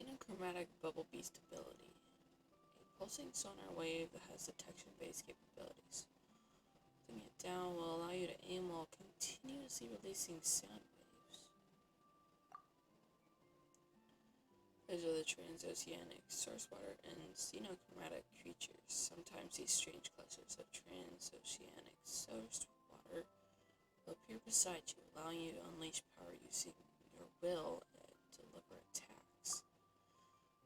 Xenochromatic Bubble Beast ability. A pulsing sonar wave that has detection-based capabilities. Putting it down will allow you to aim while continuously releasing sound waves. Those are the transoceanic, source water, and xenochromatic creatures. Sometimes these strange clusters of transoceanic source water will appear beside you, allowing you to unleash power using your will and deliver attacks.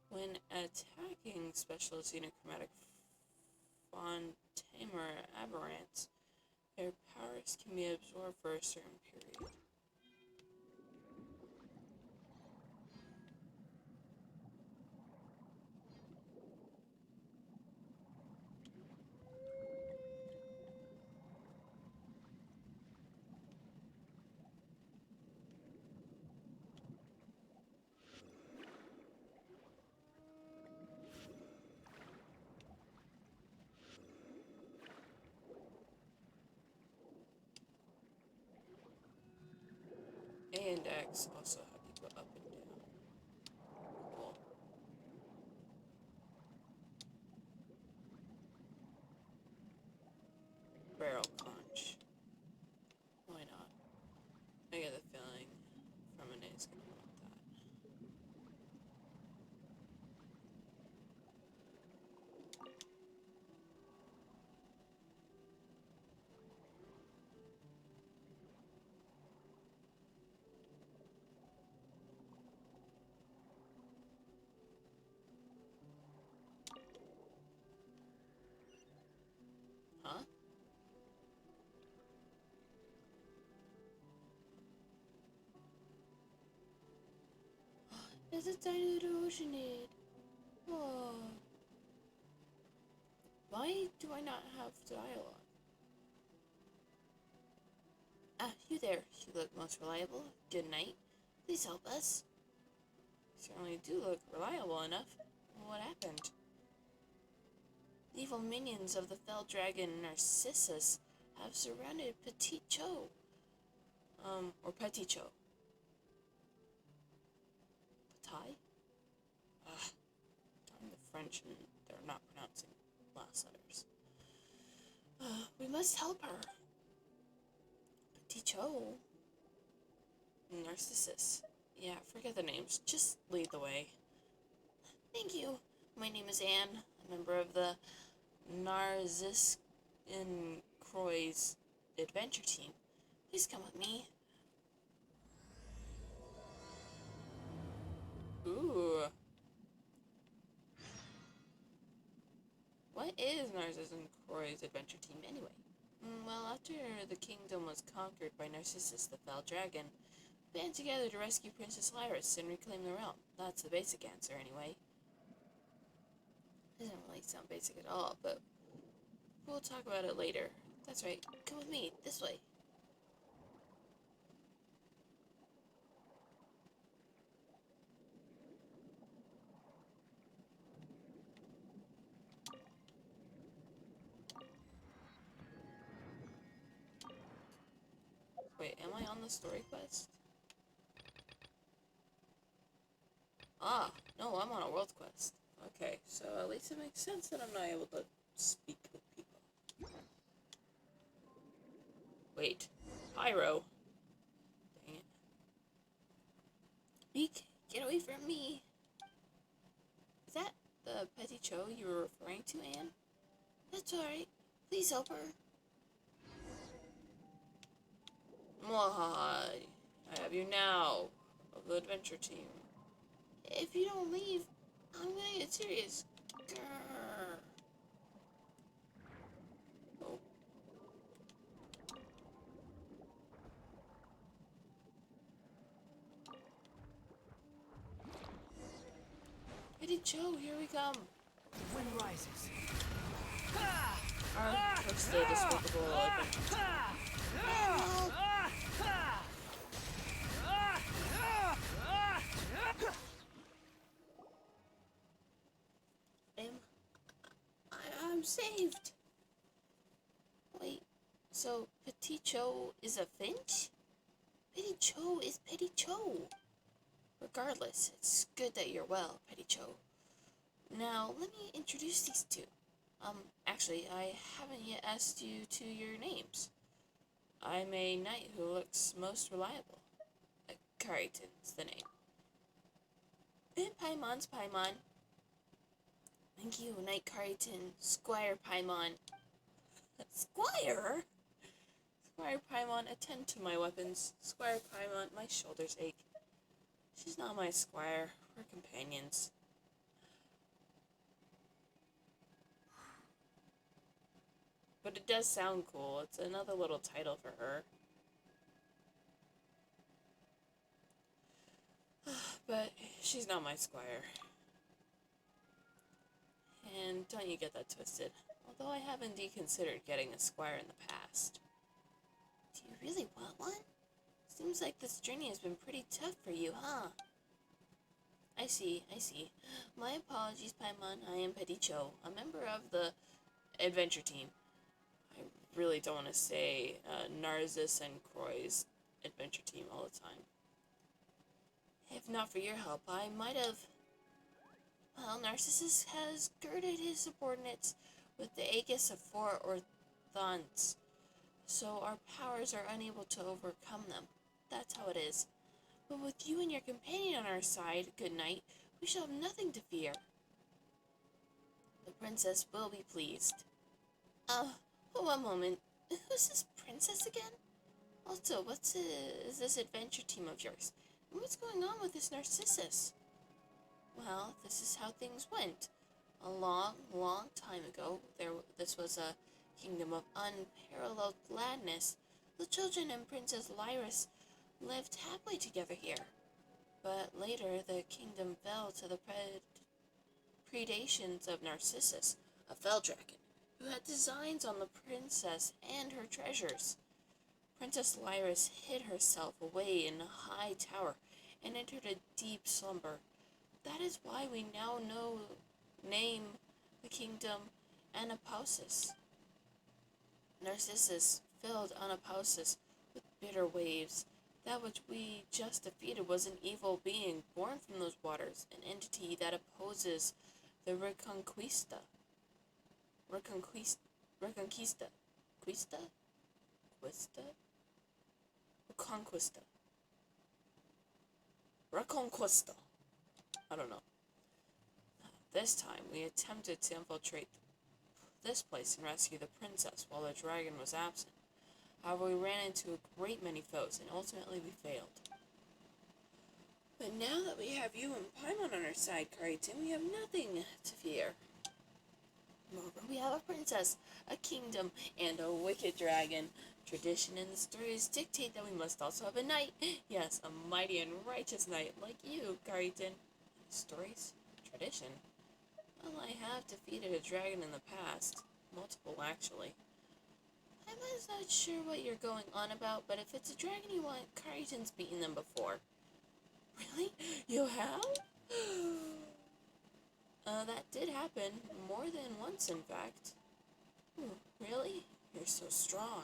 When attacking special xenochromatic Fontaine aberrants, their powers can be absorbed for a certain period. A and X also have you go up and down. Cool. Barrel crunch. Why not? I get the feeling Renee's gonna want that. Huh? There's a tiny little oceanid. Oh. Why do I not have dialogue? Ah, you there. You look most reliable. Good night. Please help us. You certainly do look reliable enough. What happened? The evil minions of the fell dragon Narcissus have surrounded Petit Cho. Or Petit Cho. Petai? Darn the French, and they're not pronouncing last letters. We must help her. Petit Cho? Narcissus. Yeah, forget the names. Just lead the way. Thank you. My name is Anne, a member of the Narcissus and Croy's adventure team. Please come with me. Ooh. What is Narcissus and Croy's adventure team anyway? Well, after the kingdom was conquered by Narcissus the Fell Dragon, we band together to rescue Princess Lyris and reclaim the realm. That's the basic answer, anyway. It doesn't really sound basic at all, but we'll talk about it later. That's right. Come with me. This way. Wait, am I on the story quest? Ah, no, I'm on a world quest. Okay, so at least it makes sense that I'm not able to speak with people. Wait, Pyro. Dang it. Beak, get away from me. Is that the Petit Cho you were referring to, Anne? That's alright. Please help her. Mwah, I have you now, of the adventure team. If you don't leave, I'm gonna get serious. Grrr. Oh. Petit Cho, here we come. The wind rises. What's the despicable adventure? I'm saved. Wait, so Petit Cho is a finch? Petit Cho is Petit Cho. Regardless, it's good that you're well, Petty Cho. Now, let me introduce these two. Actually, I haven't yet asked you to your names. I'm a knight who looks most reliable. Carrington's the name. And Paimon's Paimon. Thank you, Knight Carrington, Squire Paimon. Squire? Squire Paimon, attend to my weapons. Squire Paimon, my shoulders ache. She's not my squire. We're companions. But it does sound cool. It's another little title for her. But she's not my squire. And don't you get that twisted. Although I have indeed considered getting a squire in the past. Do you really want one? Seems like this journey has been pretty tough for you, huh? I see. My apologies, Paimon. I am Petty Cho, a member of the adventure team. I really don't want to say Narcissus and Croy's adventure team all the time. If not for your help, I might have... Well, Narcissus has girded his subordinates with the aegis of 4 orthons, so our powers are unable to overcome them. That's how it is. But with you and your companion on our side, good night, we shall have nothing to fear. The princess will be pleased. One moment. Who's this princess again? Also, is this adventure team of yours? And what's going on with this Narcissus? Well, this is how things went. A long, long time ago, this was a kingdom of unparalleled gladness. The children and Princess Lyris lived happily together here. But later, the kingdom fell to the predations of Narcissus, a fell dragon, who had designs on the princess and her treasures. Princess Lyris hid herself away in a high tower and entered a deep slumber. That is why we now name the kingdom Anapausis. Narcissus filled Anapausis with bitter waves. That which we just defeated was an evil being born from those waters, an entity that opposes the Reconquista. Reconquista? Reconquista. I don't know. This time, we attempted to infiltrate this place and rescue the princess while the dragon was absent. However, we ran into a great many foes, and ultimately we failed. But now that we have you and Paimon on our side, Carrington, we have nothing to fear. Moreover, we have a princess, a kingdom, and a wicked dragon. Tradition and the stories dictate that we must also have a knight. Yes, a mighty and righteous knight like you, Carrington. Stories? Tradition? Well, I have defeated a dragon in the past. Multiple, actually. I'm not sure what you're going on about, but if it's a dragon you want, Carrington's beaten them before. Really? You have? That did happen. More than once, in fact. Really? You're so strong.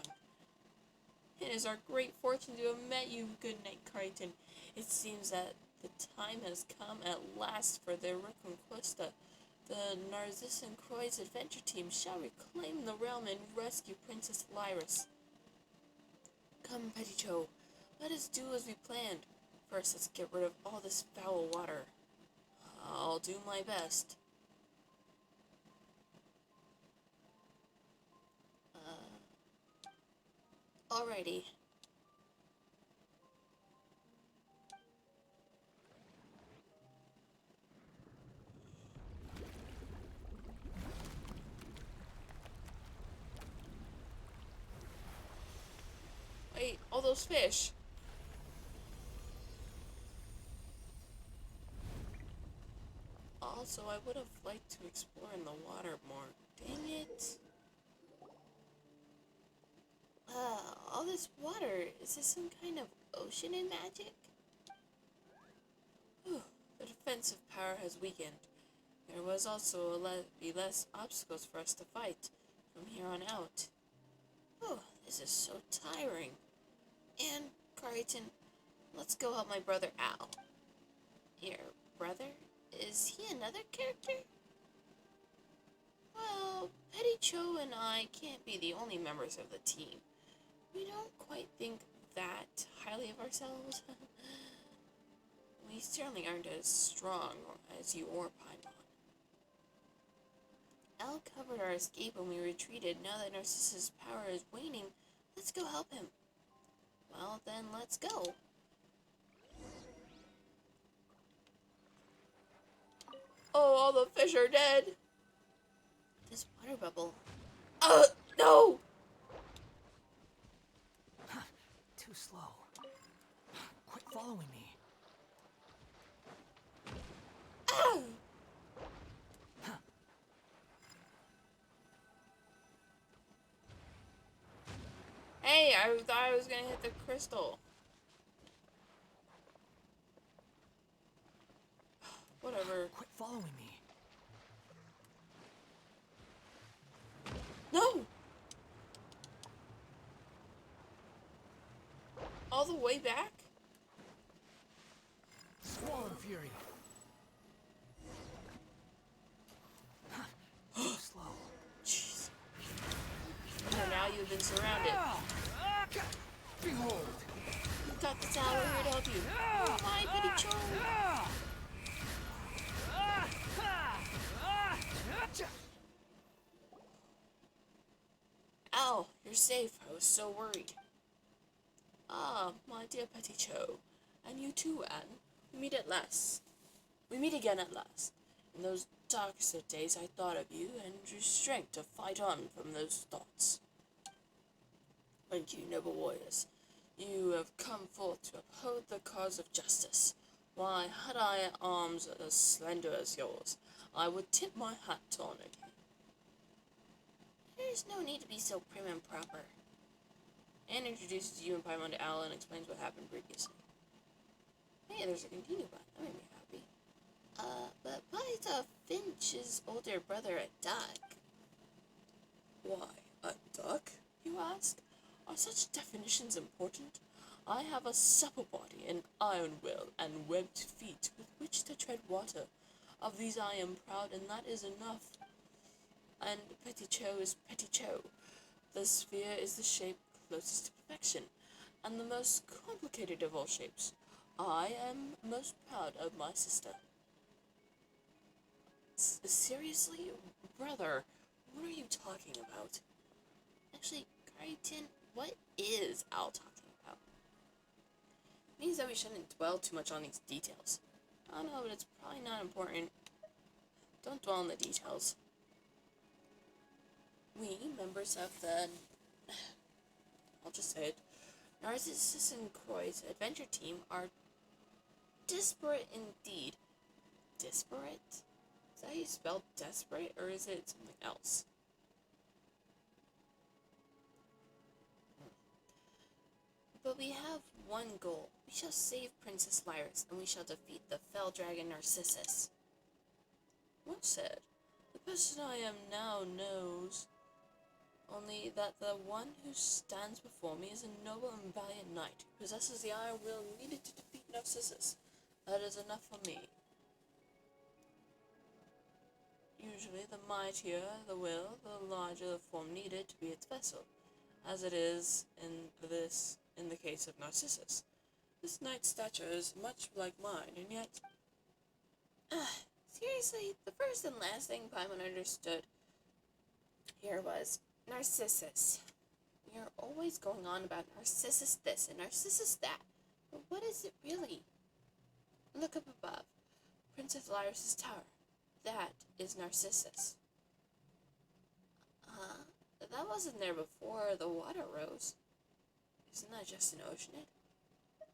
It is our great fortune to have met you, good knight Carrington. It seems that the time has come at last for the Reconquista. The Narcissus and Croy's adventure team shall reclaim the realm and rescue Princess Lyris. Come, Petty Cho, let us do as we planned. First, let's get rid of all this foul water. I'll do my best. Alrighty. Wait, all those fish. Also, I would have liked to explore in the water more. Dang it. All this water, is this some kind of ocean in magic? Whew, the defensive power has weakened. There was also be less obstacles for us to fight from here on out. Oh, this is so tiring. And, Carrington, let's go help my brother Al. Your brother? Is he another character? Well, Petty Cho and I can't be the only members of the team. We don't quite think that highly of ourselves. We certainly aren't as strong as you or Paimon. Al covered our escape when we retreated. Now that Narcissus' power is waning, let's go help him. Well, then let's go. Oh, all the fish are dead. This water bubble. No! Too slow. Quit following me. Ah! Hey, I thought I was gonna hit the crystal. Whatever. Quit following me. No! All the way back? Squall and Fury. Too slow. Jeez. And now you've been surrounded. Behold. Got the tower here to help you. Oh my, Petty Cho. Ow, you're safe. I was so worried. Ah, my dear Petty Cho. And you too, Anne. We meet at last. We meet again at last. In those darkest of days I thought of you and drew strength to fight on from those thoughts. Thank you, noble warriors. You have come forth to uphold the cause of justice. Why, had I arms as slender as yours, I would tip my hat to honor you. There's no need to be so prim and proper. Anne introduces you and Paimon to Al and explains what happened previously. Hey, there's a continue button. That made me happy. But Paita Finch's older brother at Duck. Why, a duck, you ask? Are such definitions important? I have a supple body, an iron will, and webbed feet with which to tread water. Of these I am proud, and that is enough. And Petty Cho is Petty Cho. The sphere is the shape closest to perfection, and the most complicated of all shapes. I am most proud of my sister. Seriously? Brother, what are you talking about? Actually, Carrington, what is Al talking about? It means that we shouldn't dwell too much on these details. I don't know, but it's probably not important. Don't dwell on the details. We, members of the... I'll just say it. Narcissus and Croix's adventure team are disparate indeed. Disparate? Is that how you spell desperate, or is it something else? But we have one goal. We shall save Princess Lyris, and we shall defeat the fell dragon Narcissus. Well said. The person I am now knows only that the one who stands before me is a noble and valiant knight, who possesses the iron will needed to defeat Narcissus. That is enough for me. Usually, the mightier the will, the larger the form needed to be its vessel, as it is in the case of Narcissus. This knight's stature is much like mine, and yet... seriously, the first and last thing Paimon understood here was Narcissus. We are always going on about Narcissus this and Narcissus that, but what is it really? Look up above. Princess Lyris' tower. That is Narcissus. That wasn't there before the water rose. Isn't that just an oceanid?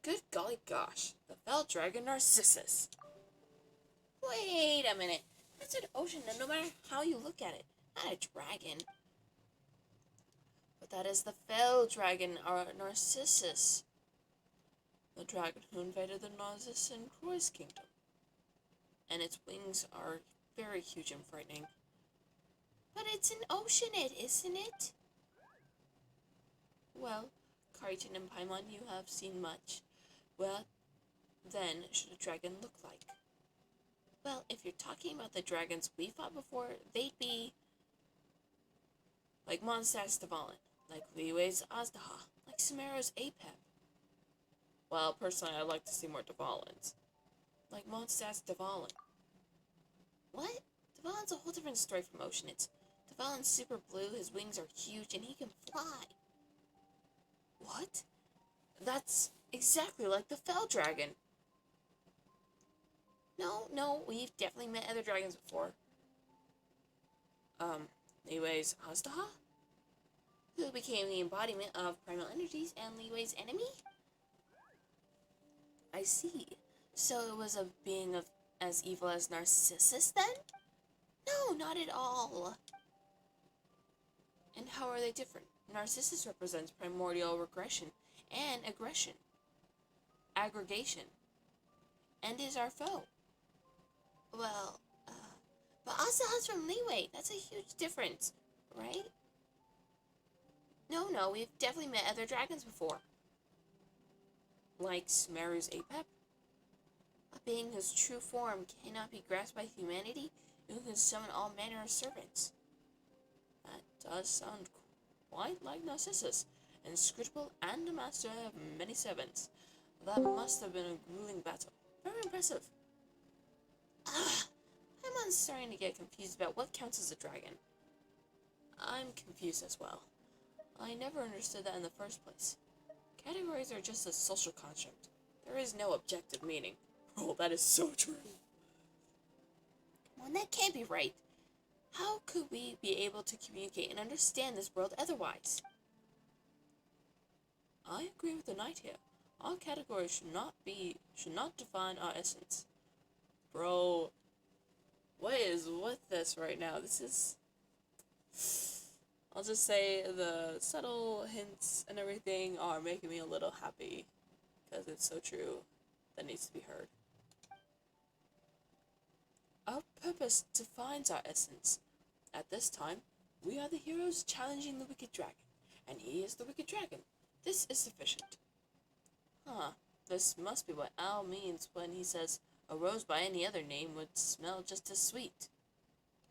Good golly gosh, the fell dragon Narcissus. Wait a minute. That's an ocean, no matter how you look at it. Not a dragon. But that is the fell dragon, Narcissus. The dragon who invaded the Narcissus and Croix's kingdom. And its wings are very huge and frightening. But it's an oceanid, isn't it? Well, Carrington and Paimon, you have seen much. Well, then should a dragon look like? Well, if you're talking about the dragons we fought before, they'd be like Mondstadt's Dvalin, like Liyue's Azdaha, like Sumeru's Apep. Well, personally, I'd like to see more Dvalins. Like Mondstadt's Dvalin. What? Dvalin's a whole different story from Ocean. Dvalin's super blue, his wings are huge, and he can fly. What? That's exactly like the Fell Dragon. No, we've definitely met other dragons before. Liyue's Azdaha? Who became the embodiment of primal energies and Liyue's enemy? I see. So it was a being of as evil as Narcissus, then? No, not at all. And how are they different? Narcissus represents primordial regression and aggression, aggregation, and is our foe. Well, but Asaha's from Liyue. That's a huge difference, right? No, we've definitely met other dragons before. Like Sumeru's Apep? A being whose true form cannot be grasped by humanity, and who can summon all manner of servants. That does sound quite like Narcissus, inscrutable and a master of many servants. That must have been a grueling battle. Very impressive. I'm starting to get confused about what counts as a dragon. I'm confused as well. I never understood that in the first place. Categories are just a social construct. There is no objective meaning. Oh, that is so true. Well, that can't be right. How could we be able to communicate and understand this world otherwise? I agree with the knight here. All categories should not define our essence. Bro, what is with this right now? This is... I'll just say the subtle hints and everything are making me a little happy. Because it's so true. That needs to be heard. Our purpose defines our essence. At this time, we are the heroes challenging the wicked dragon. And he is the wicked dragon. This is sufficient. This must be what Al means when he says a rose by any other name would smell just as sweet.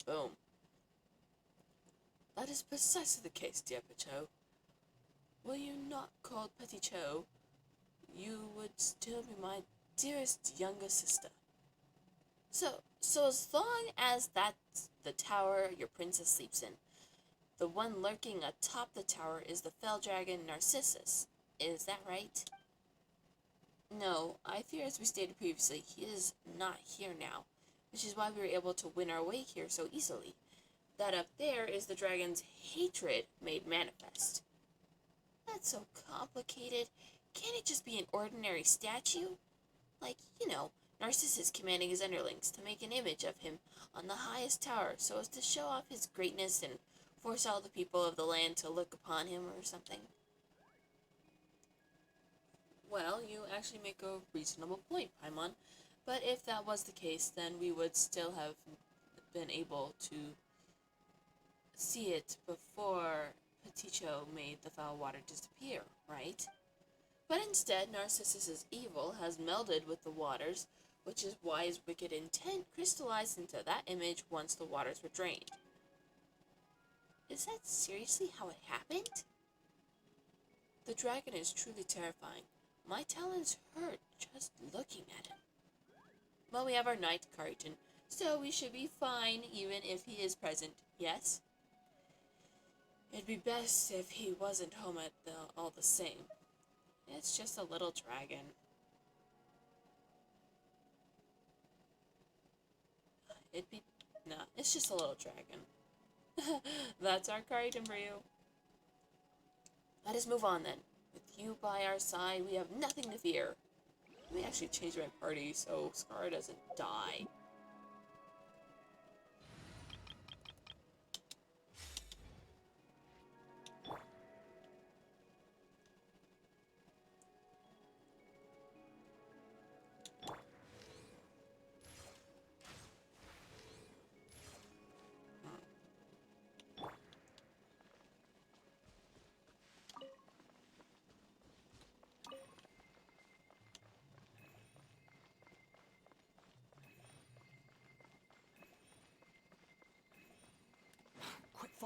Boom. That is precisely the case, dear Pichot. Were you not called Petit Cho, you would still be my dearest younger sister. So as long as that's the tower your princess sleeps in, the one lurking atop the tower is the fell dragon Narcissus. Is that right? No, I fear as we stated previously, he is not here now, which is why we were able to win our way here so easily. That up there is the dragon's hatred made manifest. That's so complicated. Can't it just be an ordinary statue? Like, Narcissus commanding his underlings to make an image of him on the highest tower so as to show off his greatness and force all the people of the land to look upon him or something. Well, you actually make a reasonable point, Paimon. But if that was the case, then we would still have been able to see it before Peticho made the foul water disappear, right? But instead, Narcissus's evil has melded with the waters, which is why his wicked intent crystallized into that image once the waters were drained. Is that seriously how it happened? The dragon is truly terrifying. My talons hurt just looking at him. Well, we have our knight, Carrington, so we should be fine even if he is present, yes? It'd be best if he wasn't home all the same. It's just a little dragon. It's just a little dragon. That's our Carrington for you. Let us move on then. With you by our side, we have nothing to fear. Let me actually change my party so Scar doesn't die.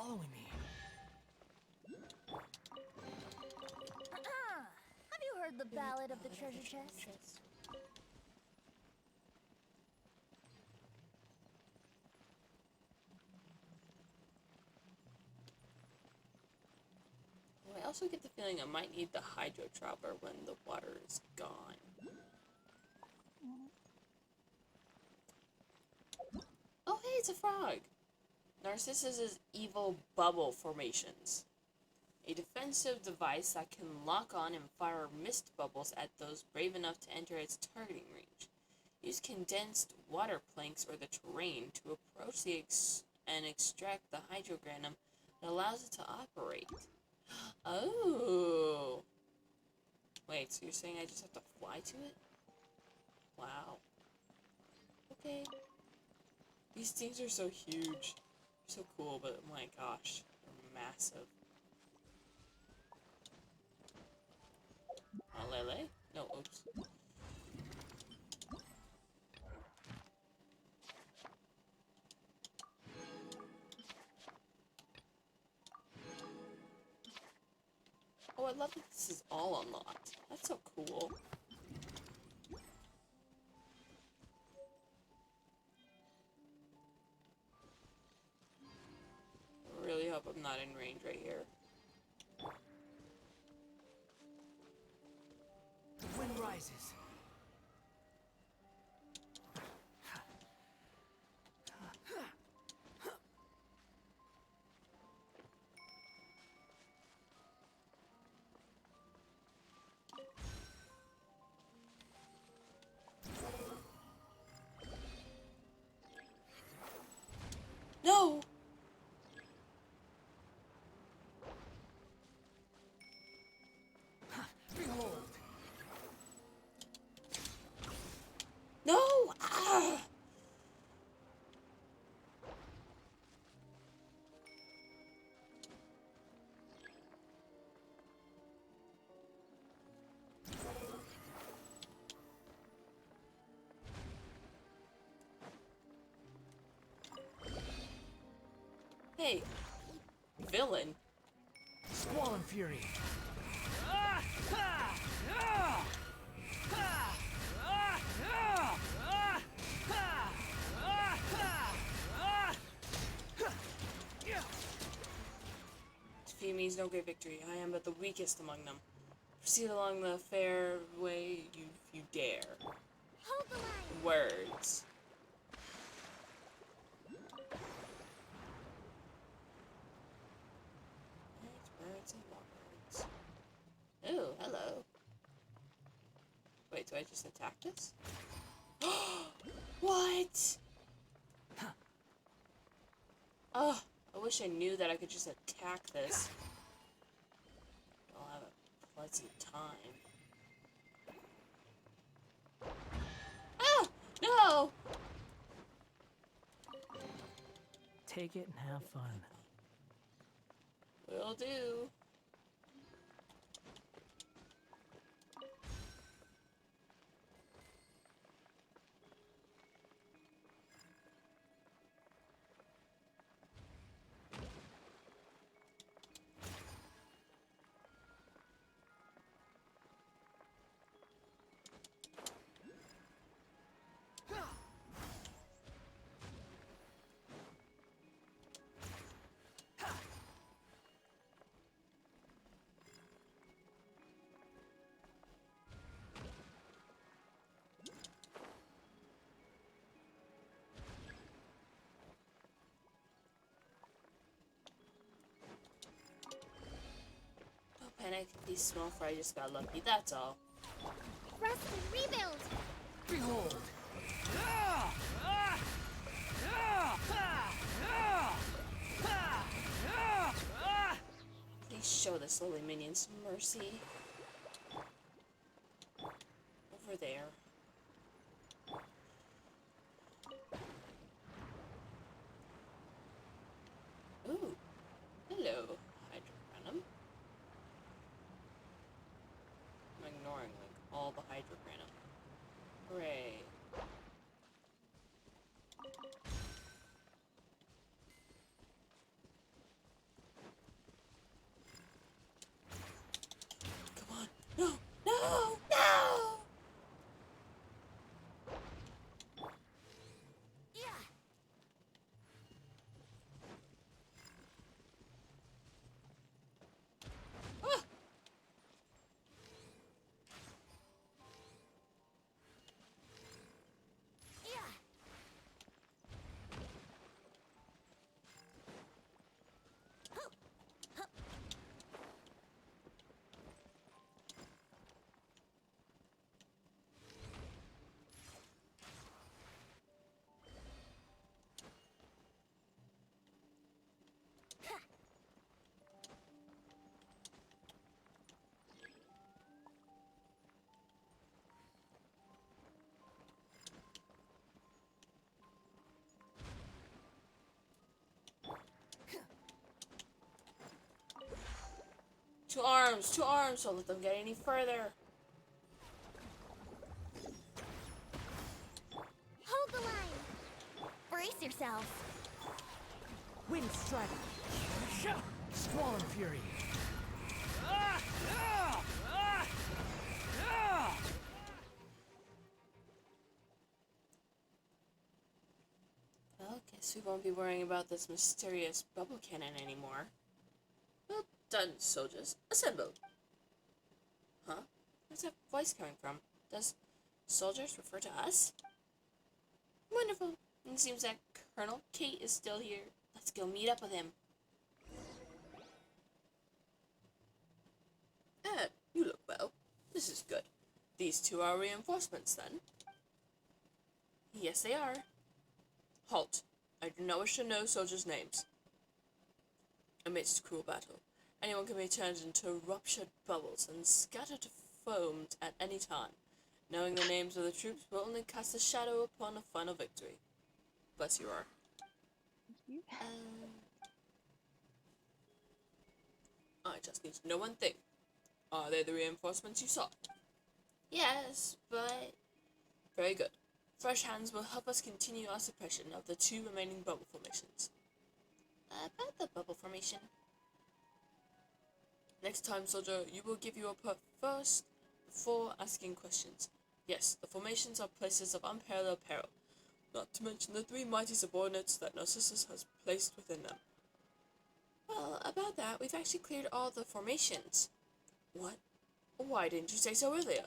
following me. Have you heard the ballad of the treasure chest? I also get the feeling I might need the Hydro Traveler when the water is gone. Oh, hey, it's a frog! Narcissus's evil bubble formations. A defensive device that can lock on and fire mist bubbles at those brave enough to enter its targeting range. Use condensed water planks or the terrain to approach and extract the hydrogranum that allows it to operate. Oh! Wait, so you're saying I just have to fly to it? Wow. Okay. These things are so huge. They're so cool, but my gosh, they're massive. Lele? No, oops. Oh, I love that this is all unlocked. That's so cool. I really hope I'm not in range right here. The wind rises. No! Behold! No! Ah! Hey, villain. Squall and fury. Defeat means no great victory. I am but the weakest among them. Proceed along the fair way if you dare. Hold the line! Words. Words and words. Oh, hello. Wait, do I just attack this? What? Oh, I wish I knew that I could just attack this. I'll have a pleasant time. Ah! No! Take it and have fun. Will do. Panic, be small for I just got lucky, that's all. Rest and rebuild! Behold! Please show this lowly minion some mercy. Over there. Ooh. Hello, Hydrogranum. I'm ignoring, like, all the Hydrogranum. Hooray. To arms! To arms! Don't let them get any further. Hold the line. Brace yourself. Wind strike. Squall and fury. Well, guess we won't be worrying about this mysterious bubble cannon anymore. Well done, soldiers. Assemble! Huh? Where's that voice coming from? Does soldiers refer to us? Wonderful. It seems that Colonel Kate is still here. Let's go meet up with him. You look well. This is good. These two are reinforcements, then? Yes, they are. Halt. I do not wish to know soldiers' names. Amidst cruel battle, anyone can be turned into ruptured bubbles and scattered to foam at any time. Knowing the names of the troops will only cast a shadow upon a final victory. Bless you, R. I just need to know one thing. Are they the reinforcements you sought? Yes, but... Very good. Fresh hands will help us continue our suppression of the two remaining bubble formations. About the bubble formation. Next time, soldier, you will give your part first before asking questions. Yes, the formations are places of unparalleled peril, not to mention the three mighty subordinates that Narcissus has placed within them. Well, about that, we've actually cleared all the formations. What? Why didn't you say so earlier?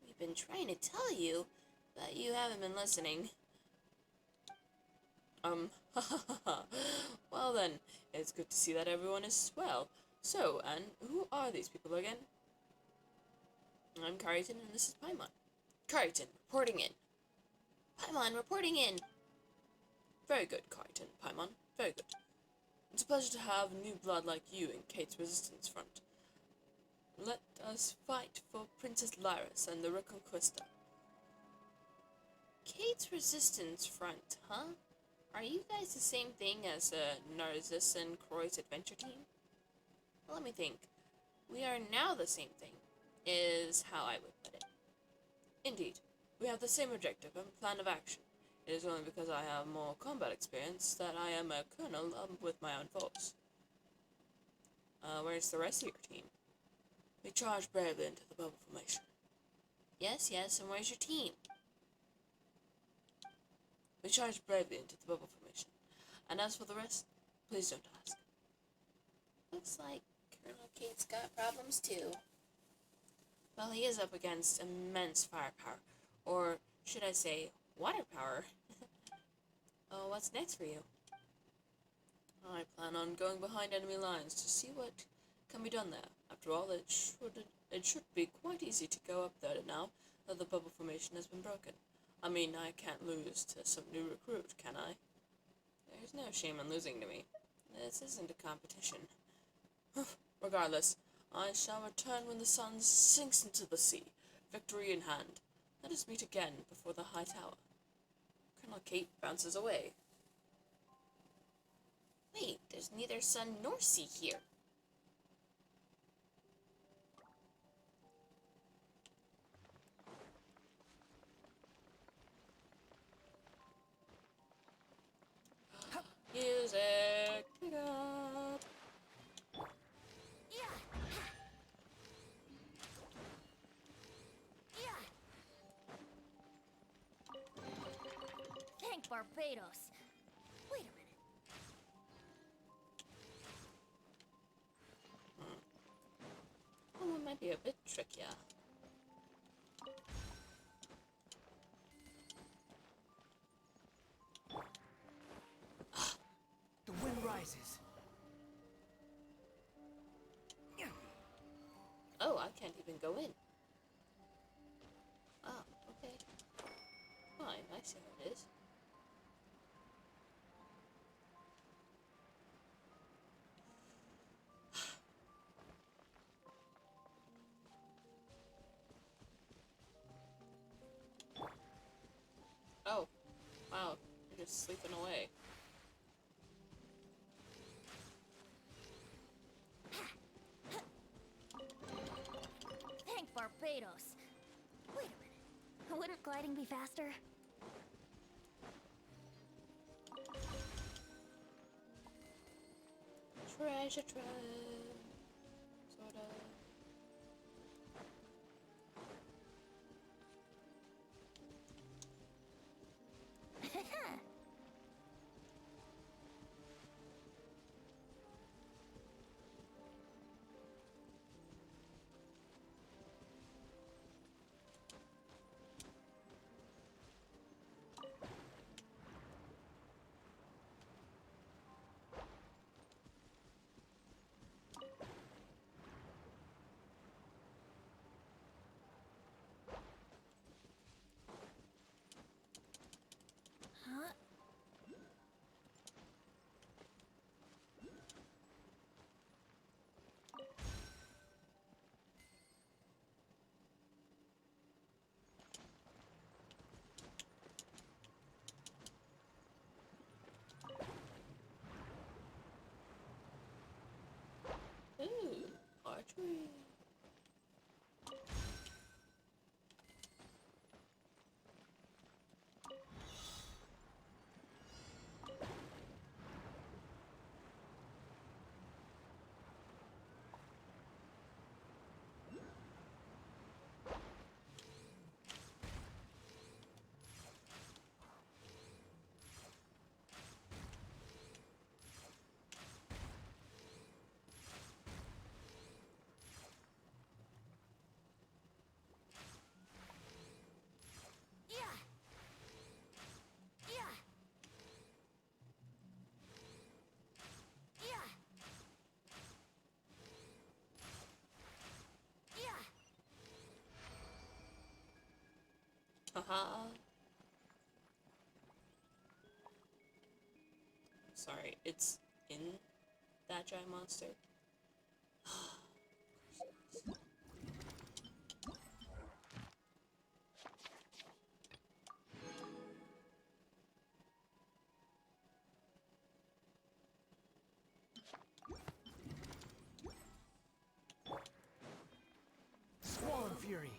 We've been trying to tell you, but you haven't been listening. Well then, it's good to see that everyone is well. So, and who are these people again? I'm Carrington, and this is Paimon. Carrington, reporting in. Paimon, reporting in. Very good, Carrington, Paimon, very good. It's a pleasure to have new blood like you in Kate's resistance front. Let us fight for Princess Lyris and the Reconquista. Kate's resistance front, huh? Are you guys the same thing as Narcissus and Croy's adventure team? Let me think. We are now the same thing, is how I would put it. Indeed, we have the same objective and plan of action. It is only because I have more combat experience that I am a colonel with my own force. Where's the rest of your team? We charged bravely into the bubble formation. Yes, and where's your team? We charged bravely into the bubble formation. And as for the rest, please don't ask. Looks like Colonel Kate's got problems too. Well, he is up against immense firepower, or should I say, water power. Oh, what's next for you? I plan on going behind enemy lines to see what can be done there. After all, it should be quite easy to go up there now that the bubble formation has been broken. I mean, I can't lose to some new recruit, can I? There's no shame in losing to me. This isn't a competition. Regardless, I shall return when the sun sinks into the sea, victory in hand. Let us meet again before the high tower. Colonel Kate bounces away. Wait, there's neither sun nor sea here. Music, pick up. Thank Barbados. Wait a minute. Oh, it might be a bit trickier. The wind rises. Oh, I can't even go in. Oh, okay. Fine, I see how it is. Oh, wow, you're just sleeping away. potatoes. Wait a minute. Wouldn't gliding be faster? Treasure trove. Sorta. Huh? Ooh, archery. Yeah. Yeah. Yeah. Yeah. Haha. Sorry, it's in that giant monster. Squall and Fury.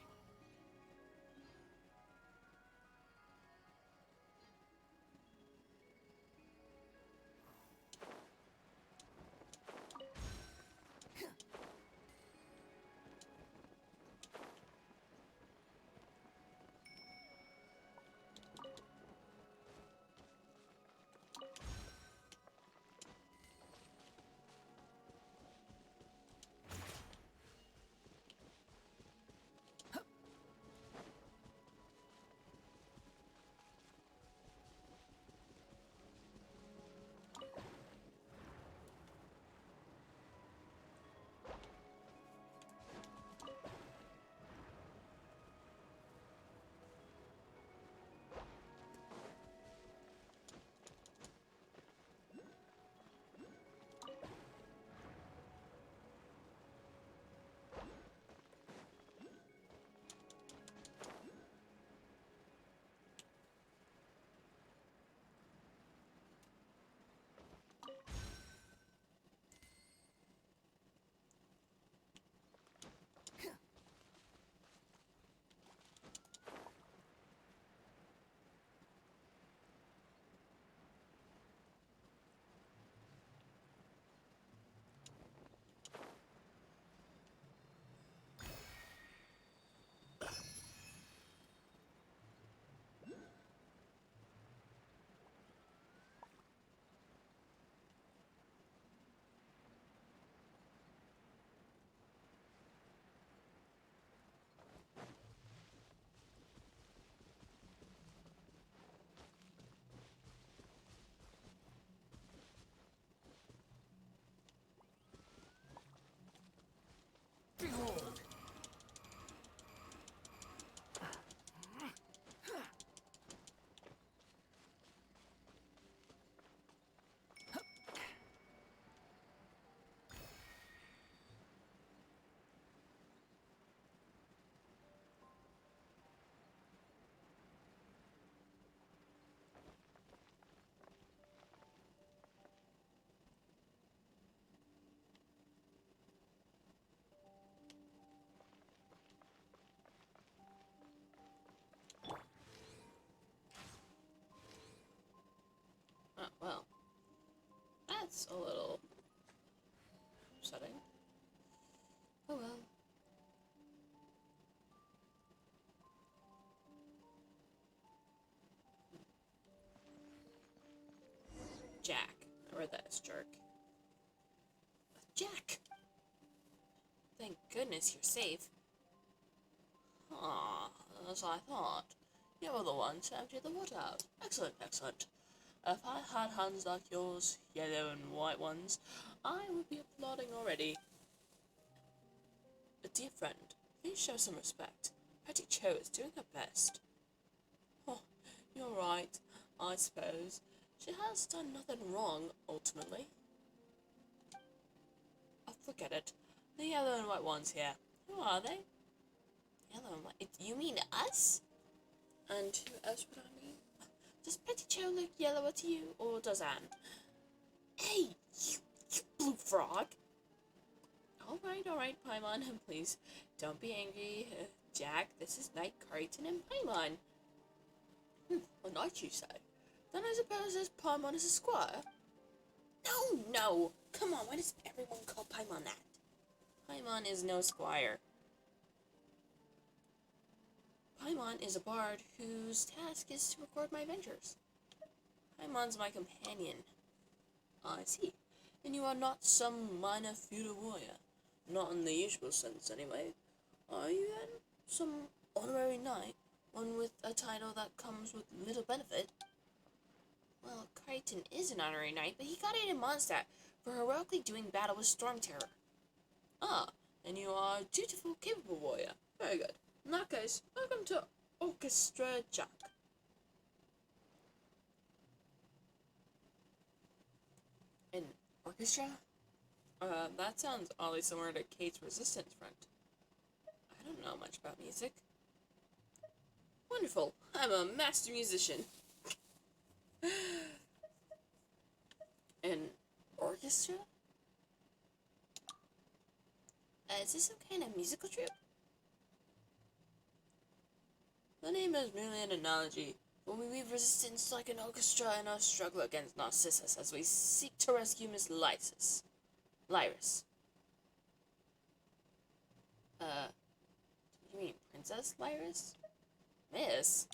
Jack. I read that as jerk. Jack! Thank goodness you're safe. Ah, as I thought. You were the one to empty the water out. Excellent, excellent. If I had hands like yours, yellow and white ones, I would be applauding already. A dear friend, please show some respect. Patty Cho is doing her best. Oh, you're right, I suppose. She has done nothing wrong, ultimately. Oh, forget it. The yellow and white ones here. Who are they? Yellow and white. You mean us? And who else would I mean? Does Petty Cho look yellower to you, or does Anne? Hey, you blue frog! Alright, Paimon, please, don't be angry. Jack, this is Knight Carrington and Paimon. A knight, you say? Then I suppose this Paimon is a squire? No! Come on, why does everyone call Paimon that? Paimon is no squire. Paimon is a bard whose task is to record my adventures. Paimon's my companion. I see. And you are not some minor feudal warrior. Not in the usual sense, anyway. Are you, then? Some honorary knight? One with a title that comes with little benefit? Well, Crichton is an honorary knight, but he got it in Mondstadt for heroically doing battle with Storm Terror. Ah, and you are a dutiful, capable warrior. Very good. In that case, welcome to Orchestra Jack. An orchestra? That sounds oddly similar to Kate's Resistance Front. I don't know much about music. Wonderful. I'm a master musician. An orchestra? Is this some kind of musical troupe? The name is merely an analogy. When we weave resistance like an orchestra in our struggle against Narcissus as we seek to rescue Miss Lysis. Lyris. You mean Princess Lyris? Miss?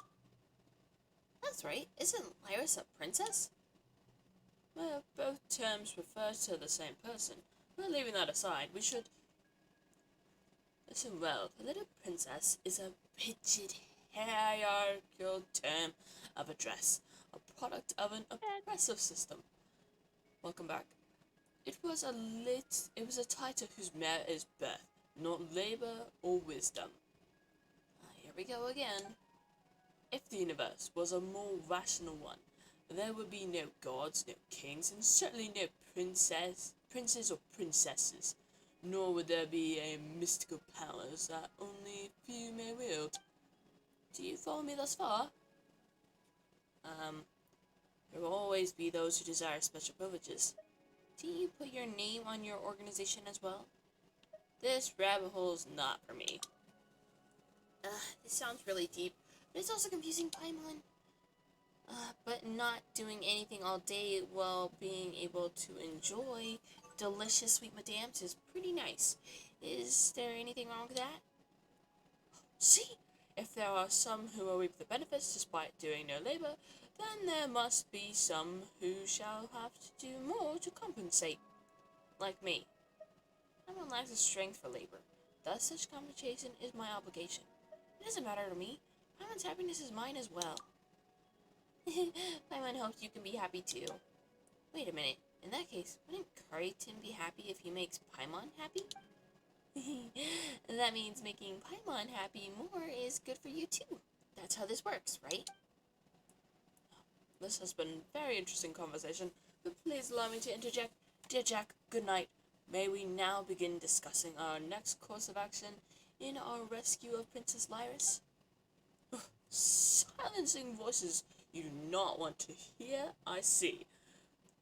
That's right. Isn't Lyris a princess? Well, both terms refer to the same person. But leaving that aside, we should... Listen well, the little princess is a rigid, hierarchical term of address, a product of an oppressive system. Welcome back. It was a title whose merit is birth, not labor or wisdom. Here we go again. If the universe was a more rational one, there would be no gods, no kings, and certainly no princes or princesses. Nor would there be a mystical powers that only few may wield. Do you follow me thus far? There will always be those who desire special privileges. Do you put your name on your organization as well? This rabbit hole is not for me. This sounds really deep, but it's also confusing, Paimon. But not doing anything all day while being able to enjoy delicious sweet madams is pretty nice. Is there anything wrong with that? See? If there are some who will reap the benefits despite doing no labor, then there must be some who shall have to do more to compensate. Like me. Everyone lacks the strength for labor. Thus, such compensation is my obligation. It doesn't matter to me. Paimon's happiness is mine as well. Paimon hopes you can be happy too. Wait a minute. In that case, wouldn't Carrington be happy if he makes Paimon happy? That means making Paimon happy more is good for you too. That's how this works, right? This has been a very interesting conversation, but please allow me to interject. Dear Jack, good night. May we now begin discussing our next course of action in our rescue of Princess Lyris? Silencing voices you do not want to hear, I see.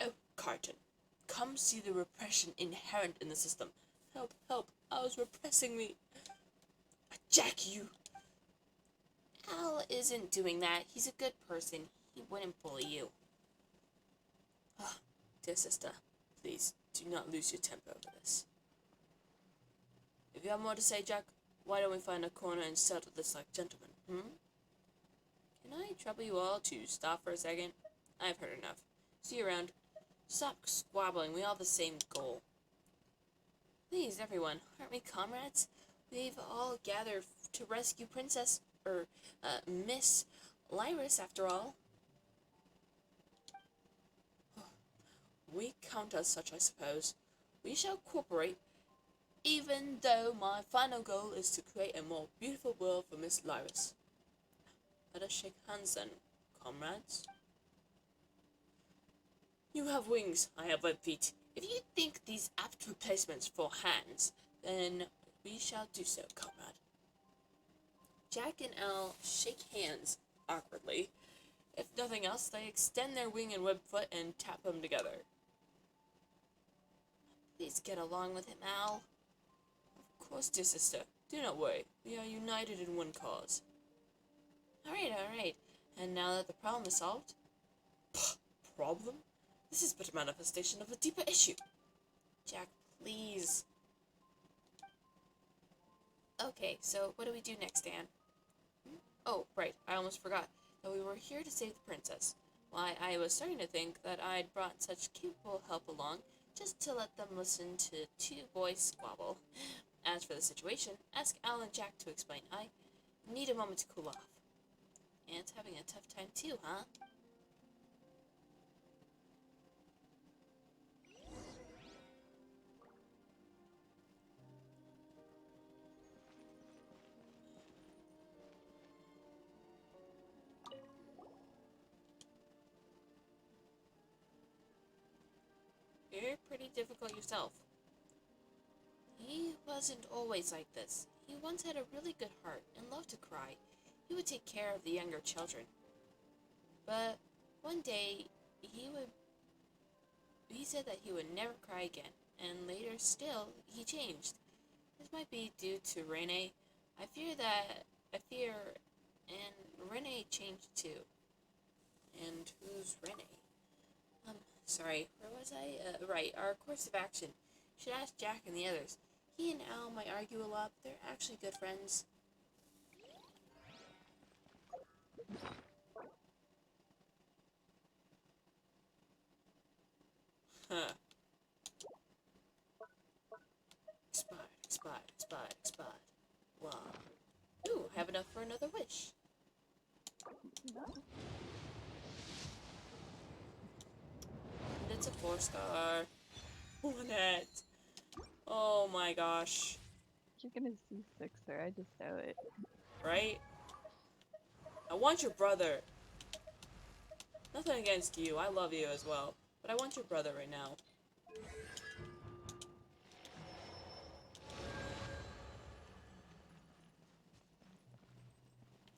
Oh, Carton, come see the repression inherent in the system. Help, help, Al's repressing me. Jack, you... Al isn't doing that. He's a good person. He wouldn't bully you. Dear sister, please, do not lose your temper over this. If you have more to say, Jack, why don't we find a corner and settle this like gentlemen, Can I trouble you all to stop for a second? I've heard enough. See you around. Stop squabbling. We all have the same goal. Please, everyone, aren't we comrades? We've all gathered to rescue Miss Lyris, after all. We count as such, I suppose. We shall cooperate, even though my final goal is to create a more beautiful world for Miss Lyris. Let us shake hands then, comrades. You have wings, I have web feet. If you think these apt replacements for hands, then we shall do so, comrade. Jack and Al shake hands awkwardly. If nothing else, they extend their wing and web foot and tap them together. Please get along with him, Al. Of course, dear sister. Do not worry. We are united in one cause. Alright. And now that the problem is solved... Problem? This is but a manifestation of a deeper issue. Jack, please. Okay, so what do we do next, Dan? Oh, right, I almost forgot that we were here to save the princess. Why, I was starting to think that I'd brought such capable help along just to let them listen to two boys squabble. As for the situation, ask Al and Jack to explain. I need a moment to cool off. Aunt's having a tough time too, huh? You're pretty difficult yourself. He wasn't always like this. He once had a really good heart and loved to cry. He would take care of the younger children. But one day, he said that he would never cry again, and later still, he changed. This might be due to Lyney. I fear, and Lyney changed too. And who's Lyney? Sorry, where was I? Right, our course of action. Should ask Jack and the others. He and Al might argue a lot, but they're actually good friends. Huh. Expired. Wow. Ooh, I have enough for another wish. And it's a 4-star. What? Oh my gosh. You're gonna see Sixer, I just know it. Right? I want your brother. Nothing against you, I love you as well. But I want your brother right now.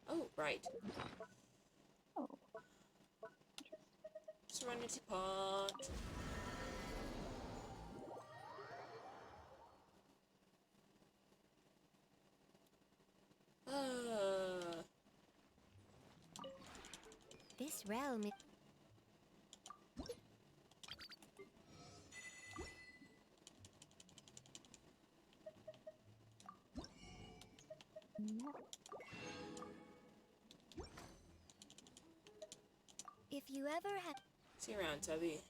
Oh, right. Oh. Serenity pot. This realm is... Yeah. If you ever have... See you around, Tubby.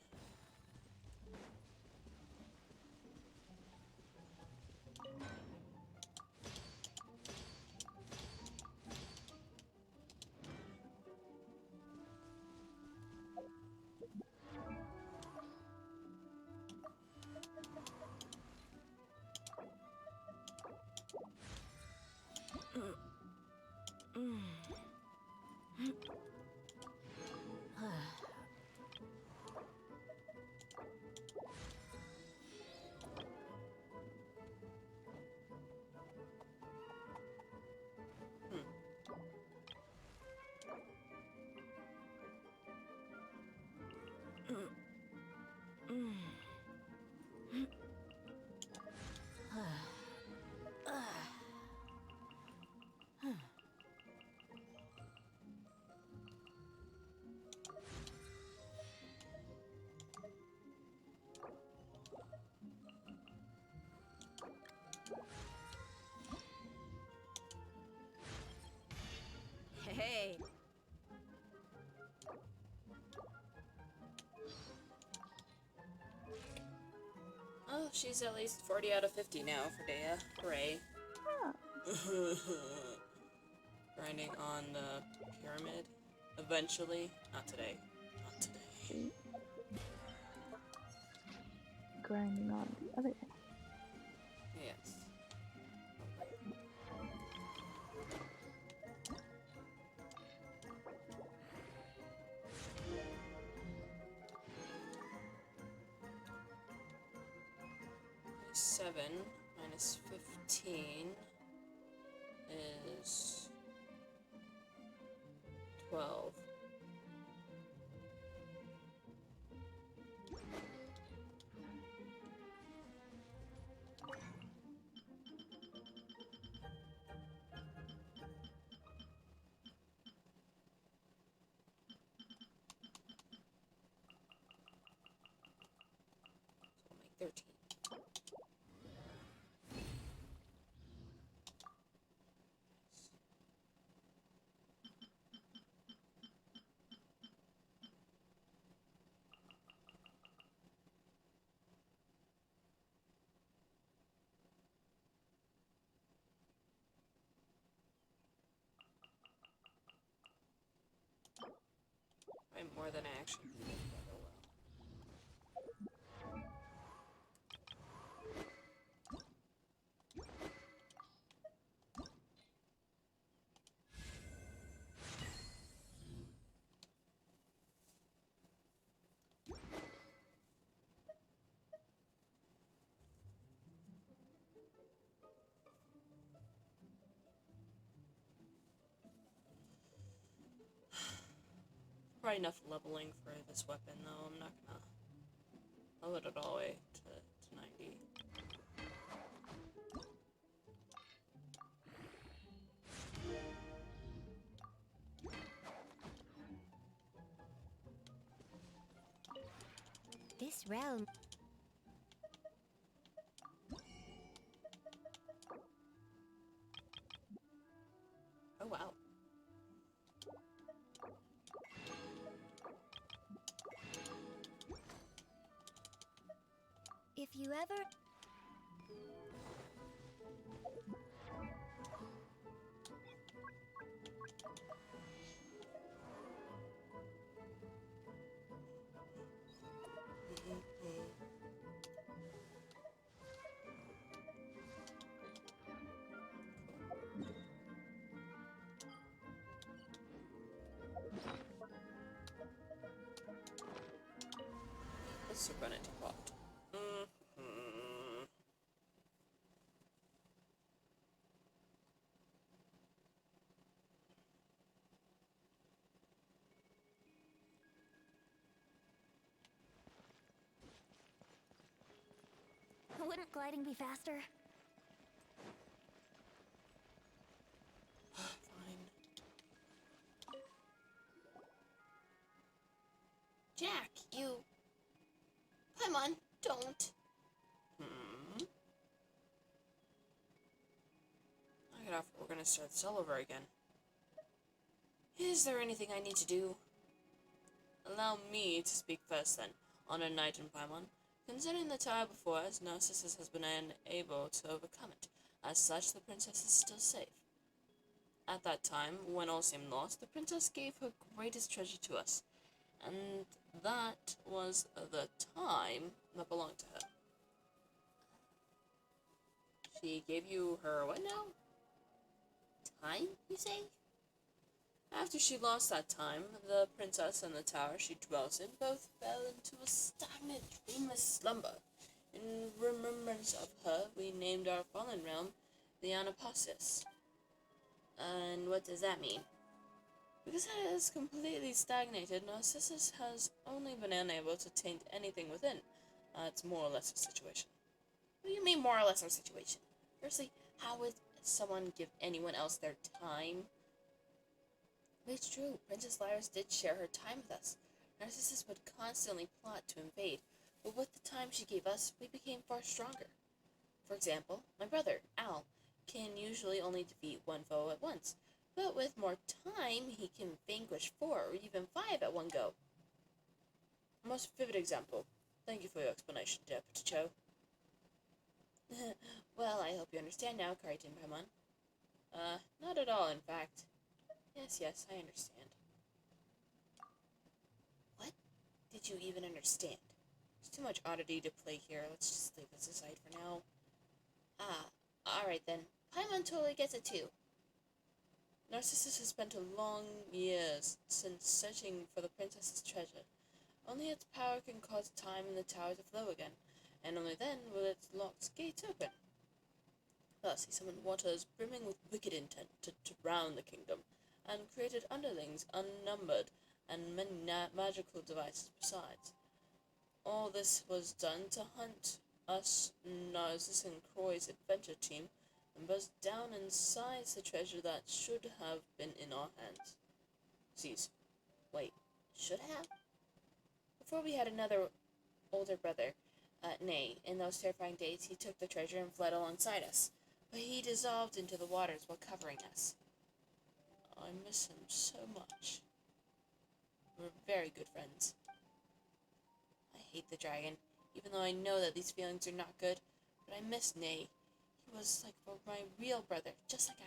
she's at least 40 out of 50 now for Dea. Hooray. Huh. Grinding on the pyramid. Eventually. Not today. Not today. Sweet. Grinding on the other end. Yes. 7 minus 15 is 12. So we'll make 13. Probably more than I actually needed, but oh well. Probably enough leveling for this weapon, though. I'm not gonna level it all the way to 90. This realm. Oh wow. If you ever. The serenity pot. Wouldn't gliding be faster? Fine. Jack, you... Come on, don't. Knock it off, we're gonna start this all over again. Is there anything I need to do? Allow me to speak first then. On a night in Paimon, considering the tower before us, Narcissus has been unable to overcome it. As such, the princess is still safe. At that time, when all seemed lost, the princess gave her greatest treasure to us, and that was the time that belonged to her. She gave you her what now? Time, you say? After she lost that time, the princess and the tower she dwells in both fell into a stagnant, dreamless slumber. In remembrance of her, we named our fallen realm the Anapasis. And what does that mean? Because it has completely stagnated, Narcissus has only been unable to taint anything within. It's more or less our situation. What do you mean, more or less our situation? Firstly, how would someone give anyone else their time? It's true, Princess Lyris did share her time with us. Narcissus would constantly plot to invade, but with the time she gave us, we became far stronger. For example, my brother, Al, can usually only defeat one foe at once, but with more time, he can vanquish 4 or even 5 at one go. A most vivid example. Thank you for your explanation, Deputy Cho. Well, I hope you understand now, Karitin Paimon. Not at all, in fact. Yes, I understand. What? Did you even understand? There's too much oddity to play here. Let's just leave this aside for now. Ah, alright then. Paimon totally gets it too. Narcissus has spent a long years since searching for the princess's treasure. Only its power can cause time in the tower to flow again, and only then will its locked gates open. Thus, he summoned waters brimming with wicked intent to drown the kingdom, and created underlings unnumbered, and many magical devices besides. All this was done to hunt us, Narcissus and Croy's adventure team, and bust down and seize the treasure that should have been in our hands. Cease. Wait, should have? Before we had another older brother, Nay, in those terrifying days he took the treasure and fled alongside us, but he dissolved into the waters while covering us. I miss him so much. We're very good friends. I hate the dragon, even though I know that these feelings are not good, but I miss Nay. He was like my real brother, just like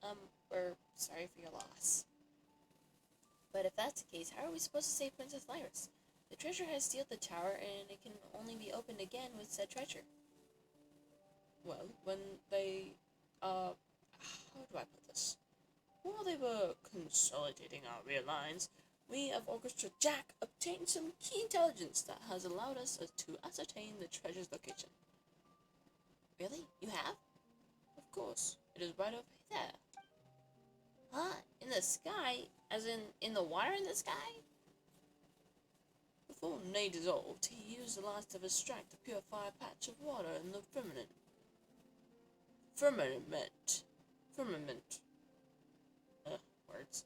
Al. We're sorry for your loss. But if that's the case, how are we supposed to save Princess Lyris? The treasure has sealed the tower, and it can only be opened again with said treasure. Well, when they, how do I put this? While they were consolidating our rear lines, we of Orchestra Jack obtained some key intelligence that has allowed us to ascertain the treasure's location. Really? You have? Of course. It is right over there. Huh? In the sky? As in the water in the sky? Before Nay dissolved, he used the last of his strength to purify a patch of water in the firmament. Words.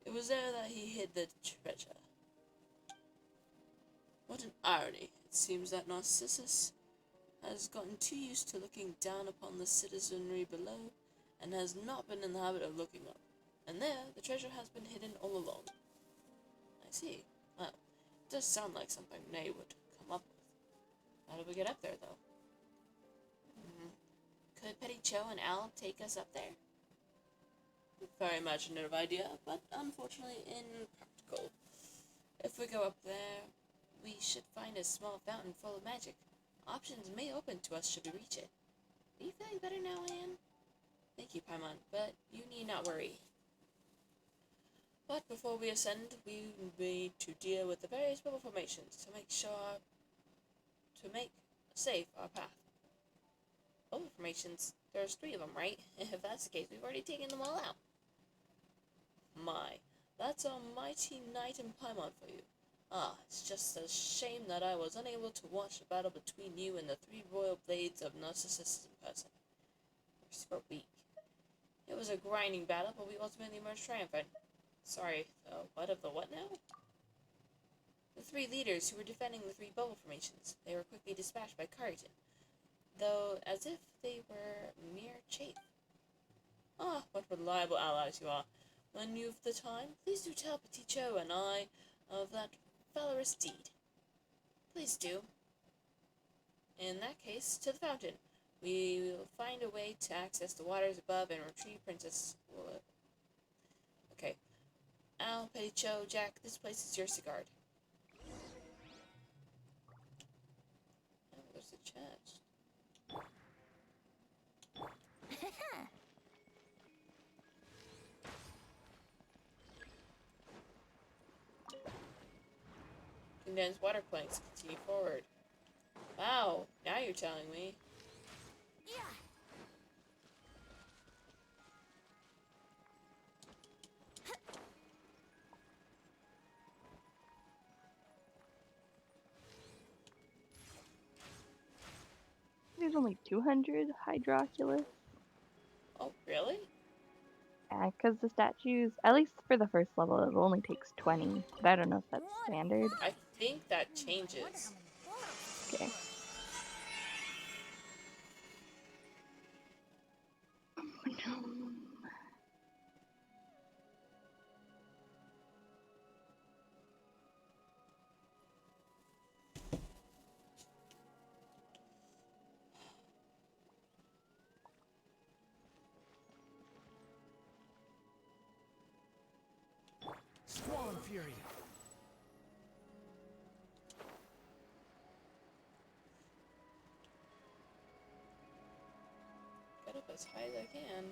It was there that he hid the treasure. What an irony. It seems that Narcissus has gotten too used to looking down upon the citizenry below, and has not been in the habit of looking up. And there, the treasure has been hidden all along. I see. Well, it does sound like something Nay would come up with. How do we get up there, though? Could Petty Cho and Al take us up there? Very imaginative idea, but unfortunately impractical. If we go up there, we should find a small fountain full of magic. Options may open to us should we reach it. Are you feeling better now, Anne? Thank you, Paimon, but you need not worry. But before we ascend, we need to deal with the various bubble formations to make safe our path. Bubble formations? There's 3 of them, right? If that's the case, we've already taken them all out. My, that's a mighty knight in Paimon for you. Ah, it's just a shame that I was unable to watch the battle between you and the 3 royal blades of Narcissus in person. We're super weak. It was a grinding battle, but we ultimately emerged triumphant. Sorry, what of the what now? The 3 leaders who were defending the 3 bubble formations. They were quickly dispatched by Karitin, though as if they were mere chaff. Ah, what reliable allies you are. When you've the time, please do tell Petit Cho and I of that valorous deed. Please do. In that case, to the fountain. We will find a way to access the waters above and retrieve Princess... Okay. Al, Petit Cho, Jack, this place is yours to guard. Oh, there's a chest. Condensed water planks continue forward. Wow, now you're telling me. Yeah. There's only 200 Hydroculus. Oh, really? Yeah, because the statues, at least for the first level, it only takes 20. But I don't know if that's standard. I think that changes. Okay. Fury. Get up as high as I can.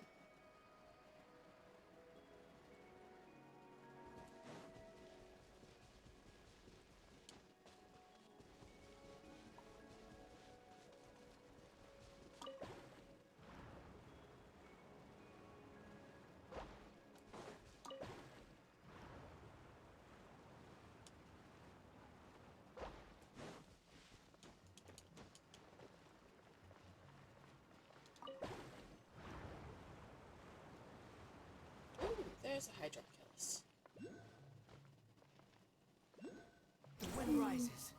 Ooh, there's a Hydroculus. The wind rises.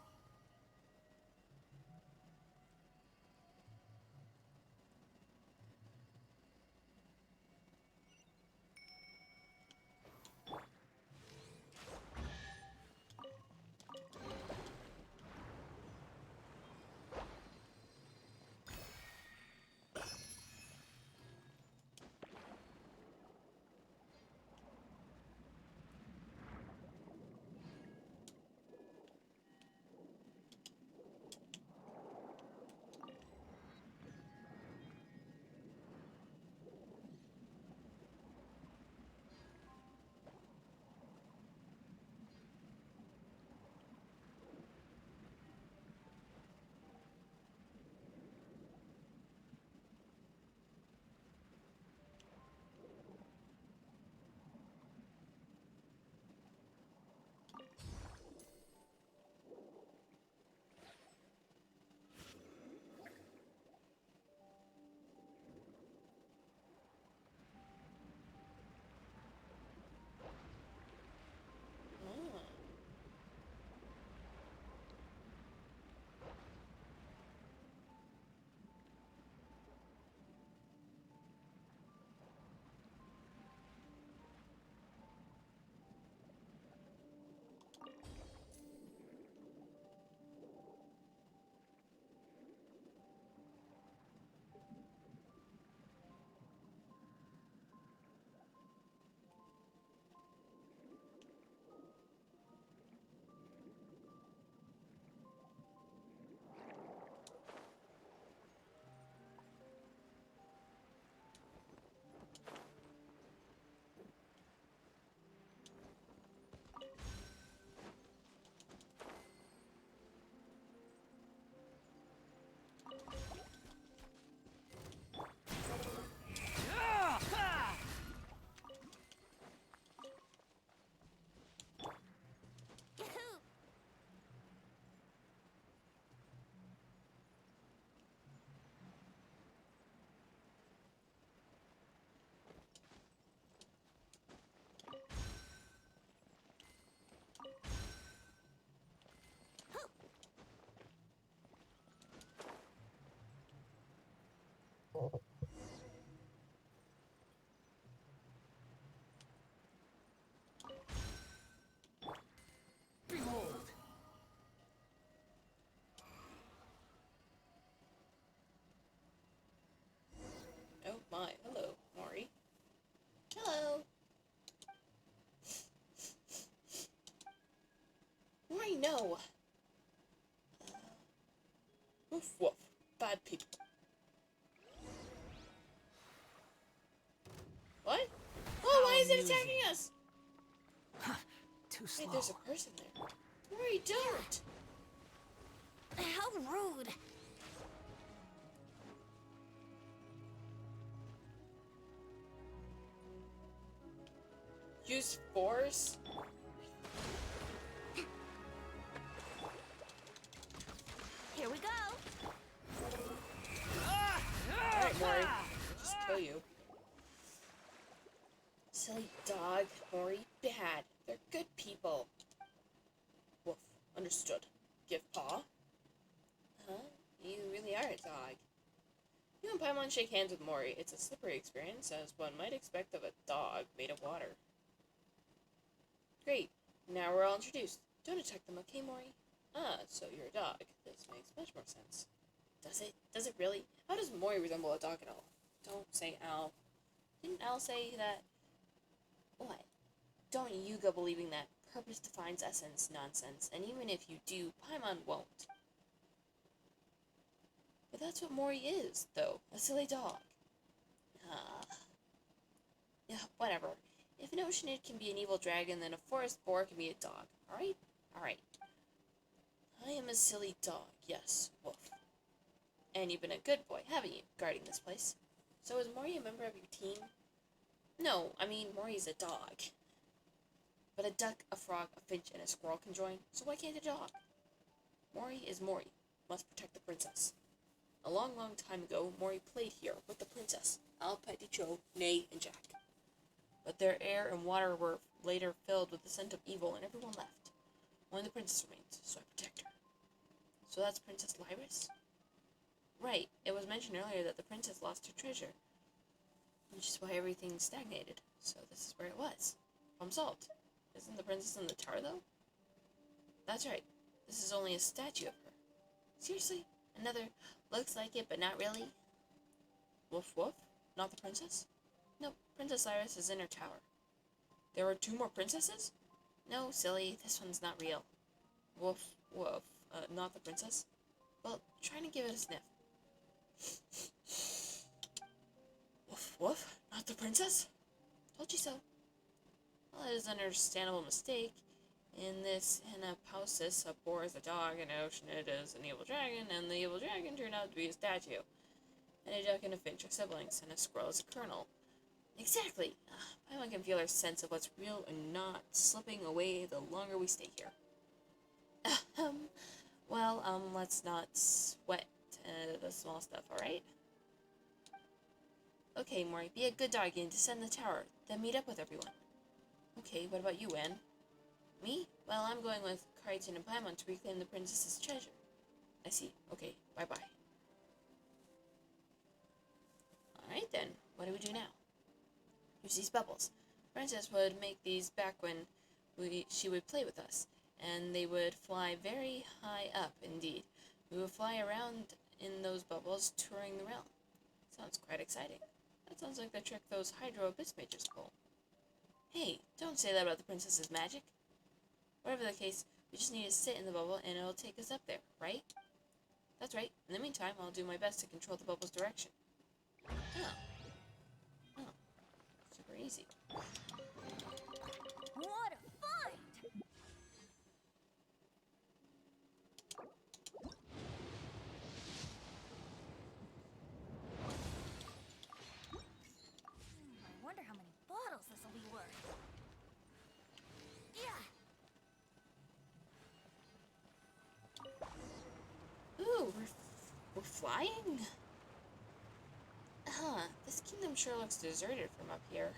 Ah. Yahoo! Behold! Oh my, hello, Mori. Hello. Mori, no. Woof woof. Bad people. What? Oh, why is it attacking us? Too Wait, slow. there's a person there. Mori, don't. How rude. Use force? Here we go. Alright, Mori. I'll just kill you. Silly dog, Mori. Bad. They're good people. Woof. Understood. Give paw? Huh? You really are a dog. You and Paimon shake hands with Mori. It's a slippery experience, as one might expect of a dog made of water. Great. Now we're all introduced. Don't attack them, okay, Mori? Ah, so you're a dog. This makes much more sense. Does it? Does it really? How does Mori resemble a dog at all? Don't say Al. Didn't Al say that? What? Don't you go believing that purpose defines essence nonsense, and even if you do, Paimon won't. But that's what Mori is, though. A silly dog. Yeah, whatever. If an oceanid can be an evil dragon, then a forest boar can be a dog. Alright? Alright. I am a silly dog, yes. Woof. And you've been a good boy, haven't you, guarding this place? So is Mori a member of your team? No, I mean Mori's a dog. But a duck, a frog, a finch, and a squirrel can join, so why can't a dog? Mori is Mori. Must protect the princess. A long, long time ago, Mori played here with the princess, Al Peticho, Nay, and Jack. But their air and water were later filled with the scent of evil, and everyone left. Only the princess remains, so I protect her. So that's Princess Lyris? Right, it was mentioned earlier that the princess lost her treasure, which is why everything stagnated. So this is where it was. Problem solved. Isn't the princess in the tower, though? That's right. This is only a statue of her. Seriously? Another looks like it, but not really? Woof woof? Not the princess? Nope, Princess Iris is in her tower. There were 2 more princesses? No, silly, this one's not real. Woof woof. Not the princess? Well, trying to give it a sniff. Woof woof? Not the princess? Told you so. Well, it is an understandable mistake. In this Henapausis, a boar is a dog, and an oceanid is an evil dragon, and the evil dragon turned out to be a statue. And a duck and a finch are siblings, and a squirrel is a colonel. Exactly! Paimon can feel our sense of what's real and not slipping away the longer we stay here. Let's not sweat the small stuff, alright? Okay, Mori, be a good doggy and descend the tower, then meet up with everyone. Okay, what about you, Anne? Me? Well, I'm going with Kariton and Paimon to reclaim the princess's treasure. I see. Okay, bye-bye. Alright then, what do we do now? Use these bubbles. The princess would make these back when she would play with us, and they would fly very high up indeed. We would fly around in those bubbles, touring the realm. Sounds quite exciting. That sounds like the trick those Hydro Abyss mages pull. Hey, don't say that about the princess's magic. Whatever the case, we just need to sit in the bubble and it'll take us up there, right? That's right. In the meantime, I'll do my best to control the bubble's direction. Oh. Super easy. What a find! I wonder how many bottles this will be worth. Yeah. Ooh, we're flying? This kingdom sure looks deserted from up here.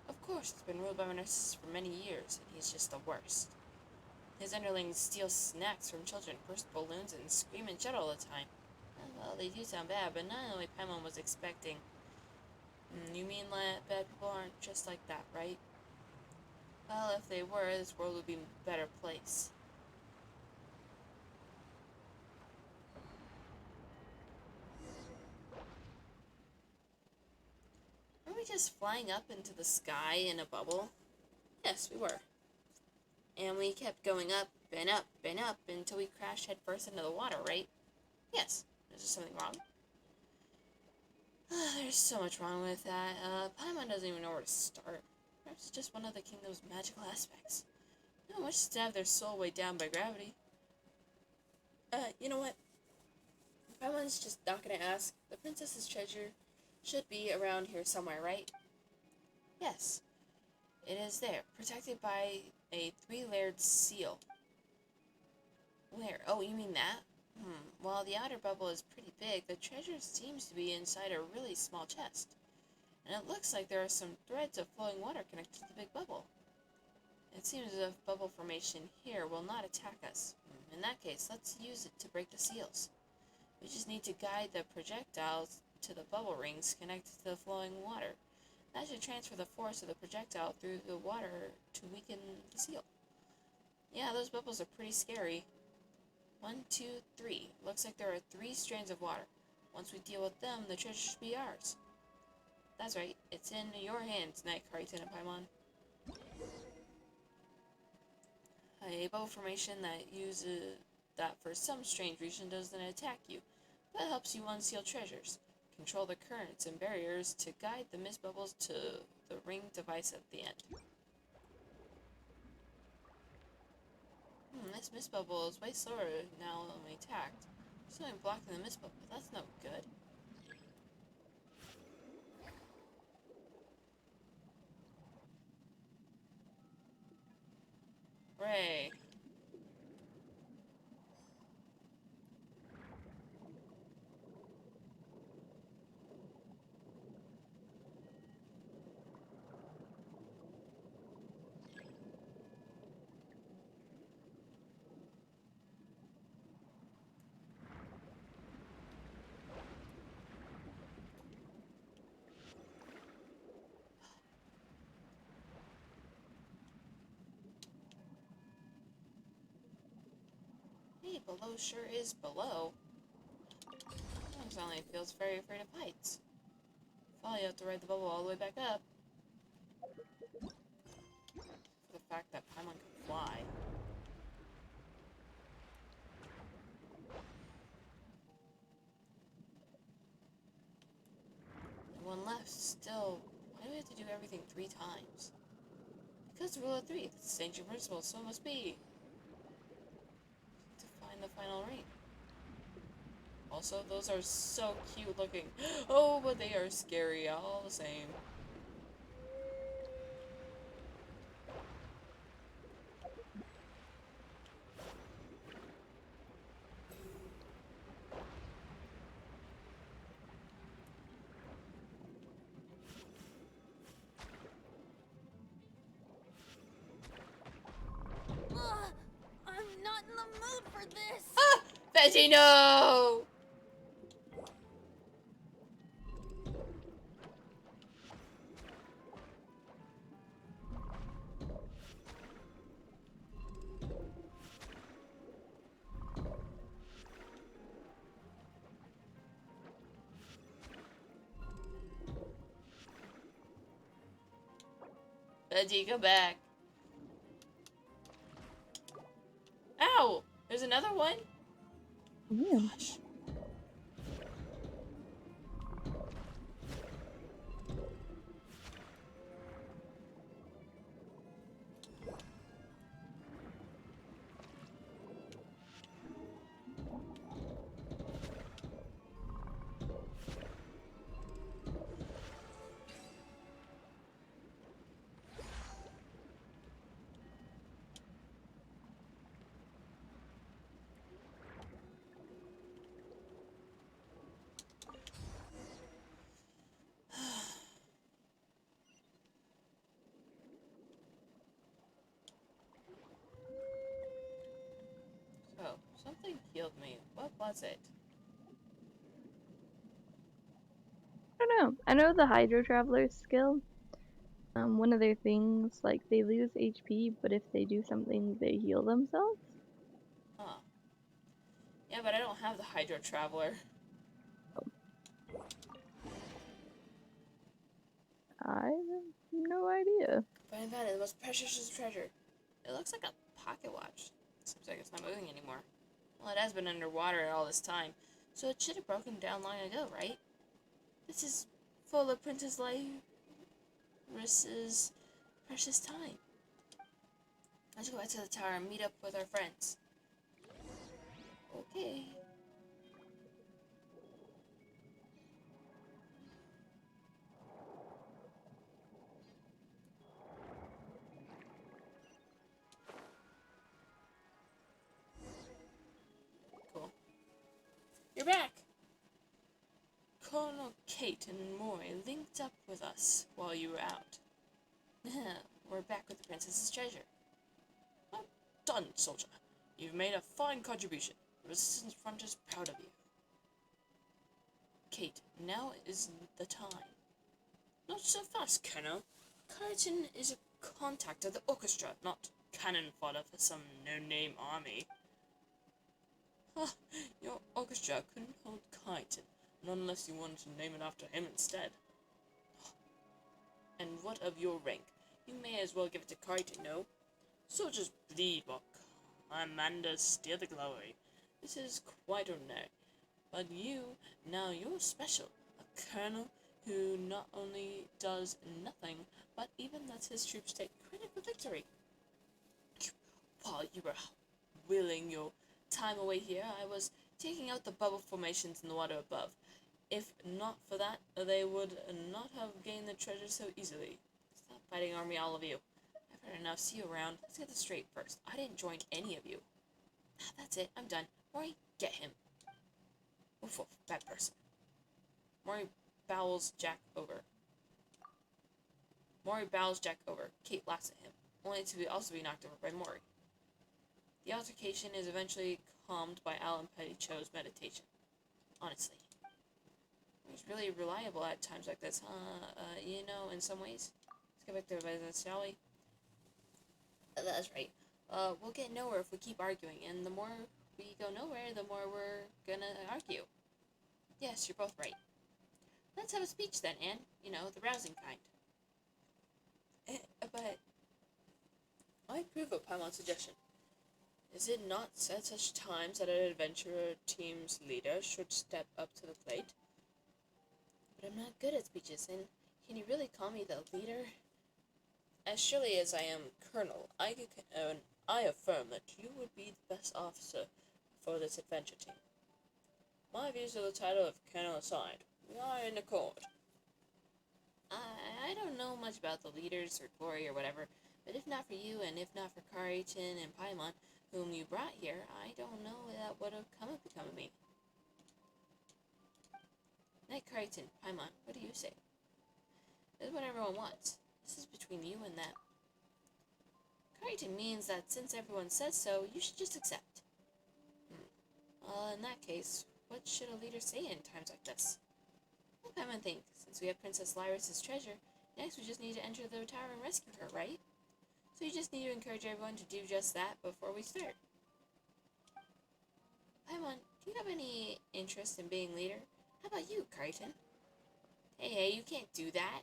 Of course, it's been ruled by Narcissus for many years, and he's just the worst. His underlings steal snacks from children, burst balloons, and scream and shout all the time. Well, they do sound bad, but not only Paimon was expecting. You mean that bad people aren't just like that, right? Well, if they were, this world would be a better place. Were we just flying up into the sky in a bubble? Yes, we were. And we kept going up and up and up until we crashed headfirst into the water, right? Yes. Is there something wrong? There's so much wrong with that. Paimon doesn't even know where to start. Perhaps it's just one of the kingdom's magical aspects. Not much to have their soul weighed down by gravity. You know what? Paimon's just not gonna ask. The princess's treasure should be around here somewhere, right? Yes. It is there, protected by a 3-layered seal. Where? Oh, you mean that? While the outer bubble is pretty big, the treasure seems to be inside a really small chest. And it looks like there are some threads of flowing water connected to the big bubble. It seems as if bubble formation here will not attack us. In that case, let's use it to break the seals. We just need to guide the projectiles to the bubble rings connected to the flowing water. That should transfer the force of the projectile through the water to weaken the seal. Yeah, those bubbles are pretty scary. 1, 2, 3. Looks like there are 3 strands of water. Once we deal with them, the treasure should be ours. That's right. It's in your hands, Knight Kariton and Paimon. A bubble formation that uses that for some strange reason doesn't attack you, but helps you unseal treasures. Control the currents and barriers to guide the mist bubbles to the ring device at the end. This mist bubble is way slower now when we attacked. Something blocking the mist bubble. That's no good. Hooray. Hey, below sure is below. Suddenly feels very afraid of heights. Well, you have to ride the bubble all the way back up. For the fact that Paimon can fly. And one left. Still, why do we have to do everything 3 times? Because the rule of 3, it's the ancient principle, so it must be. To find the final ring. Also, those are so cute looking. Oh, but they are scary all the same. Ugh, I'm not in the mood for this. Ah! Betty, no! Betty, go back. Ow! There's another one? Yeah. Gosh. Oh, something healed me. What was it? I don't know. I know the Hydro Traveler's skill. One of their things, like they lose HP, but if they do something, they heal themselves. Huh. Yeah, but I don't have the Hydro Traveler. I have no idea. But I found it, the most precious treasure. It looks like a pocket watch. Seems like it's not moving anymore. Well, it has been underwater all this time, so it should have broken down long ago, right? This is full of Princess Lyris's precious time. Let's go back to the tower and meet up with our friends. Okay. Cool. You're back! Colonel Kate and Moy linked up with us while you were out. We're back with the princess's treasure. Well done, soldier. You've made a fine contribution. The Resistance Front is proud of you. Kate, now is the time. Not so fast, Colonel. Curtin is a contact of the orchestra, not cannon fodder for some no-name army. Your orchestra couldn't hold Kyton, not unless you wanted to name it after him instead. And what of your rank? You may as well give it to Kyton, no? Soldiers bleed while commanders steal the glory. This is quite ordinary. But you're special. A colonel who not only does nothing, but even lets his troops take credit for victory. While you were willing your time away here, I was taking out the bubble formations in the water above. If not for that, they would not have gained the treasure so easily. Stop fighting army, all of you. I've heard enough. See you around. Let's get this straight first. I didn't join any of you. That's it. I'm done. Mori, get him. Oof, oof, bad person. Mori bowels Jack over. Kate laughs at him, only to also be knocked over by Mori. The altercation is eventually calmed by Alan Pettichot's meditation. Honestly. He's really reliable at times like this, huh? In some ways. Let's get back to business, shall we? That's right. We'll get nowhere if we keep arguing, and the more we go nowhere, the more we're gonna argue. Yes, you're both right. Let's have a speech then, Anne. The rousing kind. But I approve of Paimon's suggestion. Is it not at such times that an adventurer team's leader should step up to the plate? But I'm not good at speeches, and can you really call me the leader? As surely as I am colonel, I affirm that you would be the best officer for this adventure team. My views of the title of colonel aside, we are in accord. I don't know much about the leaders or glory or whatever, but if not for you, and if not for Karitin and Paimon, whom you brought here, I don't know that would have become of me. Knight Karitin, Paimon, what do you say? This is what everyone wants. This is between you and them. Karitin means that since everyone says so, you should just accept. Well, in that case, what should a leader say in times like this? What Paimon think? Since we have Princess Lyris's treasure, next we just need to enter the tower and rescue her, right? So you just need to encourage everyone to do just that before we start. Paimon, do you have any interest in being leader? How about you, Karitin? Hey, you can't do that.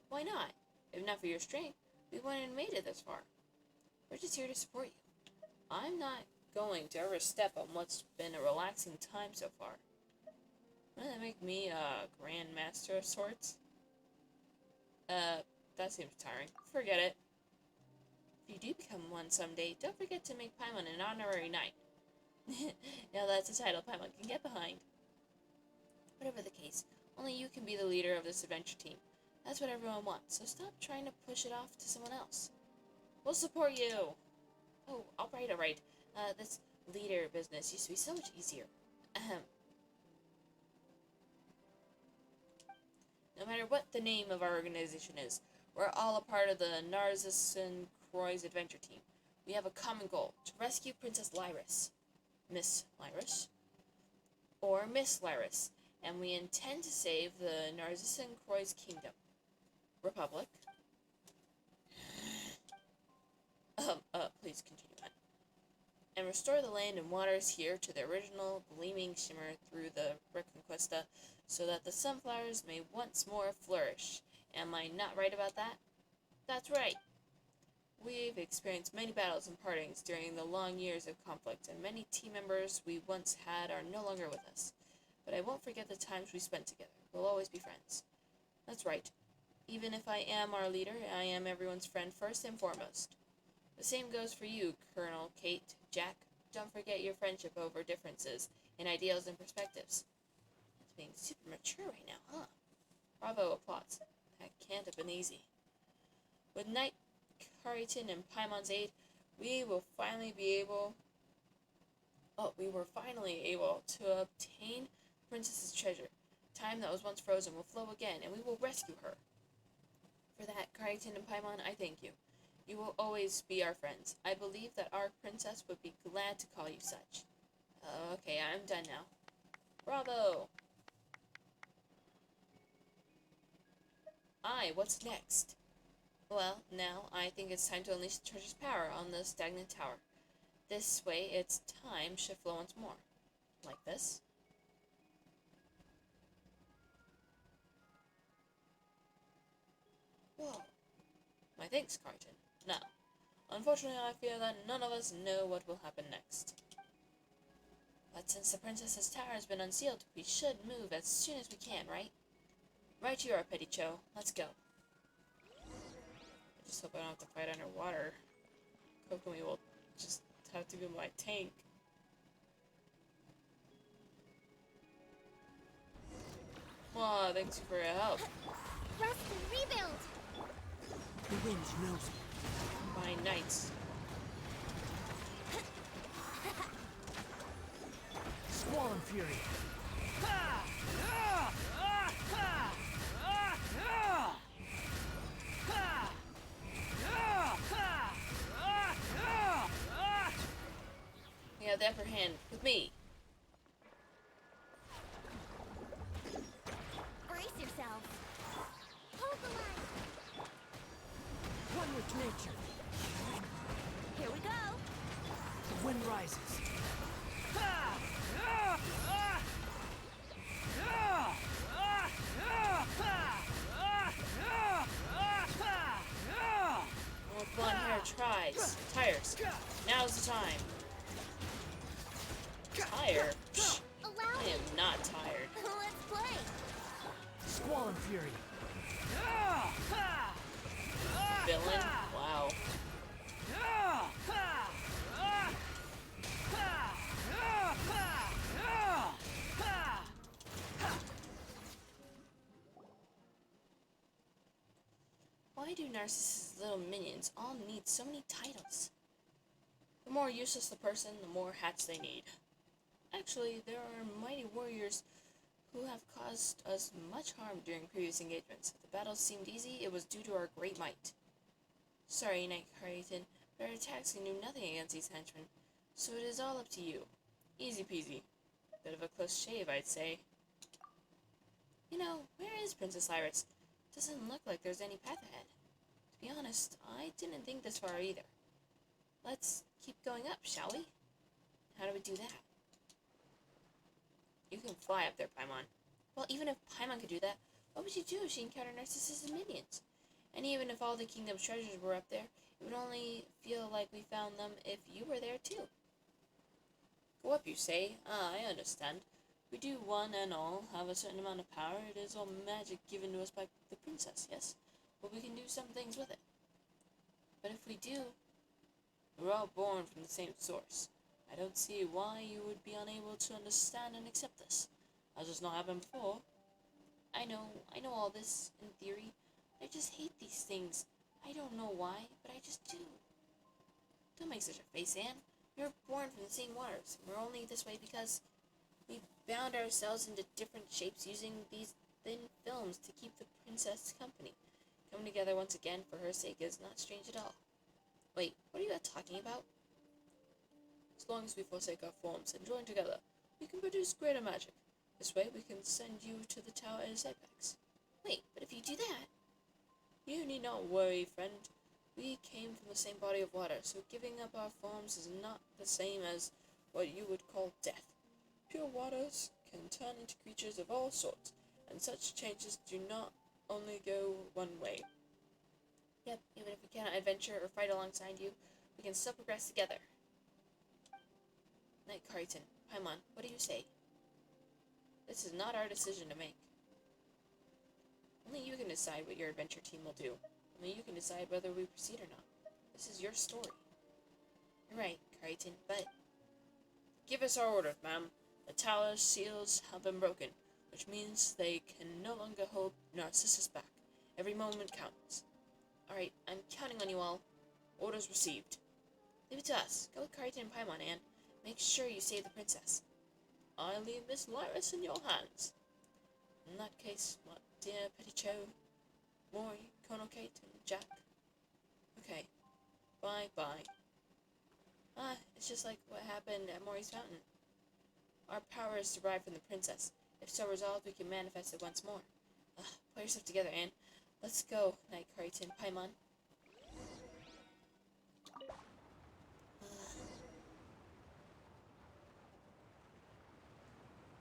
Why not? If not for your strength, we wouldn't have made it this far. We're just here to support you. I'm not going to ever step on what's been a relaxing time so far. Wouldn't that make me a Grand Master of sorts? That seems tiring. Forget it. If you do become one someday, don't forget to make Paimon an honorary knight. Now that's a title Paimon can get behind. Whatever the case, only you can be the leader of this adventure team. That's what everyone wants, so stop trying to push it off to someone else. We'll support you! Oh, alright. This leader business used to be so much easier. Ahem. No matter what the name of our organization is, we're all a part of the Narcissus Croix adventure team. We have a common goal, to rescue Princess Lyris. Miss Lyris? Or Miss Lyris. And we intend to save the Narcissus Croix Kingdom. Republic. Please continue on. And restore the land and waters here to the original gleaming shimmer through the Reconquista, so that the sunflowers may once more flourish. Am I not right about that? That's right. We've experienced many battles and partings during the long years of conflict, and many team members we once had are no longer with us. But I won't forget the times we spent together. We'll always be friends. That's right. Even if I am our leader, I am everyone's friend first and foremost. The same goes for you, Colonel, Kate, Jack. Don't forget your friendship over differences in ideals and perspectives. That's being super mature right now, huh? Bravo applauds. That can't have been easy. With Knight Karitin and Paimon's aid, we were finally able to obtain the princess's treasure. Time that was once frozen will flow again, and we will rescue her. For that, Karitin and Paimon, I thank you. You will always be our friends. I believe that our princess would be glad to call you such. Okay, I'm done now. Bravo! What's next? Well, now I think it's time to unleash the treasure's power on the stagnant tower. This way, its time should flow once more. Like this. Whoa. My thanks, Carton. Now, Unfortunately, I fear that none of us know what will happen next. But since the princess's tower has been unsealed, we should move as soon as we can, right? Right you are, Petit Cho. Let's go. I just hope I don't have to fight underwater. Kokomi will just have to be my tank. Wow, thanks for your help. Rest and rebuild. The wind knows me. By knights. Squall and fury. You have the upper hand with me. Brace yourself. Hold the line. One with nature. Here we go. The wind rises. Well, blonde hair tires. Now's the time. Tire? Psh, Allow I me. am not tired. Let's play. Squall and fury. Villain? Wow. Why do Narcissus' little minions all need so many titles? The more useless the person, the more hats they need. Actually, there are mighty warriors who have caused us much harm during previous engagements. If the battle seemed easy, it was due to our great might. Sorry, Knight Carrington, but our attacks can do nothing against these henchmen, so it is all up to you. Easy peasy. Bit of a close shave, I'd say. You know, where is Princess Iris? Doesn't look like there's any path ahead. To be honest, I didn't think this far either. Let's keep going up, shall we? How do we do that? You can fly up there, Paimon. Well, even if Paimon could do that, what would you do if she encountered Narcissus' minions? And even if all the kingdom's treasures were up there, it would only feel like we found them if you were there too. Go up, you say? Ah, I understand. We do one and all have a certain amount of power. It is all magic given to us by the princess, yes? But we can do some things with it. But if we do, we're all born from the same source. I don't see why you would be unable to understand and accept this. Has this not happened before? I know all this in theory. I just hate these things. I don't know why, but I just do. Don't make such a face, Anne. We were born from the same waters, and we're only this way because we bound ourselves into different shapes using these thin films to keep the princess company. Coming together once again for her sake is not strange at all. Wait, what are you talking about? As long as we forsake our forms and join together, we can produce greater magic. This way we can send you to the tower as Apex. Wait, but if you do that... You need not worry, friend. We came from the same body of water, so giving up our forms is not the same as what you would call death. Pure waters can turn into creatures of all sorts, and such changes do not only go one way. Yep, even if we cannot adventure or fight alongside you, we can still progress together. Knight Carrington, Paimon, what do you say? This is not our decision to make. Only you can decide what your adventure team will do. Only you can decide whether we proceed or not. This is your story. You're right, Carrington, but... Give us our orders, ma'am. The tower's seals have been broken, which means they can no longer hold Narcissus back. Every moment counts. Alright, I'm counting on you all. Orders received. Leave it to us. Go with Carrington and Paimon, and make sure you save the princess. I leave Miss Lyris in your hands. In that case, my dear Petit Cho, Maury, Colonel Kate, and Jack. Okay. Bye-bye. It's just like what happened at Maury's fountain. Our power is derived from the princess. If so resolved, we can manifest it once more. Pull yourself together, Anne. Let's go, Knight Carrington, Paimon.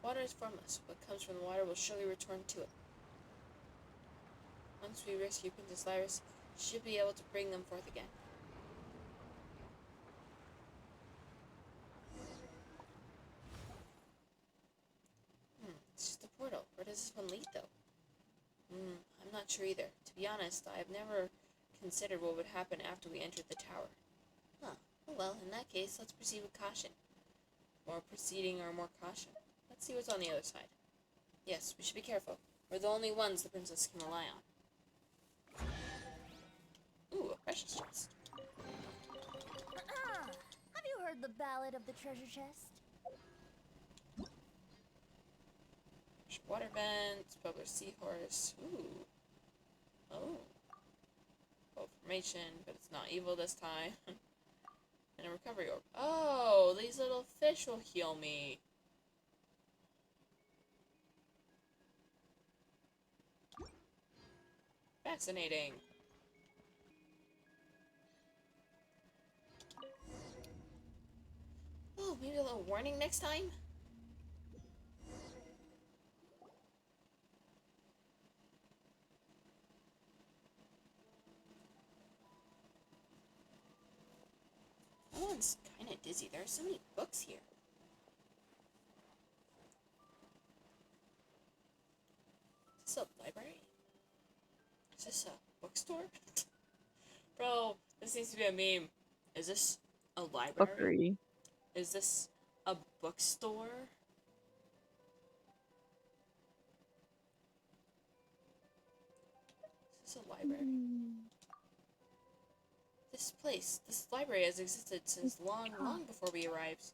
Water is formless. What comes from the water will surely return to it. Once we rescue Princess Lyris, she should be able to bring them forth again. not sure either. To be honest, I have never considered what would happen after we entered the tower. Huh. Oh, well, in that case, let's proceed with caution. More proceeding or more caution. Let's see what's on the other side. Yes, we should be careful. We're the only ones the princess can rely on. Ooh, a precious chest. Have you heard the ballad of the treasure chest? Water vents, bubbler seahorse. Ooh. Oh. Full formation, but it's not evil this time. And a recovery orb. Oh, these little fish will heal me. Fascinating. Oh, maybe a little warning next time? That one's kind of dizzy. There are so many books here. Is this a library? Is this a bookstore? Bro, this needs to be a meme. Is this a library? Bookery. Is this a bookstore? Is this a library? This library has existed since long before we arrived.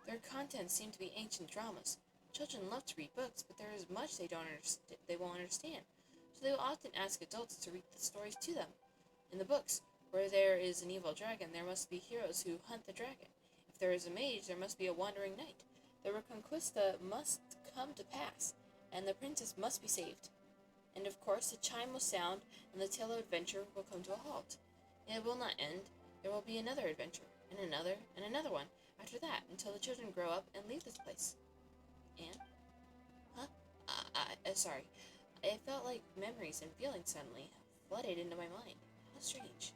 Their contents seem to be ancient dramas. Children love to read books, but there is much they won't understand. So they will often ask adults to read the stories to them. In the books, where there is an evil dragon, there must be heroes who hunt the dragon. If there is a mage, there must be a wandering knight. The reconquista must come to pass, and the princess must be saved. And of course, the chime will sound, and the tale of adventure will come to a halt. It will not end. There will be another adventure, and another one after that, until the children grow up and leave this place. And? Huh? Sorry. It felt like memories and feelings suddenly flooded into my mind. How strange.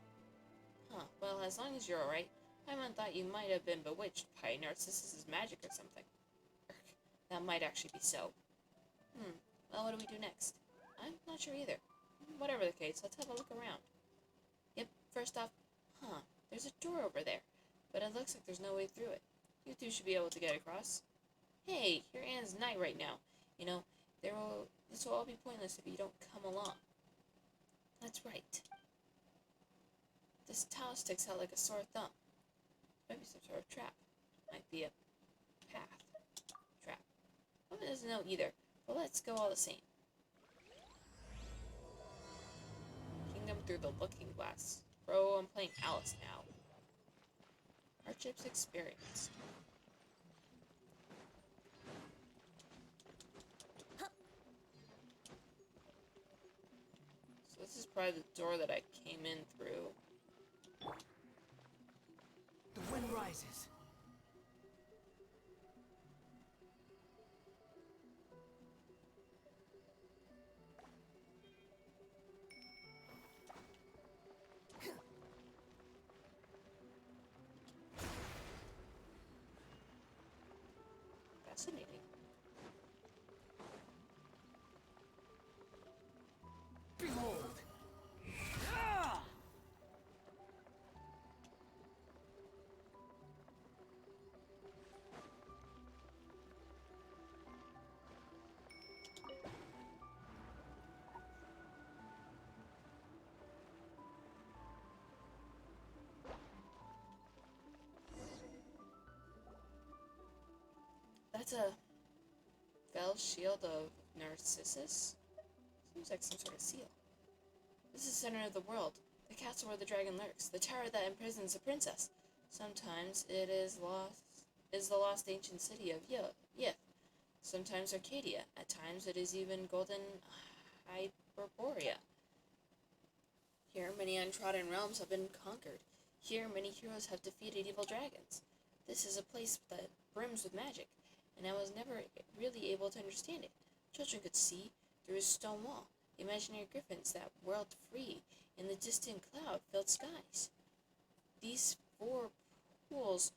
Huh. Well, as long as you're alright, Paimon thought you might have been bewitched by Narcissus's magic or something. That might actually be so. Well, what do we do next? I'm not sure either. Whatever the case, let's have a look around. Yep, first off, there's a door over there, but it looks like there's no way through it. You two should be able to get across. Hey, you're Anne's knight right now. You know, this will all be pointless if you don't come along. That's right. This towel sticks out like a sore thumb. Might be some sort of trap. Might be a path. Trap. Woman doesn't know either, but let's go all the same. Kingdom through the looking glass. Bro, I'm playing Alice now. Hardships experienced. So this is probably the door that I came in through. The wind rises. Fascinating. Behold. That's a fell shield of Narcissus? Seems like some sort of seal. This is the center of the world, the castle where the dragon lurks, the tower that imprisons the princess. Sometimes it is the lost ancient city of Yith. Sometimes Arcadia. At times it is even golden Hyperborea. Here many untrodden realms have been conquered. Here many heroes have defeated evil dragons. This is a place that brims with magic, and I was never really able to understand it. Children could see through a stone wall, the imaginary griffins that whirled free in the distant cloud-filled skies. These four pools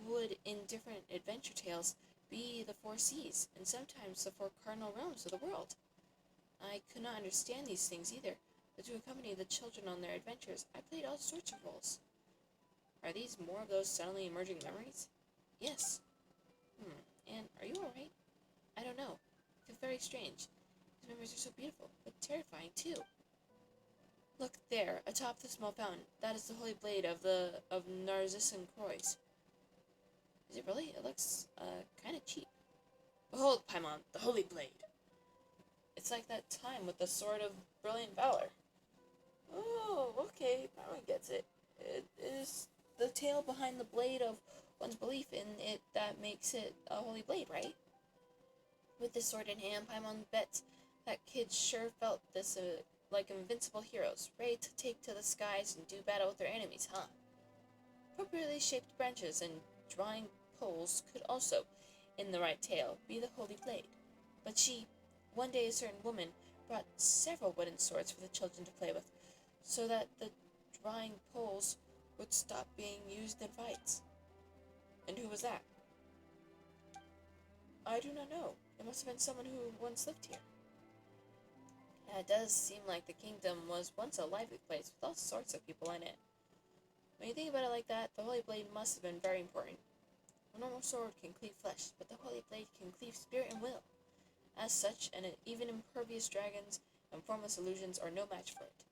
would, in different adventure tales, be the four seas, and sometimes the four cardinal realms of the world. I could not understand these things either, but to accompany the children on their adventures, I played all sorts of roles. Are these more of those suddenly emerging memories? Yes. Anne, are you alright? I don't know. I feel very strange. These memories are so beautiful, but terrifying too. Look there, atop the small fountain. That is the holy blade of Narcissan Croix. Is it really? It looks, kind of cheap. Behold, Paimon, the holy blade. It's like that time with the sword of brilliant valor. Oh, okay, Paimon gets it. It is the tale behind the blade of one's belief in it that makes it a holy blade, right? With this sword in hand, Paimon bets that kids sure felt this, like invincible heroes, ready to take to the skies and do battle with their enemies, huh? Appropriately shaped branches and drawing poles could also, in the right tale, be the holy blade. But one day a certain woman, brought several wooden swords for the children to play with, so that the drawing poles would stop being used in fights. And who was that? I do not know. It must have been someone who once lived here. Yeah, it does seem like the kingdom was once a lively place with all sorts of people in it. When you think about it like that, the holy blade must have been very important. A normal sword can cleave flesh, but the holy blade can cleave spirit and will. As such, and even impervious dragons and formless illusions are no match for it.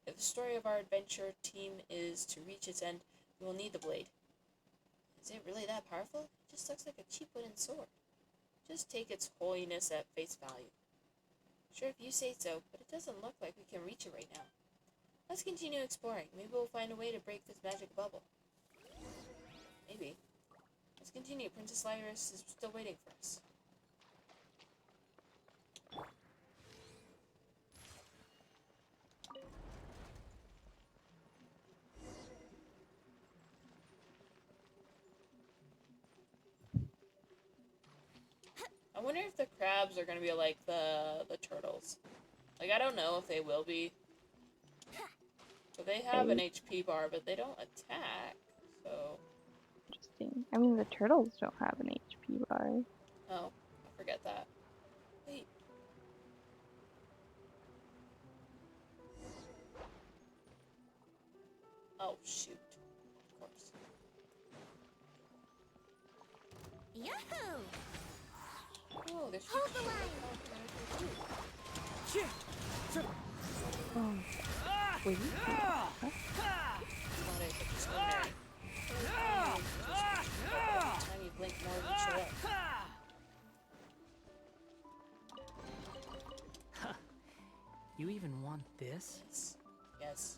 If the story of our adventure team is to reach its end, we will need the blade. Is it really that powerful? It just looks like a cheap wooden sword. Just take its holiness at face value. Sure, if you say so, but it doesn't look like we can reach it right now. Let's continue exploring. Maybe we'll find a way to break this magic bubble. Maybe. Let's continue. Princess Lyris is still waiting for us. I wonder if the crabs are gonna be like the turtles. Like, I don't know if they will be. But they have an HP bar, but they don't attack, so... Interesting. I mean, the turtles don't have an HP bar. Oh, I forget that. Wait. Oh, shoot. Of course. Yahoo! Oh, there's Hold the line! Oh. Wait. Huh? Time you blink more than show up. You even want this? Yes. Yes.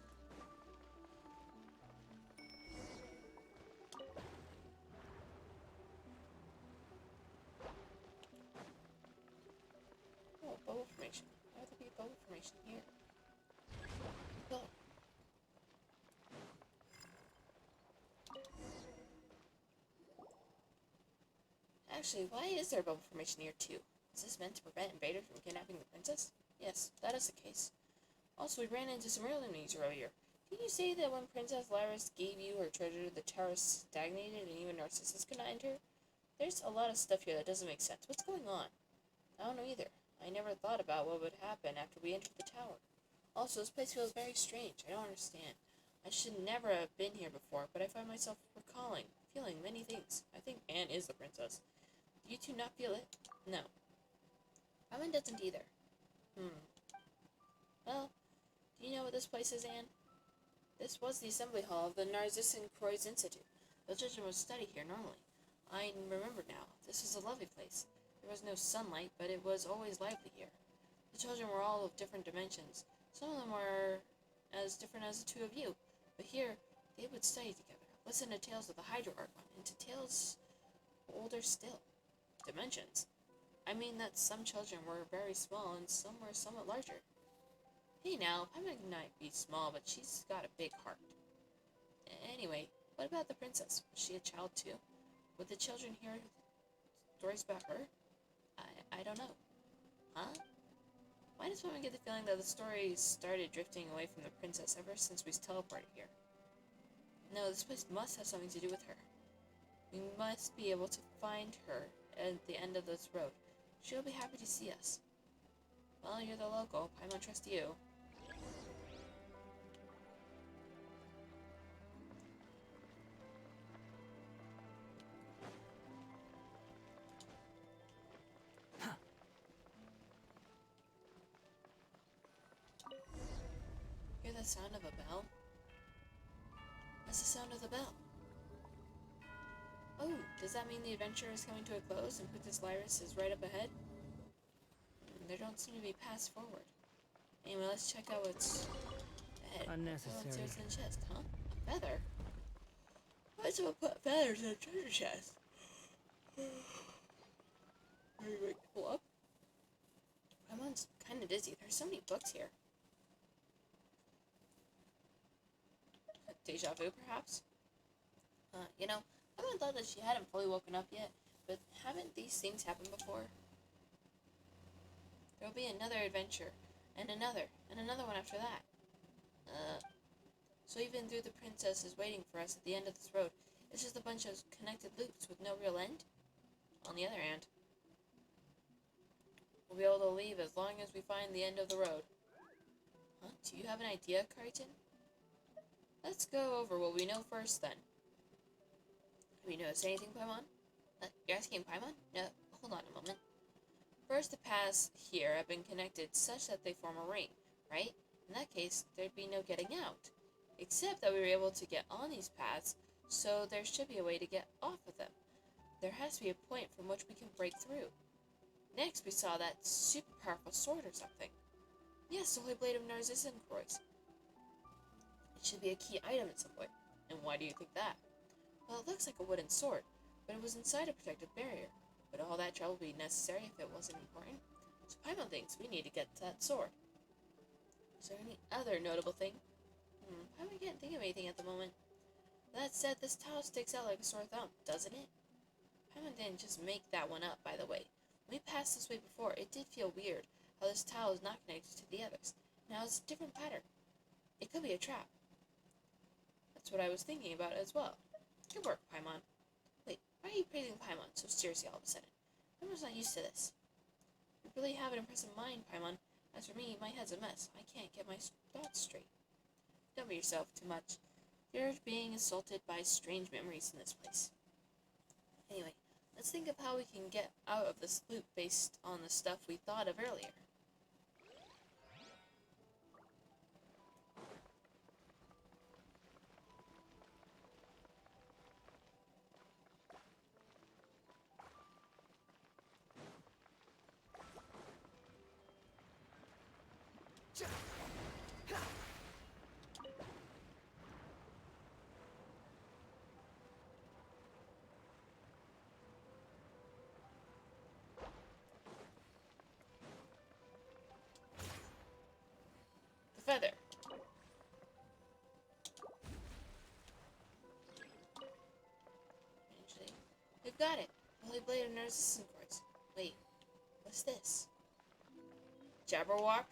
Oh, bubble formation. Why would there be a bubble formation here? Oh. Actually, why is there a bubble formation here too? Is this meant to prevent invaders from kidnapping the princess? Yes, that is the case. Also, we ran into some real enemies earlier. Didn't you say that when Princess Lyris gave you her treasure, the tower stagnated and even Narcissus could not enter? There's a lot of stuff here that doesn't make sense. What's going on? I don't know either. I never thought about what would happen after we entered the tower. Also, this place feels very strange. I don't understand. I should never have been here before, but I find myself feeling many things. I think Anne is the princess. Do you two not feel it? No. Roman doesn't either. Well, do you know what this place is, Anne? This was the assembly hall of the Narcissan Croix Institute. The children would study here normally. I remember now. This was a lovely place. There was no sunlight, but it was always lively here. The children were all of different dimensions. Some of them were as different as the two of you. But here, they would study together, listen to tales of the Hydro Archon, and to tales older still. Dimensions. I mean that some children were very small and some were somewhat larger. Hey now, I might not be small, but she's got a big heart. Anyway, what about the princess? Was she a child too? Would the children hear stories about her? I don't know. Huh? Why does one get the feeling that the story started drifting away from the princess ever since we teleported here? No, this place must have something to do with her. We must be able to find her at the end of this road. She'll be happy to see us. Well, you're the local. I won't trust you. Hear the sound of a bell? What's the sound of the bell? Oh, does that mean the adventure is coming to a close and Princess Lyris is right up ahead? There don't seem to be paths forward. Anyway, let's check out what's ahead. Unnecessary. What's in the chest, huh? A feather? Why'd someone put feathers in a treasure chest? Are you ready to pull up? My mom's kinda dizzy. There's so many books here. Deja vu, perhaps? You know, I haven't thought that she hadn't fully woken up yet, but haven't these things happened before? There'll be another adventure, and another one after that. So even though the princess is waiting for us at the end of this road, it's just a bunch of connected loops with no real end? On the other hand, we'll be able to leave as long as we find the end of the road. Huh? Do you have an idea, Crichton? Let's go over what we know first, then. Have you noticed anything, Paimon? You're asking Paimon? No, hold on a moment. First, the paths here have been connected such that they form a ring, right? In that case, there'd be no getting out. Except that we were able to get on these paths, so there should be a way to get off of them. There has to be a point from which we can break through. Next, we saw that super powerful sword or something. Yes, the Holy Blade of Narcissus. It should be a key item at some point. And why do you think that? Well, it looks like a wooden sword, but it was inside a protective barrier. Would all that trouble be necessary if it wasn't important? So Paimon thinks we need to get to that sword. Is there any other notable thing? Paimon can't think of anything at the moment. That said, this tile sticks out like a sore thumb, doesn't it? Paimon didn't just make that one up, by the way. When we passed this way before, it did feel weird how this tile is not connected to the others. Now it's a different pattern. It could be a trap. That's what I was thinking about as well. Good work, Paimon. Wait, why are you praising Paimon so seriously all of a sudden? Paimon's not used to this. You really have an impressive mind, Paimon. As for me, my head's a mess. I can't get my thoughts straight. Don't be yourself too much. You're being assaulted by strange memories in this place. Anyway, let's think of how we can get out of this loop based on the stuff we thought of earlier. The feather. Actually, we've got it. Holy Blade of Narcissus. Wait, what's this? Jabberwock?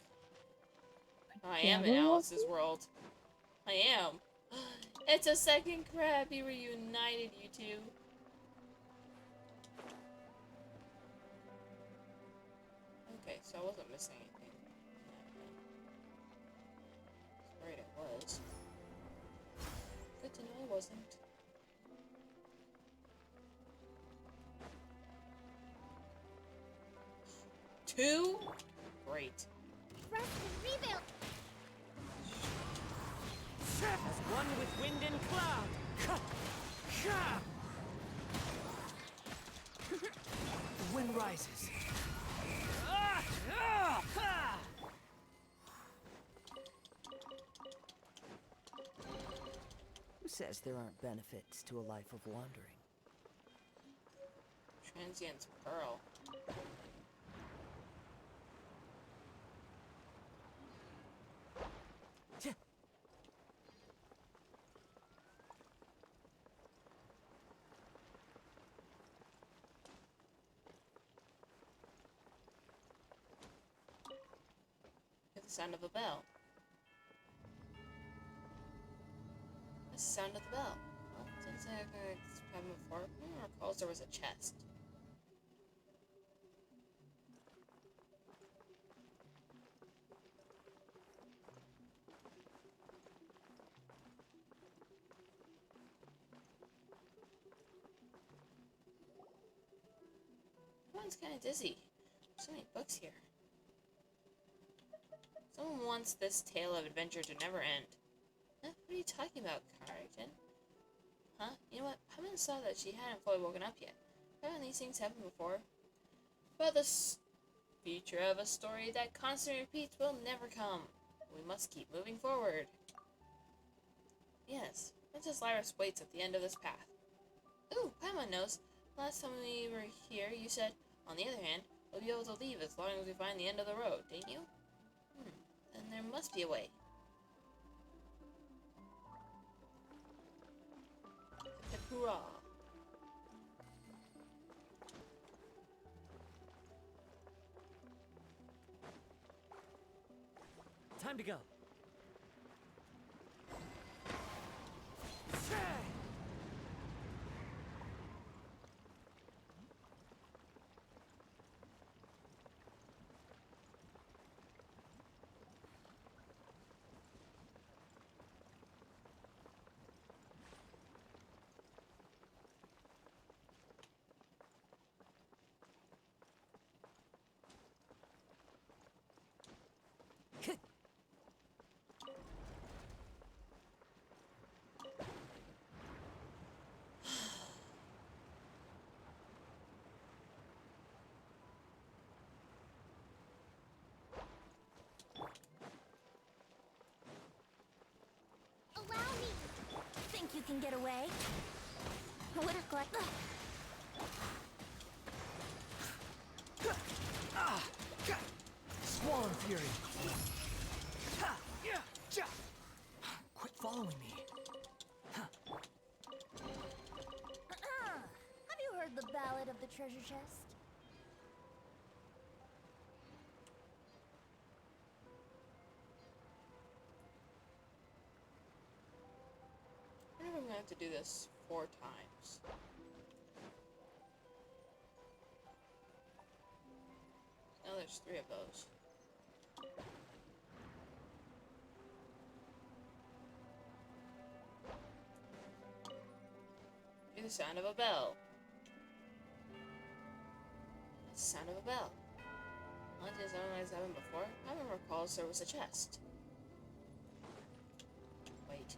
I am in Alice's world. I am. It's a second crab. He reunited you two. Okay, so I wasn't missing anything. Right, it was. Good to know I wasn't. Two? Great. Rest and rebuild. As one with wind and cloud. The wind rises. Who says there aren't benefits to a life of wandering? Transient's Pearl. Hear the sound of a bell. That's the sound of the bell. Well, since I've happened before, no one recalls there was a chest. Everyone's kind of dizzy. So many books here. Someone wants this tale of adventure to never end. Huh? What are you talking about, Carrington? Huh? You know what? Paimon saw that she hadn't fully woken up yet. Haven't these things happened before? But the future of a story that constantly repeats will never come. We must keep moving forward. Yes, Princess Lyris waits at the end of this path. Ooh, Paimon knows. Last time we were here, you said, on the other hand, we'll be able to leave as long as we find the end of the road, didn't you? Then there must be a way. Hoorah! Time to go. Allow me! Think you can get away? What a glut. Swallow Fury! Quit following me. Have you heard the ballad of the treasure chest? I wonder if I'm gonna have to do this 4 times. Now there's 3 of those. Hear the sound of a bell. That's the sound of a bell. Not as something like happened before. Paimon recalls there was a chest. Wait.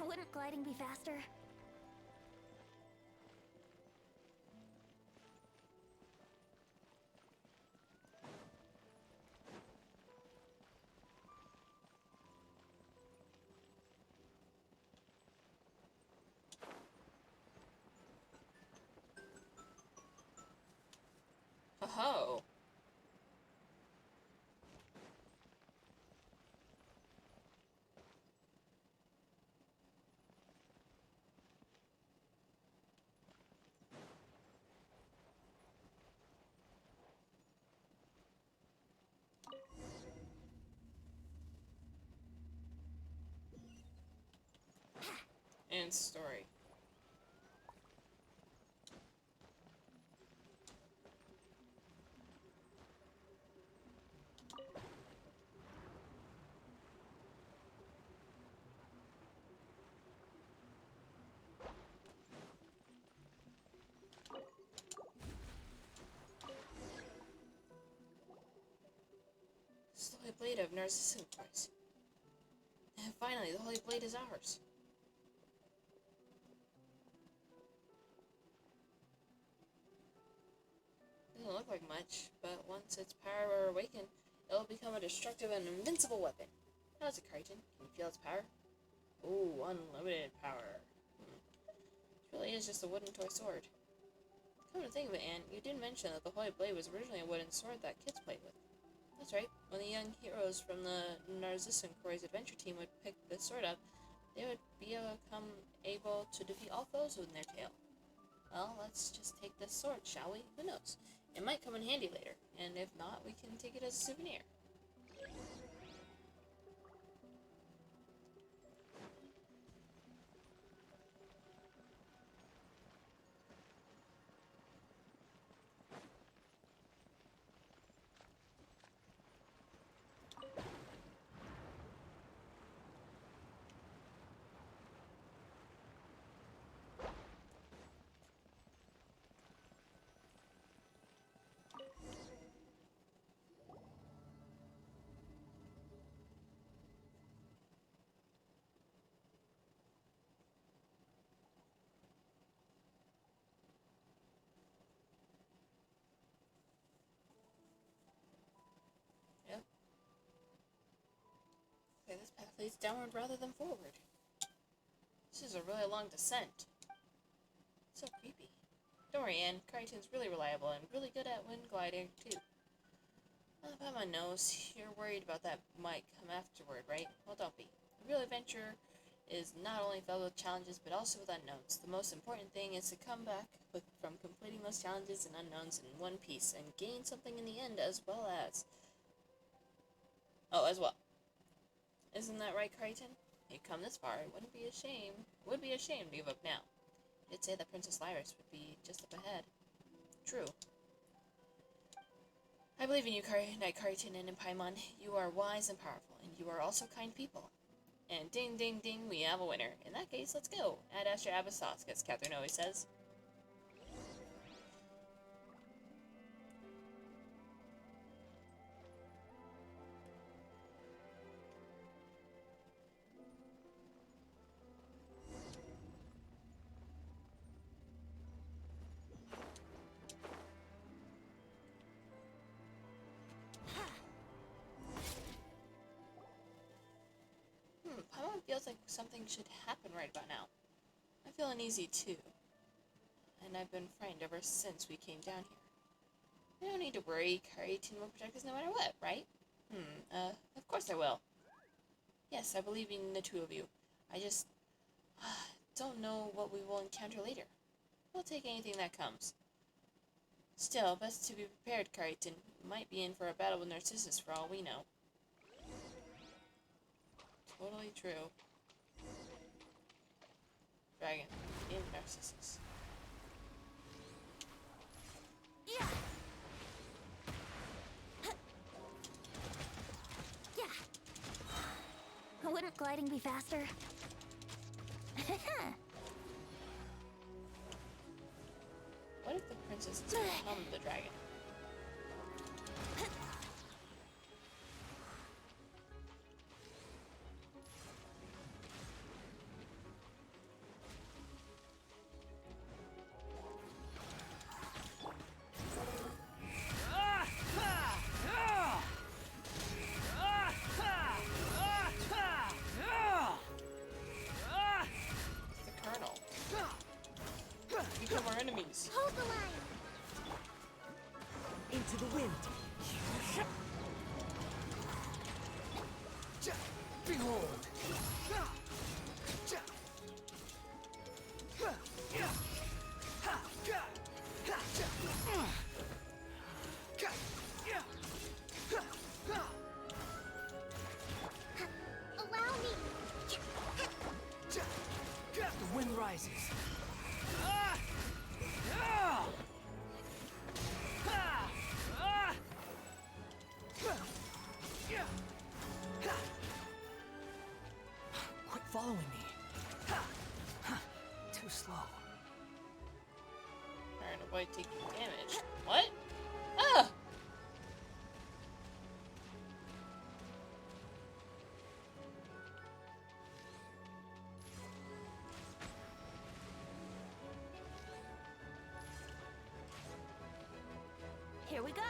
Wouldn't gliding be faster? Oh. And story. This is the Holy Blade of Narcissus Price. And finally, the Holy Blade is ours. Doesn't look like much, but once its power are awakened, it'll become a destructive and invincible weapon. How's it, Crichton? Can you feel its power? Ooh, unlimited power. It really is just a wooden toy sword. Come to think of it, Anne, you did mention that the Holy Blade was originally a wooden sword that kids played with. That's right. When the young heroes from the Narcissus Adventure team would pick this sword up, they would become able to defeat all foes within their tail. Well, let's just take this sword, shall we? Who knows? It might come in handy later, and if not, we can take it as a souvenir. it's downward rather than forward. This is a really long descent. So creepy. Don't worry, Anne. Crichton's really reliable and really good at wind gliding, too. Paimon knows you're worried about that might come afterward, right? Well, don't be. A real adventure is not only filled with challenges, but also with unknowns. The most important thing is to come back from completing those challenges and unknowns in one piece, and gain something in the end as well as... Oh, as well. Isn't that right, Crichton? You've come this far, it would be a shame to give up now. You'd say that Princess Lyris would be just up ahead. True. I believe in you, Knight Crichton and in Paimon. You are wise and powerful, and you are also kind people. And ding, ding, ding, we have a winner. In that case, let's go. Ad Astra Abyssos, as Catherine always says. Paimon feels like something should happen right about now. I feel uneasy too. And I've been frightened ever since we came down here. We don't need to worry. Crichton will protect us no matter what, right? Of course I will. Yes, I believe in the two of you. I just don't know what we will encounter later. We'll take anything that comes. Still, best to be prepared, Crichton. Might be in for a battle with Narcissus for all we know. Totally true. Dragon in Narcissus. Yeah. Yeah. Wouldn't gliding be faster? What if the princess is become the dragon? Become our enemies. Hold the line. Into the wind. Behold! Allow me. The wind rises. Quit following me. Too slow. Trying to avoid taking damage. What? Ah! Here we go.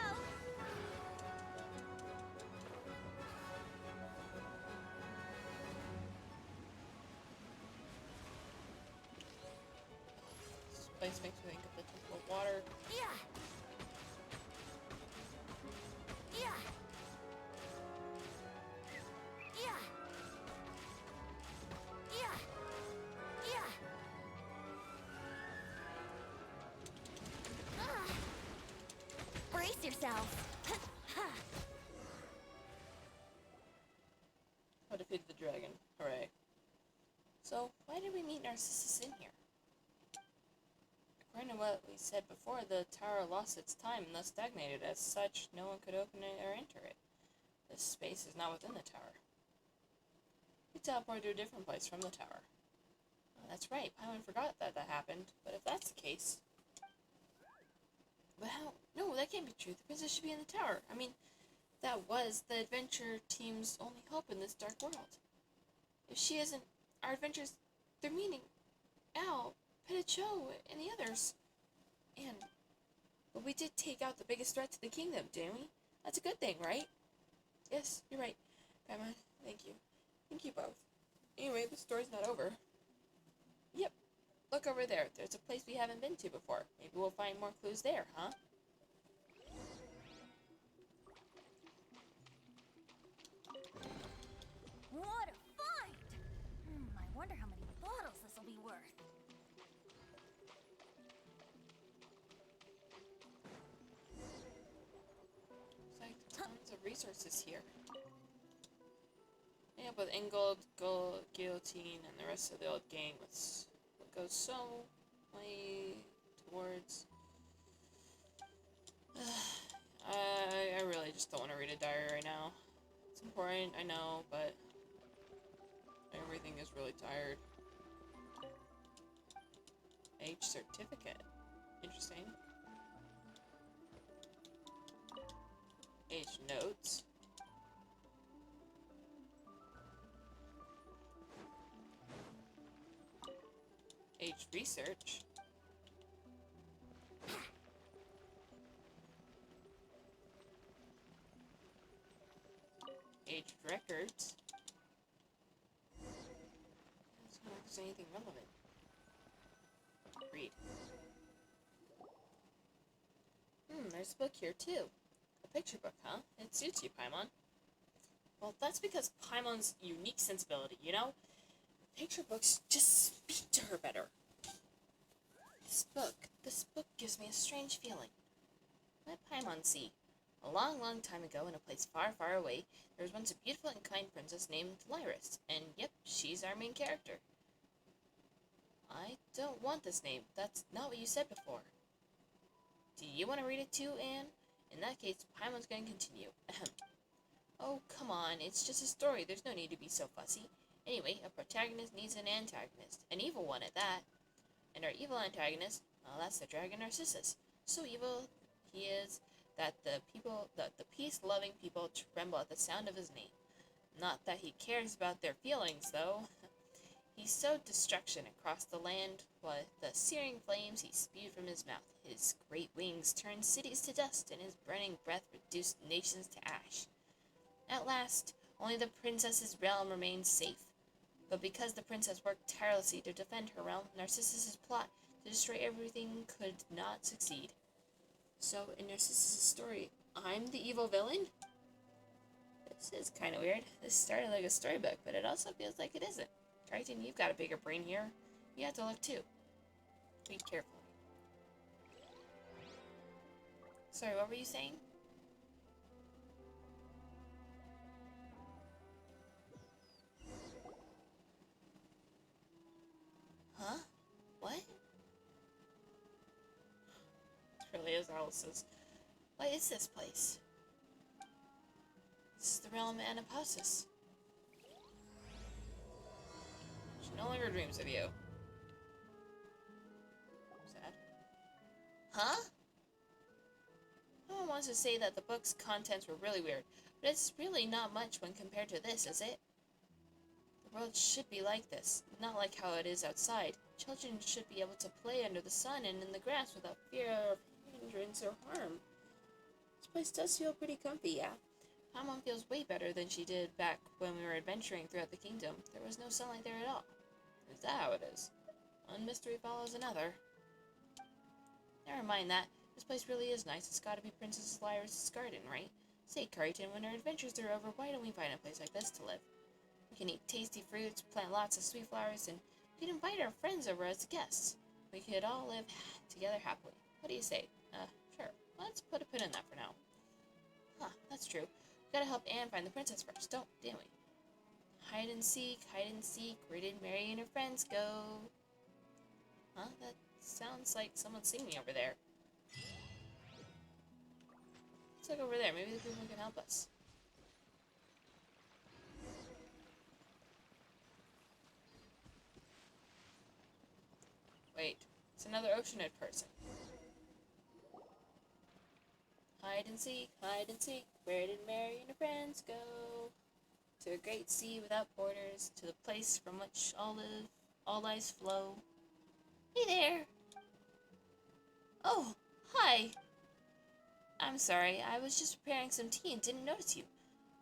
This place makes me think of the Temple of Water. Yeah. Yeah. Yeah. Yeah. Yeah. Brace yourself. I defeated the dragon. Hooray. So, why did we meet Narcissus in here? According to what we said before, the tower lost its time and thus stagnated. As such, no one could open it or enter it. This space is not within the tower. We teleported to a different place from the tower. Oh, that's right, Paimon forgot that happened. But if that's the case... But how? No, that can't be true. The princess should be in the tower. I mean, that was the adventure team's only hope in this dark world. If she isn't, our adventures, they're meaning Al, Peticho, and the others. But we did take out the biggest threat to the kingdom, didn't we? That's a good thing, right? Yes, you're right, Paimon. Thank you. Thank you both. Anyway, the story's not over. Yep. Look over there. There's a place we haven't been to before. Maybe we'll find more clues there, huh? What a find! I wonder how many bottles this will be worth. It's like tons of resources here. Yeah, with Ingold, Guillotine, and the rest of the old gang, what goes so way towards... I really just don't want to read a diary right now. It's important, I know, but everything is really tired. Age certificate. Interesting. Age notes. Age research. Age records. Let's know if there's anything relevant. Read. There's a book here too. A picture book, huh? It suits you, Paimon. Well, that's because Paimon's unique sensibility, you know? Picture books just speak to her better. This book gives me a strange feeling. Let Paimon see. A long, long time ago, in a place far, far away, there was once a beautiful and kind princess named Lyris, and yep, she's our main character. I don't want this name. That's not what you said before. Do you want to read it too, Anne? In that case, Paimon's going to continue. Ahem. Oh, come on, it's just a story. There's no need to be so fussy. Anyway, a protagonist needs an antagonist. An evil one at that. And our evil antagonist, well, that's the dragon Narcissus. So evil he is that the peace-loving people tremble at the sound of his name. Not that he cares about their feelings, though. He sowed destruction across the land with the searing flames he spewed from his mouth. His great wings turned cities to dust, and his burning breath reduced nations to ash. At last, only the princess's realm remained safe. But because the princess worked tirelessly to defend her realm, Narcissus' plot to destroy everything could not succeed. So, in Narcissus' story, I'm the evil villain? This is kind of weird. This started like a storybook, but it also feels like it isn't. Triton, you've got a bigger brain here. You have to look too. Read carefully. Sorry, what were you saying? Huh? What? It really is Alice's. What is this place? This is the realm of Anaposis. She no longer dreams of you. Sad. Huh? No one wants to say that the book's contents were really weird, but it's really not much when compared to this, is it? The world should be like this, not like how it is outside. Children should be able to play under the sun and in the grass without fear of hindrance or harm. This place does feel pretty comfy, yeah? Paimon feels way better than she did back when we were adventuring throughout the kingdom. There was no sunlight there at all. Is that how it is? One mystery follows another. Never mind that. This place really is nice. It's gotta be Princess Lyris' garden, right? Say, Carrington, when our adventures are over, why don't we find a place like this to live? We can eat tasty fruits, plant lots of sweet flowers, and we can invite our friends over as guests. We could all live together happily. What do you say? Sure. Let's put a pin in that for now. Huh, that's true. We gotta help Anne find the princess first, don't we? Hide and seek, where did Mary and her friends go? Huh? That sounds like someone singing over there. Let's look over there. Maybe the people can help us. Wait, it's another Oceanid person. Hide and seek, where did Mary and her friends go? To a great sea without borders, to the place from which all lives flow. Hey there! Oh, hi! I'm sorry, I was just preparing some tea and didn't notice you.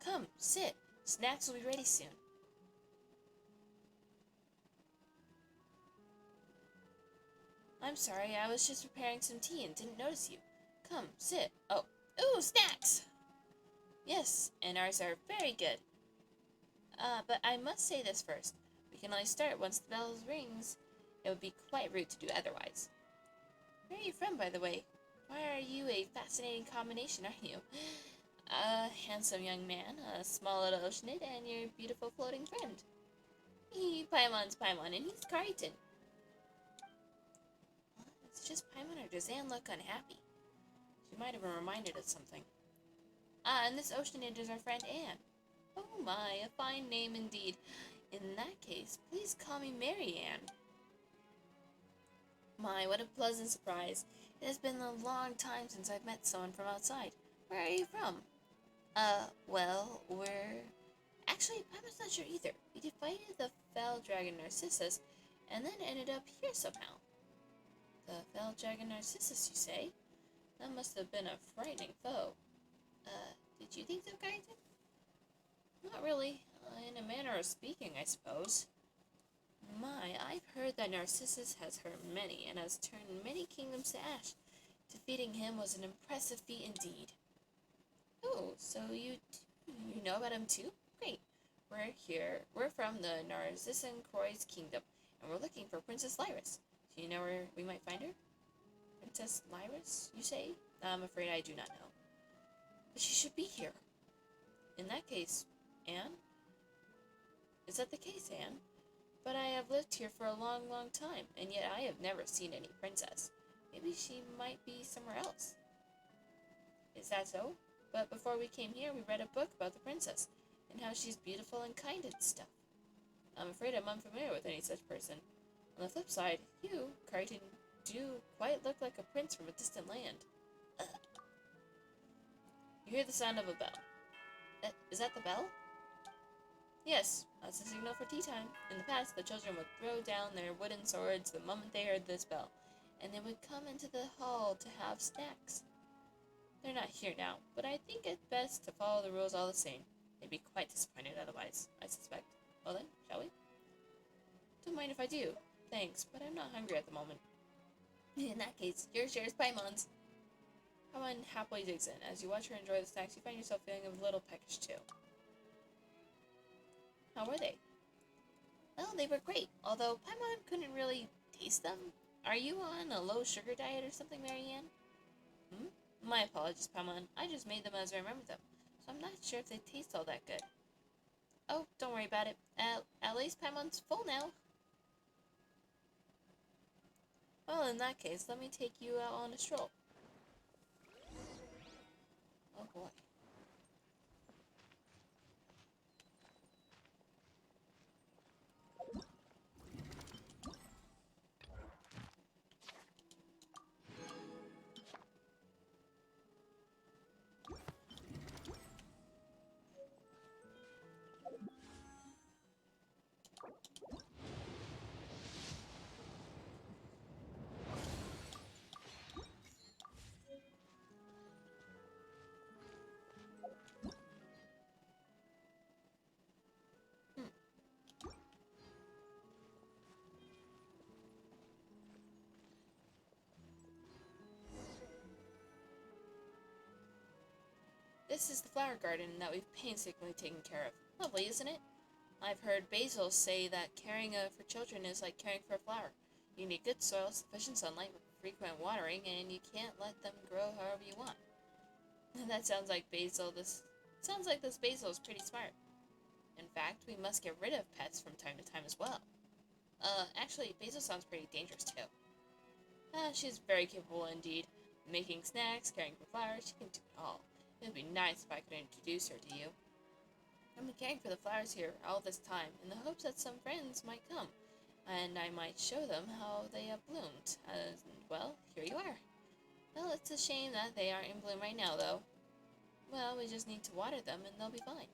Come, sit. Snacks will be ready soon. I'm sorry, I was just preparing some tea and didn't notice you. Come, sit. Oh, ooh, snacks! Yes, and ours are very good. But I must say this first. We can only start once the bell rings. It would be quite rude to do otherwise. Where are you from, by the way? Why are you a fascinating combination, aren't you? A handsome young man, a small little oceanid, and your beautiful floating friend. Paimon's Paimon, and he's Crichton. It's just Paimon, or does Anne look unhappy? She might have been reminded of something. And this oceanid is our friend Anne. Oh my, a fine name indeed. In that case, please call me Mary Ann. My, what a pleasant surprise. It has been a long time since I've met someone from outside. Where are you from? Well, we're... Actually, Paimon's not sure either. We defeated the fell dragon Narcissus, and then ended up here somehow. The fell dragon Narcissus, you say? That must have been a frightening foe. Did you think so, Crichton? Not really. In a manner of speaking, I suppose. My, I've heard that Narcissus has hurt many, and has turned many kingdoms to ash. Defeating him was an impressive feat indeed. Oh, so you know about him too? Great. We're from the Narcissan Croy's kingdom, and we're looking for Princess Lyris. Do you know where we might find her? Princess Lyris, you say? I'm afraid I do not know. But she should be here. In that case, Anne? Is that the case, Anne? But I have lived here for a long, long time, and yet I have never seen any princess. Maybe she might be somewhere else. Is that so? But before we came here, we read a book about the princess, and how she's beautiful and kind and stuff. I'm afraid I'm unfamiliar with any such person. On the flip side, you, Crichton, do quite look like a prince from a distant land. You hear the sound of a bell. Is that the bell? Yes, that's the signal for tea time. In the past, the children would throw down their wooden swords the moment they heard this bell, and they would come into the hall to have snacks. They're not here now, but I think it best to follow the rules all the same. They'd be quite disappointed otherwise, I suspect. Well then, shall we? Don't mind if I do. Thanks, but I'm not hungry at the moment. In that case, your share is Paimon's. Paimon happily digs in. As you watch her enjoy the snacks, you find yourself feeling a little peckish too. How were they? Well, they were great, although Paimon couldn't really taste them. Are you on a low sugar diet or something, Marianne? My apologies, Paimon. I just made them as I remembered them, so I'm not sure if they taste all that good. Oh, don't worry about it. At least Paimon's full now. Well, in that case, let me take you out on a stroll. Oh boy. This is the flower garden that we've painstakingly taken care of. Lovely, isn't it? I've heard Basil say that caring for children is like caring for a flower. You need good soil, sufficient sunlight, frequent watering, and you can't let them grow however you want. That sounds like Basil. Sounds like this Basil is pretty smart. In fact, we must get rid of pets from time to time as well. Actually, Basil sounds pretty dangerous too. She's very capable indeed. Making snacks, caring for flowers, she can do it all. It would be nice if I could introduce her to you. I've been caring for the flowers here all this time, in the hopes that some friends might come, and I might show them how they have bloomed. Well, here you are. Well, it's a shame that they aren't in bloom right now, though. Well, we just need to water them, and they'll be fine.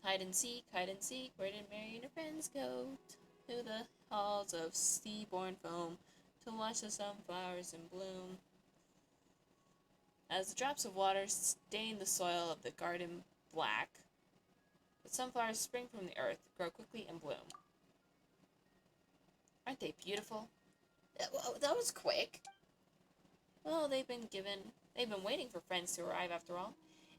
Hide and seek, where did Mary and her friends go? To the halls of sea-born foam, to watch the sunflowers in bloom. As the drops of water stain the soil of the garden black, the sunflowers spring from the earth, grow quickly, and bloom. Aren't they beautiful? That was quick. Well, they've been waiting for friends to arrive after all.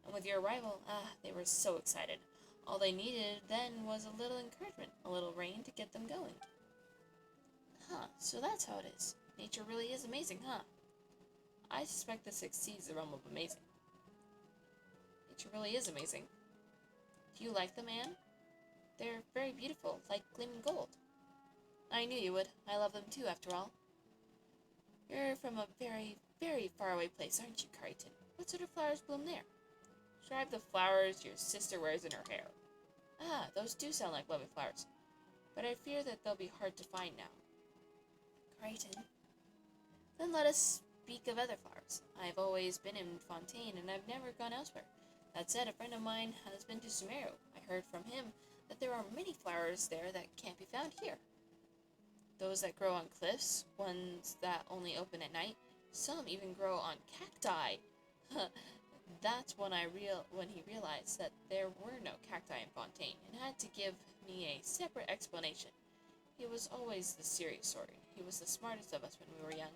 And with your arrival, they were so excited. All they needed then was a little encouragement, a little rain to get them going. Huh, so that's how it is. Nature really is amazing, huh? I suspect this exceeds the realm of amazing. Nature really is amazing. Do you like them, Anne? They're very beautiful, like gleaming gold. I knew you would. I love them too, after all. You're from a very, very faraway place, aren't you, Crichton? What sort of flowers bloom there? Describe the flowers your sister wears in her hair. Ah, those do sound like lovely flowers. But I fear that they'll be hard to find now. Crichton? Then let us speak of other flowers. I've always been in Fontaine, and I've never gone elsewhere. That said, a friend of mine has been to Sumeru. I heard from him that there are many flowers there that can't be found here. Those that grow on cliffs, ones that only open at night, some even grow on cacti. That's when he realized that there were no cacti in Fontaine, and had to give me a separate explanation. He was always the serious sort. He was the smartest of us when we were young.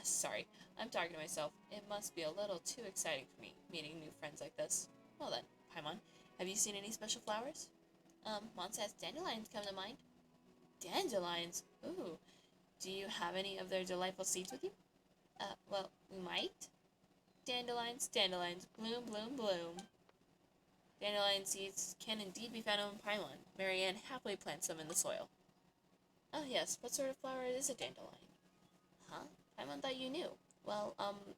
Sorry, I'm talking to myself. It must be a little too exciting for me, meeting new friends like this. Well then, Paimon, have you seen any special flowers? Mom says dandelions come to mind. Dandelions? Ooh. Do you have any of their delightful seeds with you? Well, we might. Dandelions, dandelions, bloom, bloom, bloom. Dandelion seeds can indeed be found on Paimon. Marianne happily plants them in the soil. Oh yes, what sort of flower is a dandelion? Huh? Paimon thought you knew. Well,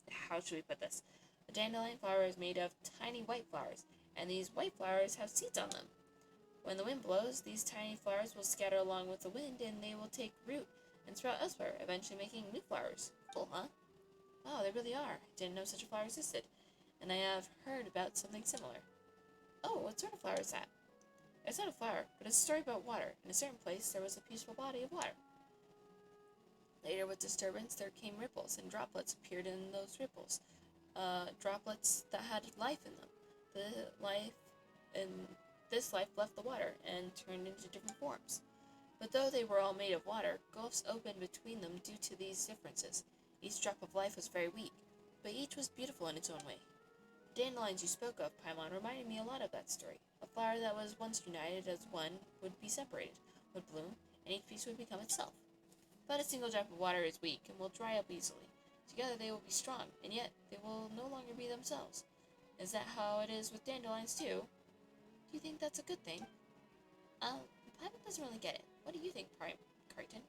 how should we put this? A dandelion flower is made of tiny white flowers, and these white flowers have seeds on them. When the wind blows, these tiny flowers will scatter along with the wind, and they will take root and sprout elsewhere, eventually making new flowers. Cool, huh? Wow, they really are. I didn't know such a flower existed, and I have heard about something similar. Oh, what sort of flower is that? It's not a flower, but it's a story about water. In a certain place, there was a peaceful body of water. Later, with disturbance, there came ripples, and droplets appeared in those ripples. Droplets that had life in them. This life left the water and turned into different forms. But though they were all made of water, gulfs opened between them due to these differences. Each drop of life was very weak, but each was beautiful in its own way. The dandelions you spoke of, Paimon, reminded me a lot of that story. A flower that was once united as one would be separated, would bloom, and each piece would become itself. But a single drop of water is weak and will dry up easily. Together they will be strong, and yet they will no longer be themselves. Is that how it is with dandelions too? Do you think that's a good thing? Paimon doesn't really get it. What do you think, Crichton?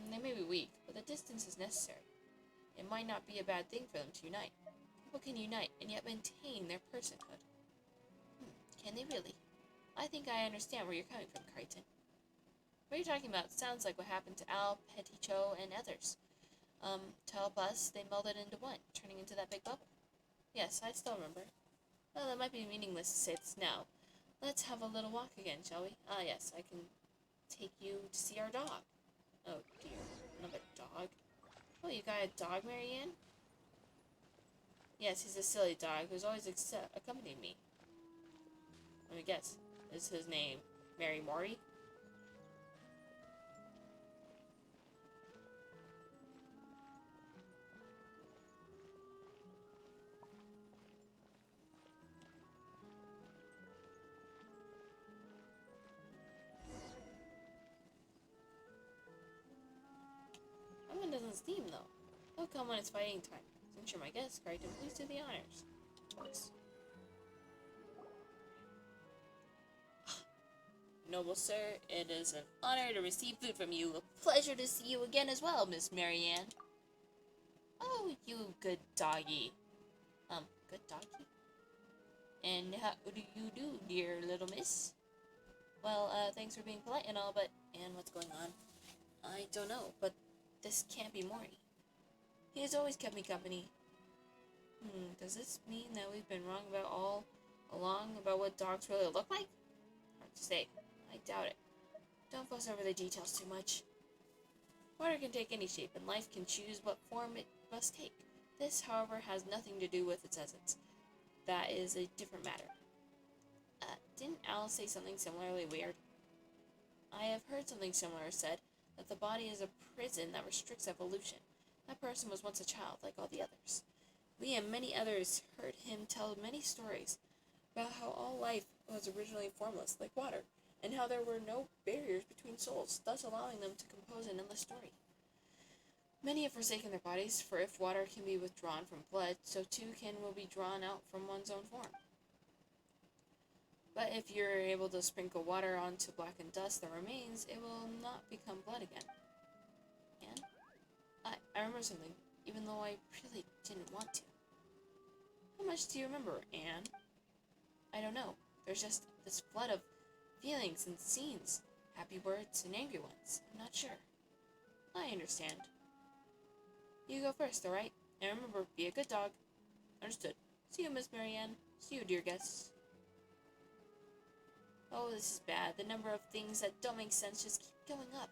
They may be weak, but the distance is necessary. It might not be a bad thing for them to unite. People can unite and yet maintain their personhood. Can they really? I think I understand where you're coming from, Crichton. What you're talking about sounds like what happened to Al, Peticho, and others. To help us, they melded into one, turning into that big bubble. Yes, I still remember. Well, that might be meaningless to say this now. Let's have a little walk again, shall we? Ah, yes, I can take you to see our dog. Oh, dear. Another dog? Oh, you got a dog, Marianne? Yes, he's a silly dog who's always accompanied me. Let me guess. Is his name Mary Morty? That one doesn't steam, though. He'll come when it's fighting time. Since you're my guest, Crichton, please do the honors. Of course. Noble sir, it is an honor to receive food from you. A pleasure to see you again as well, Miss Marianne. Oh, you good doggy. Good doggy? And how do you do, dear little miss? Well, thanks for being polite and all, but... And what's going on? I don't know, but this can't be Morty. He has always kept me company. Does this mean that we've been wrong about all along about what dogs really look like? Hard to say. I doubt it. Don't fuss over the details too much. Water can take any shape, and life can choose what form it must take. This, however, has nothing to do with its essence. That is a different matter. Didn't Al say something similarly weird? I have heard something similar said. that the body is a prison that restricts evolution. That person was once a child, like all the others. We and many others heard him tell many stories about how all life was originally formless, like water, and how there were no barriers between souls, thus allowing them to compose an endless story. Many have forsaken their bodies, for if water can be withdrawn from blood, so too will be drawn out from one's own form. But if you're able to sprinkle water onto blackened dust that remains, it will not become blood again. And I remember something, even though I really didn't want to. How much do you remember, Anne? I don't know. There's just this flood of feelings and scenes, happy words and angry ones. I'm not sure. I understand. You go first, alright? And remember, be a good dog. Understood. See you, Miss Marianne. See you, dear guests. Oh, this is bad. The number of things that don't make sense just keep going up.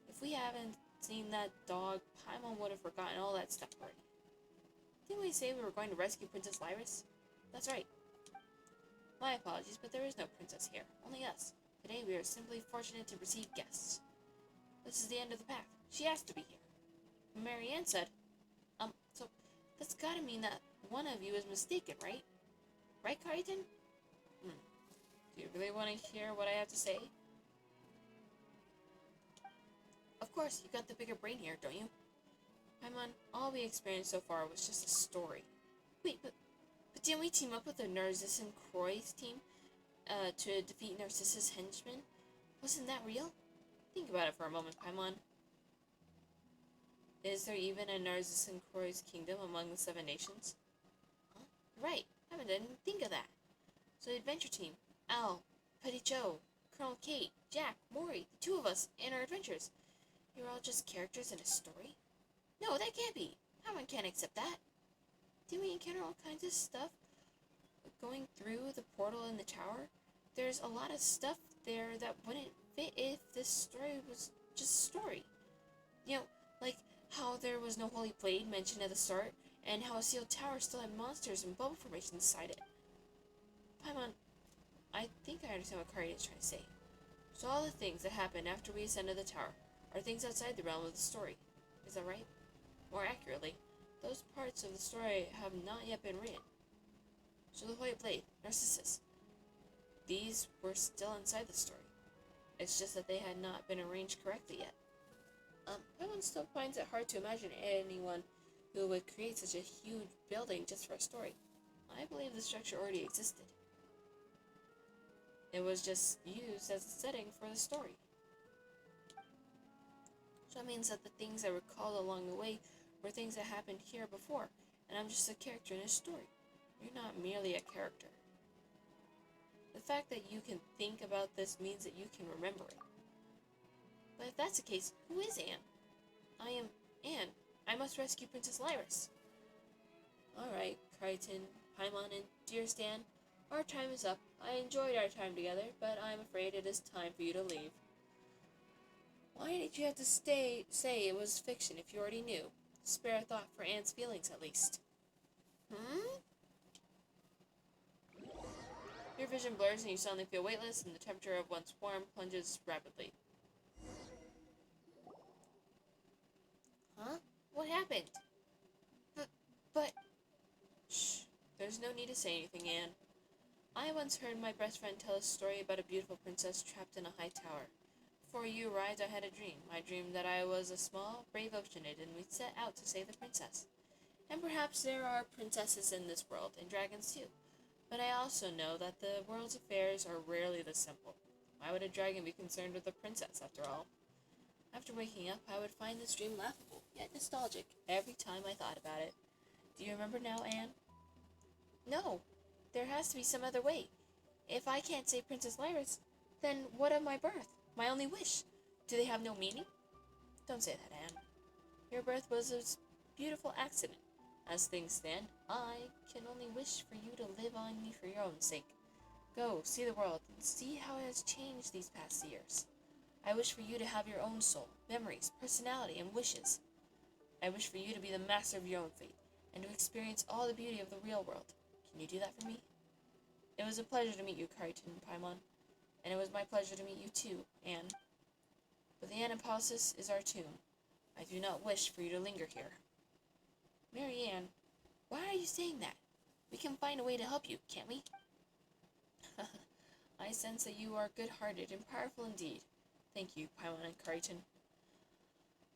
If we haven't seen that dog, Paimon would have forgotten all that stuff already. Didn't we say we were going to rescue Princess Lyris? That's right. My apologies, but there is no princess here. Only us. Today we are simply fortunate to receive guests. This is the end of the path. She has to be here. Marianne said, so that's gotta mean that one of you is mistaken, right? Right, Carrington? Do you really want to hear what I have to say? Of course, you got the bigger brain here, don't you? Paimon, all we experienced so far was just a story. Wait, but didn't we team up with the Narcissus and Croy's team to defeat Narcissus' henchmen? Wasn't that real? Think about it for a moment, Paimon. Is there even a Narcissus and Croy's kingdom among the 7 nations? Huh? Right, I didn't think of that. So the adventure team, Al, Petty Joe, Colonel Kate, Jack, Maury, the 2 of us, and our adventures. You're all just characters in a story? No, that can't be. Paimon can't accept that. Didn't we encounter all kinds of stuff going through the portal in the tower? There's a lot of stuff there that wouldn't fit if this story was just a story. You know, like how there was no holy blade mentioned at the start, and how a sealed tower still had monsters and bubble formations inside it. Paimon, I think I understand what Kari is trying to say. So all the things that happened after we ascended the tower are things outside the realm of the story. Is that right? More accurately, those parts of the story have not yet been written. So the Holy Blade, Narcissus, these were still inside the story. It's just that they had not been arranged correctly yet. Paimon still finds it hard to imagine anyone who would create such a huge building just for a story. I believe the structure already existed. It was just used as a setting for the story. So that means that the things I recalled along the way were things that happened here before, and I'm just a character in a story. You're not merely a character. The fact that you can think about this means that you can remember it. But if that's the case, who is Anne? I am Anne. I must rescue Princess Lyris. Alright, Crichton, Paimon, and dear Stan, our time is up. I enjoyed our time together, but I'm afraid it is time for you to leave. Why did you have to say it was fiction if you already knew? Spare a thought for Anne's feelings, at least. Your vision blurs and you suddenly feel weightless, and the temperature of one's form plunges rapidly. Huh? What happened? But... Shh. There's no need to say anything, Anne. I once heard my best friend tell a story about a beautiful princess trapped in a high tower. Before you arrived, I had a dream. I dreamed that I was a small, brave oceanid, and we'd set out to save the princess. And perhaps there are princesses in this world, and dragons too. But I also know that the world's affairs are rarely this simple. Why would a dragon be concerned with a princess, after all? After waking up, I would find this dream laughable, yet nostalgic, every time I thought about it. Do you remember now, Anne? No. There has to be some other way. If I can't save Princess Lyris, then what of my birth? My only wish? Do they have no meaning? Don't say that, Anne. Your birth was a beautiful accident. As things stand, I can only wish for you to live on me for your own sake. Go, see the world, and see how it has changed these past years. I wish for you to have your own soul, memories, personality, and wishes. I wish for you to be the master of your own fate, and to experience all the beauty of the real world. Can you do that for me? It was a pleasure to meet you, Crichton and Paimon. And it was my pleasure to meet you too, Anne. but the Anapausis is our tomb. I do not wish for you to linger here. Marianne, why are you saying that? We can find a way to help you, can't we? I sense that you are good-hearted and powerful indeed. Thank you, Paimon and Crichton.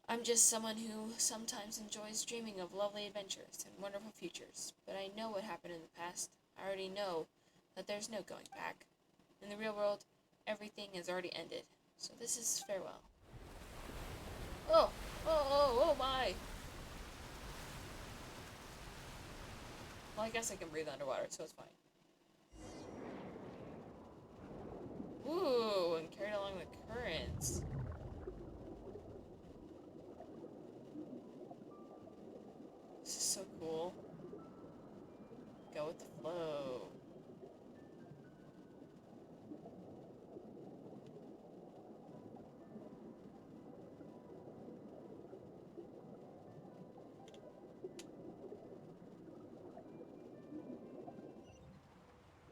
I'm just someone who sometimes enjoys dreaming of lovely adventures and wonderful futures, but I know what happened in the past. I already know that there's no going back. In the real world, everything has already ended, so this is farewell. Oh! Oh my! Well, I guess I can breathe underwater, so it's fine. Ooh, and carried along the currents. This is so cool. Go with the flow.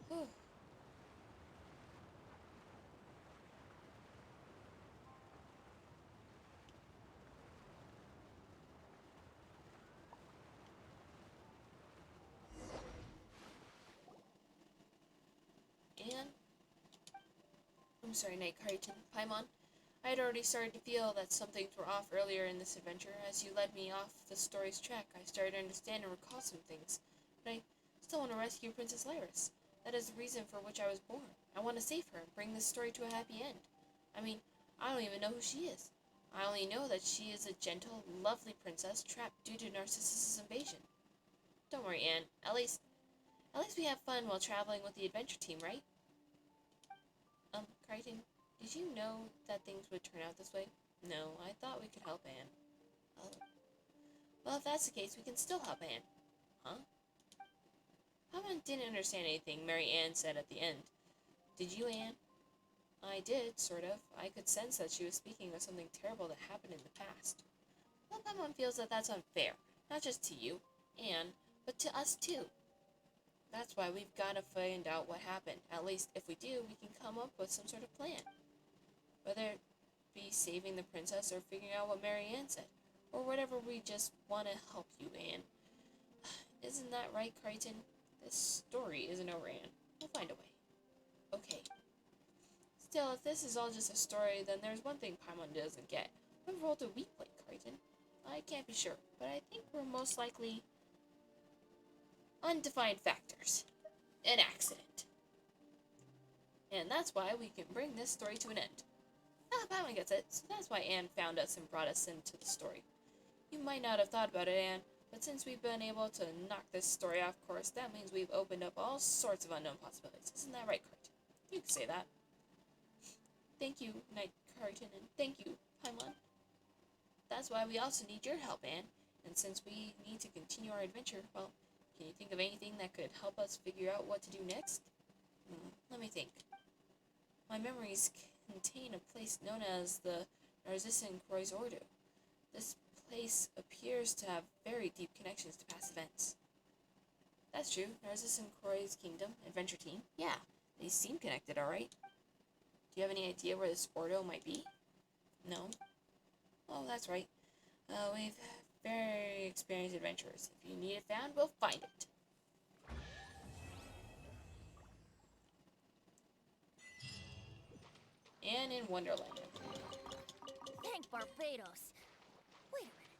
Whew. And I'm sorry, Knight Crichton. Paimon, I had already started to feel that some things were off earlier in this adventure. As you led me off the story's track, I started to understand and recall some things. But I still want to rescue Princess Lyris. That is the reason for which I was born. I want to save her and bring this story to a happy end. I mean, I don't even know who she is. I only know that she is a gentle, lovely princess trapped due to Narcissus' invasion. Don't worry, Anne. At least we have fun while traveling with the adventure team, right? Crichton, did you know that things would turn out this way? No, I thought we could help Anne. Oh. Well, if that's the case, we can still help Anne. Huh? Paimon didn't understand anything Mary Ann said at the end. Did you, Anne? I did, sort of. I could sense that she was speaking of something terrible that happened in the past. Well, Paimon feels that that's unfair. Not just to you, Anne, but to us too. That's why we've got to find out what happened. At least, if we do, we can come up with some sort of plan. Whether it be saving the princess or figuring out what Mary Ann said. Or whatever, we just want to help you, Anne. Isn't that right, Crichton? This story isn't over, Anne. We'll find a way. Okay. Still, if this is all just a story, then there's one thing Paimon doesn't get. What role do we play, Crichton? I can't be sure, but I think we're most likely undefined factors. An accident. And that's why we can bring this story to an end. Paimon gets it, so that's why Anne found us and brought us into the story. You might not have thought about it, Anne, but since we've been able to knock this story off course, that means we've opened up all sorts of unknown possibilities. Isn't that right, Crichton? You can say that. Thank you, Knight Crichton, and thank you, Paimon. That's why we also need your help, Anne. And since we need to continue our adventure, well, can you think of anything that could help us figure out what to do next? Let me think. My memories contain a place known as the Narcissan Ordo. This place appears to have very deep connections to past events. That's true. Narcissan Croy's kingdom, adventure team. Yeah, they seem connected, alright. Do you have any idea where this Ordo might be? No. Oh, that's right. We've very experienced adventurers. If you need it found, we'll find it. And in Wonderland. Thank Barbados. Wait a minute.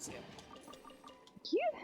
let's go. Cute.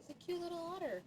It's a cute little otter.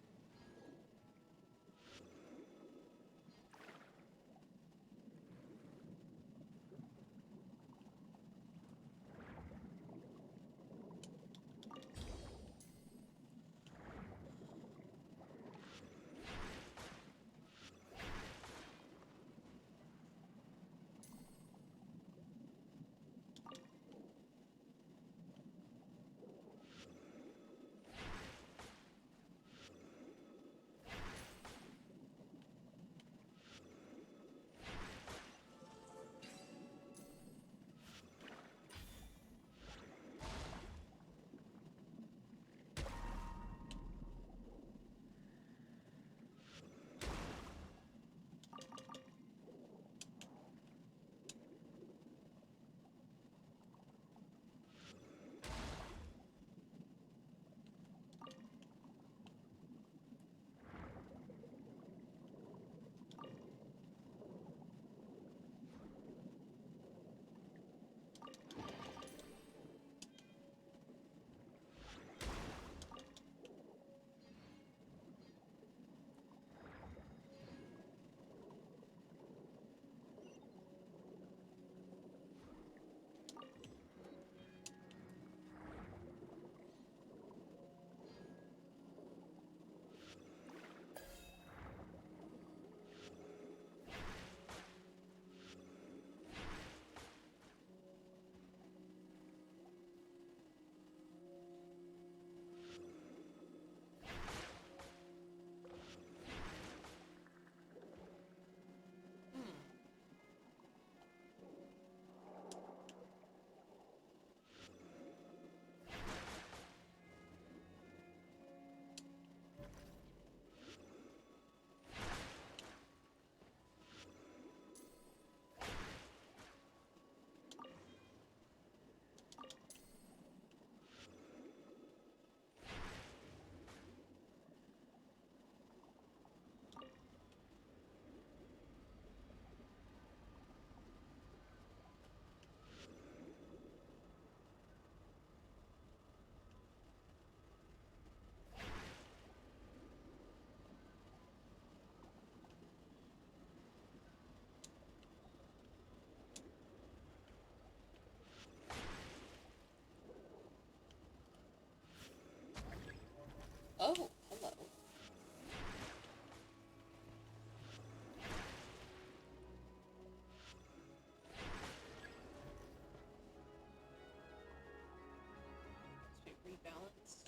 balance.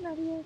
Not yet.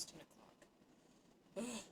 It's 10 o'clock. Ugh.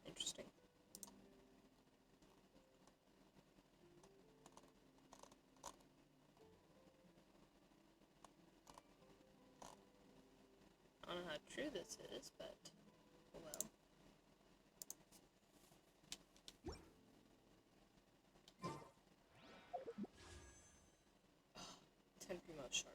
Interesting. I don't know how true this is, but oh well. Oh, 10 primo sharp.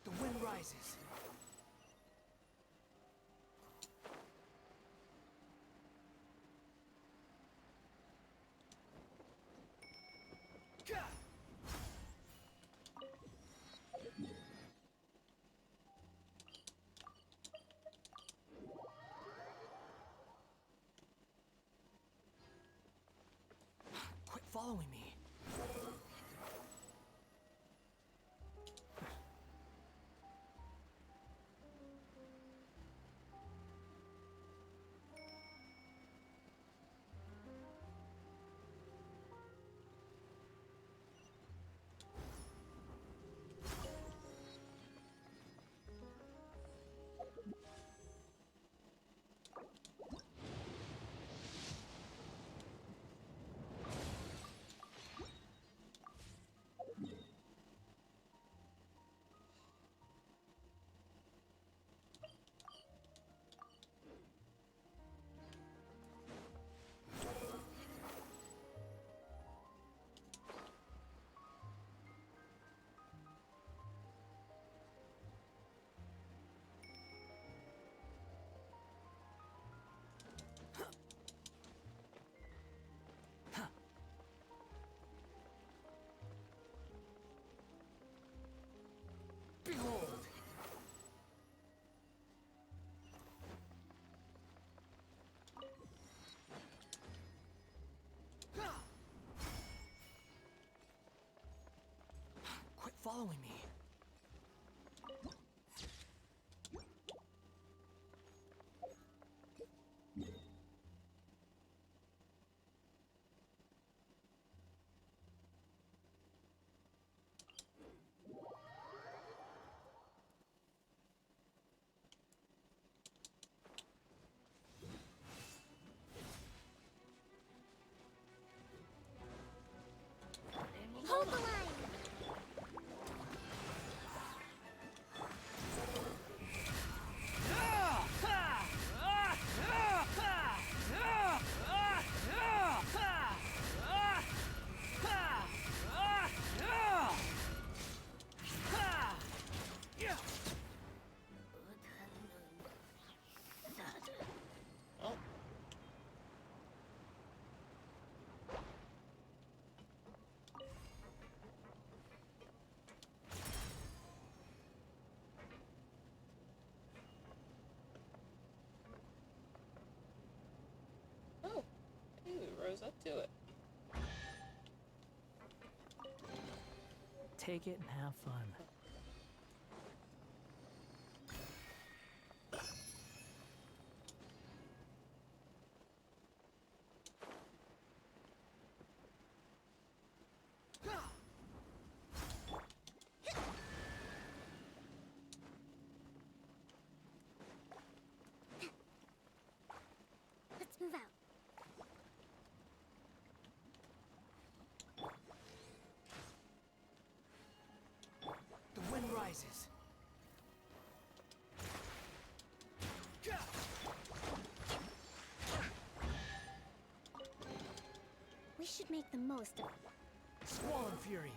The wind rises. Gah! Quit following me. following me. Hold the line! Oh. Oh. Hey, we rose up to it. Take it and have fun. Let's move out. The wind rises. We should make the most of Squall and fury.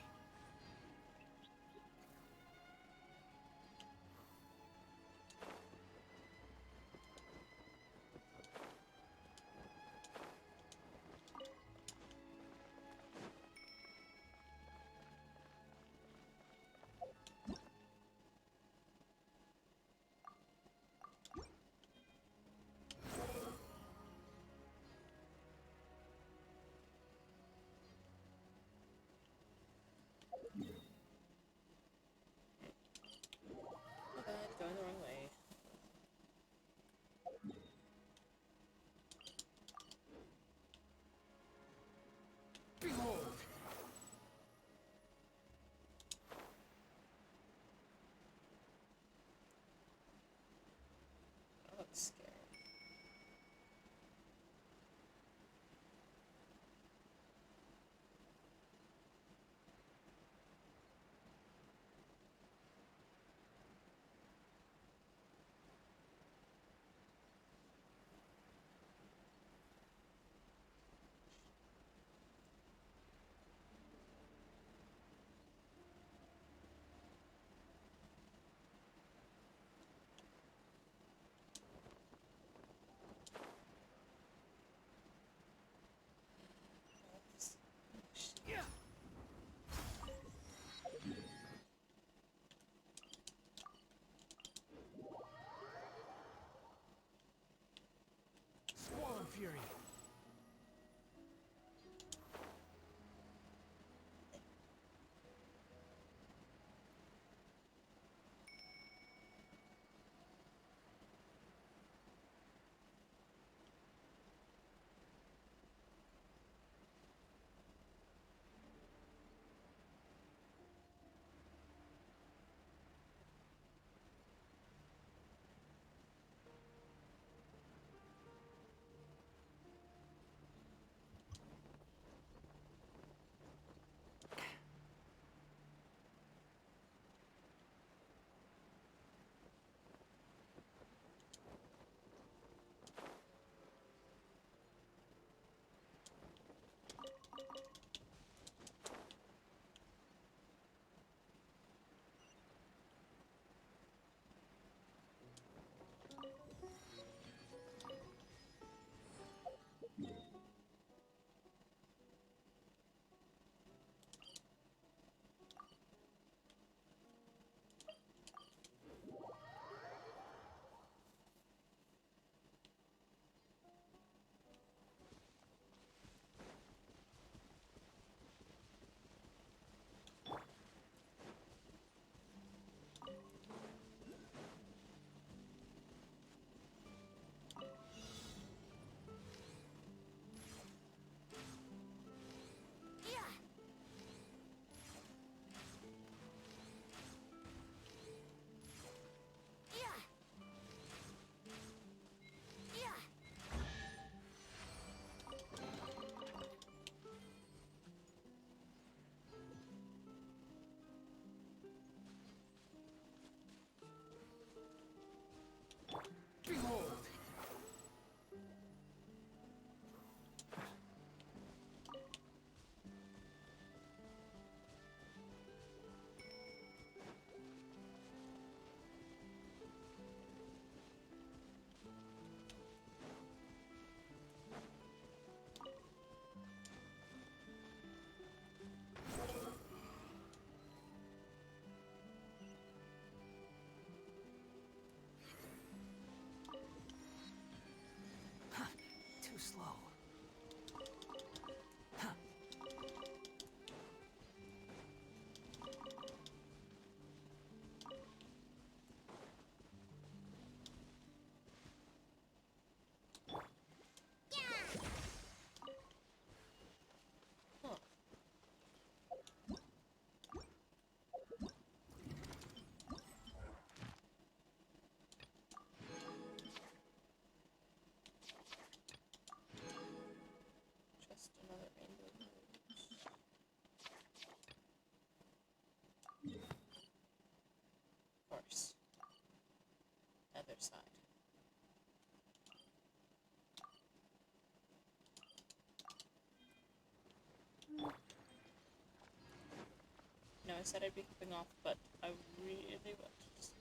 I said I'd be hopping off, but I really want to just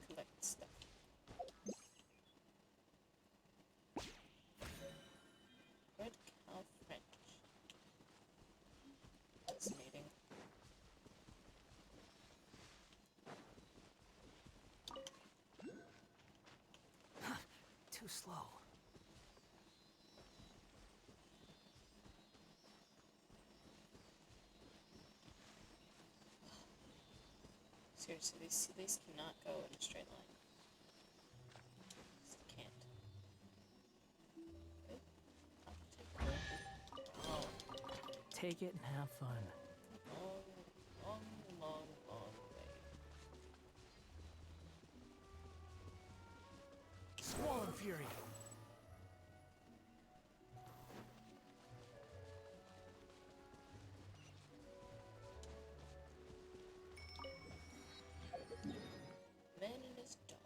collect stuff. Red cow French. Fascinating. Too slow. Seriously, these cannot go in a straight line. Just can't. Oh, Take it and have fun. long, long way. Squall and Fury. Man and his dog.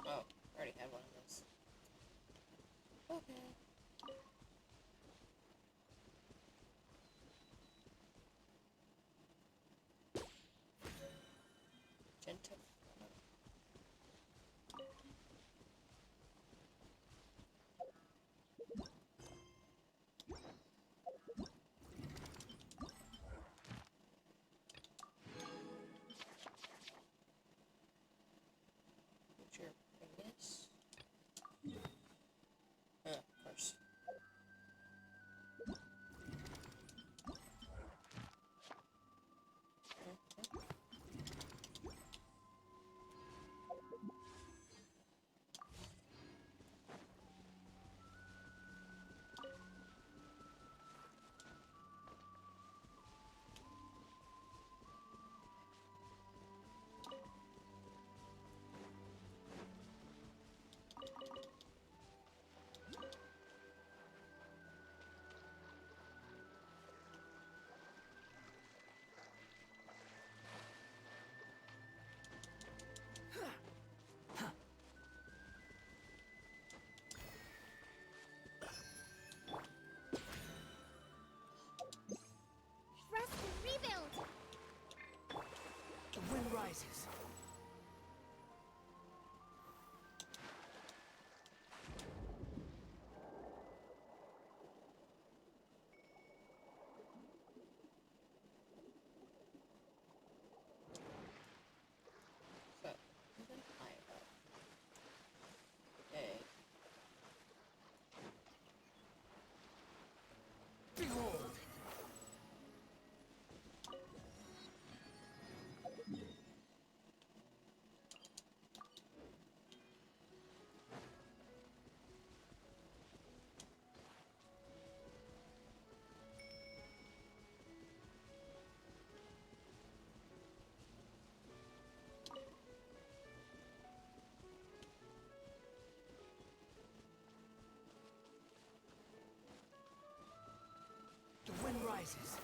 Oh, already had one of those. Okay. Gentle. What's your penis? Of course. Rest and rebuild! The wind rises. So, even higher up. Okay. Behold! The wind rises.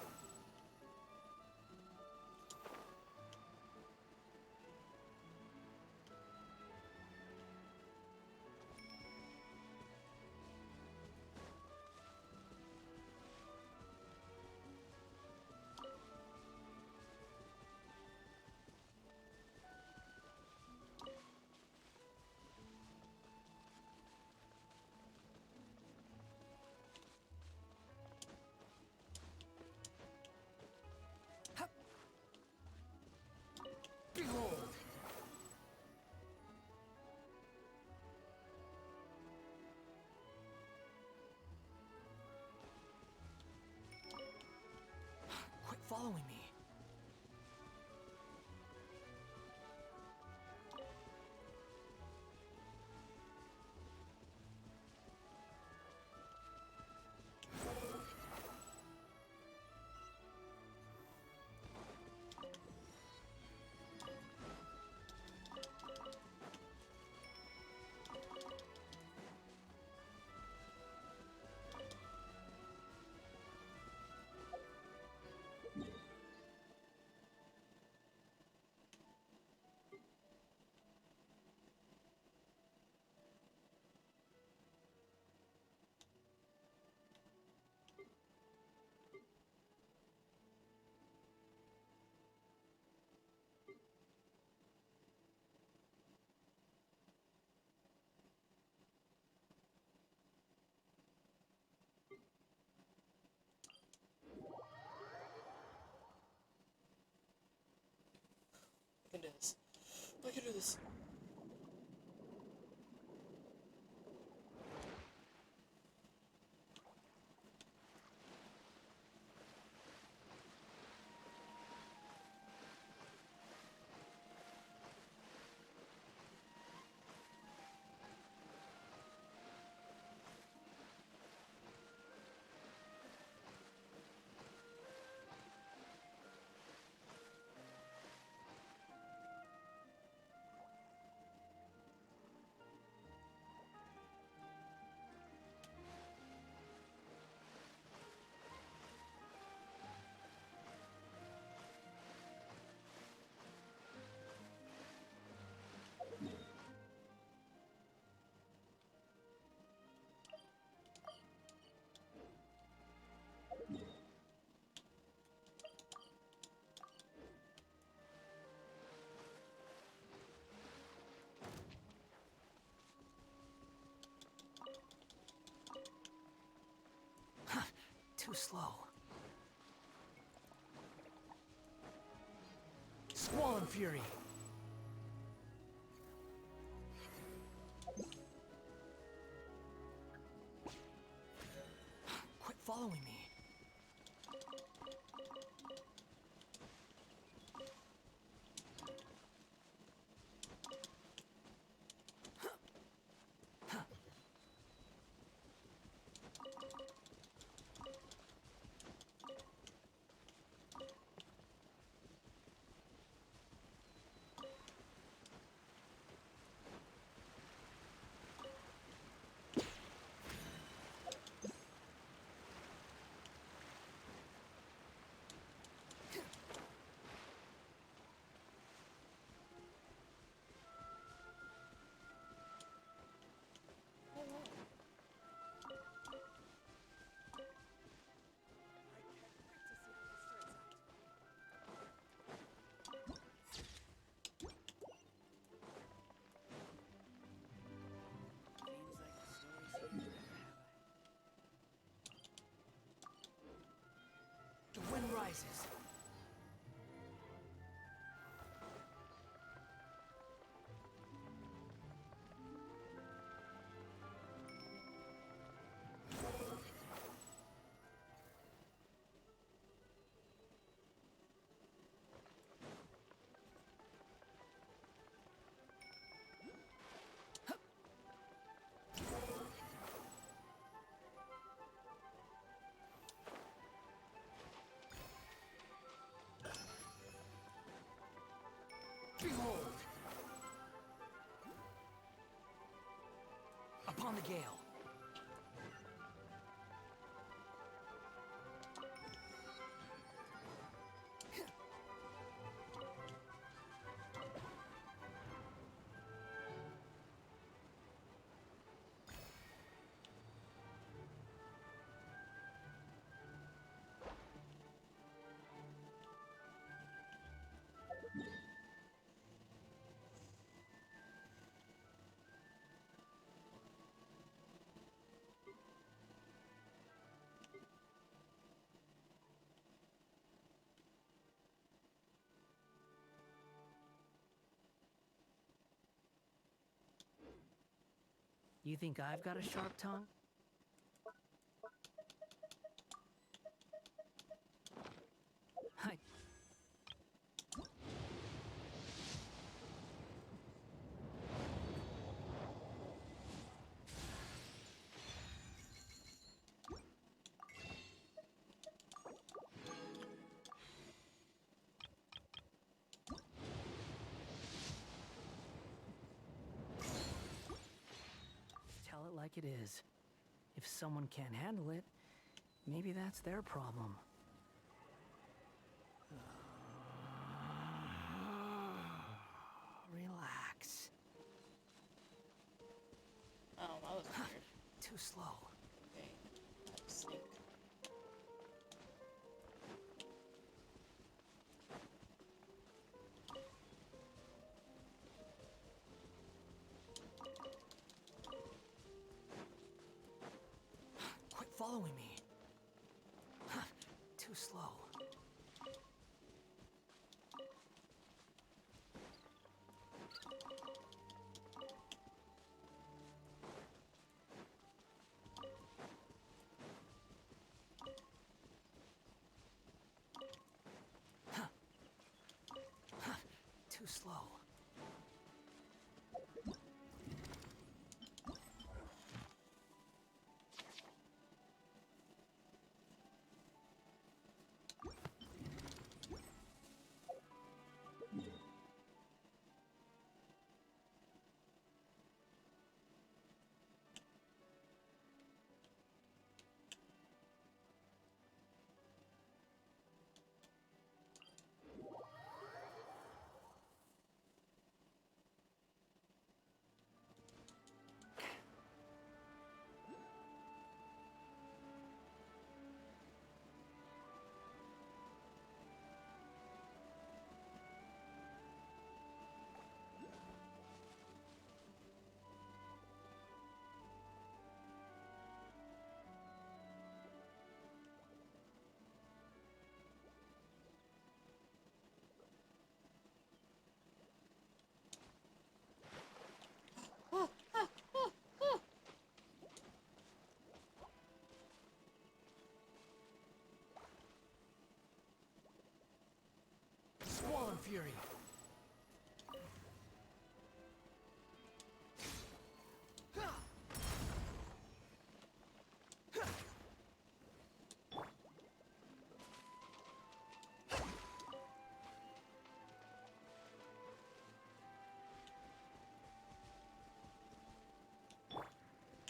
I can do this. Too slow. Squall and Fury. Quit following me. The wind rises. Behold! Upon the gale. You think I've got a sharp tongue? I... Tell it like it is. If someone can't handle it, maybe that's their problem. Relax. Oh, that was weird. Too slow. Okay, let's think. Quit following me. Too slow. fury.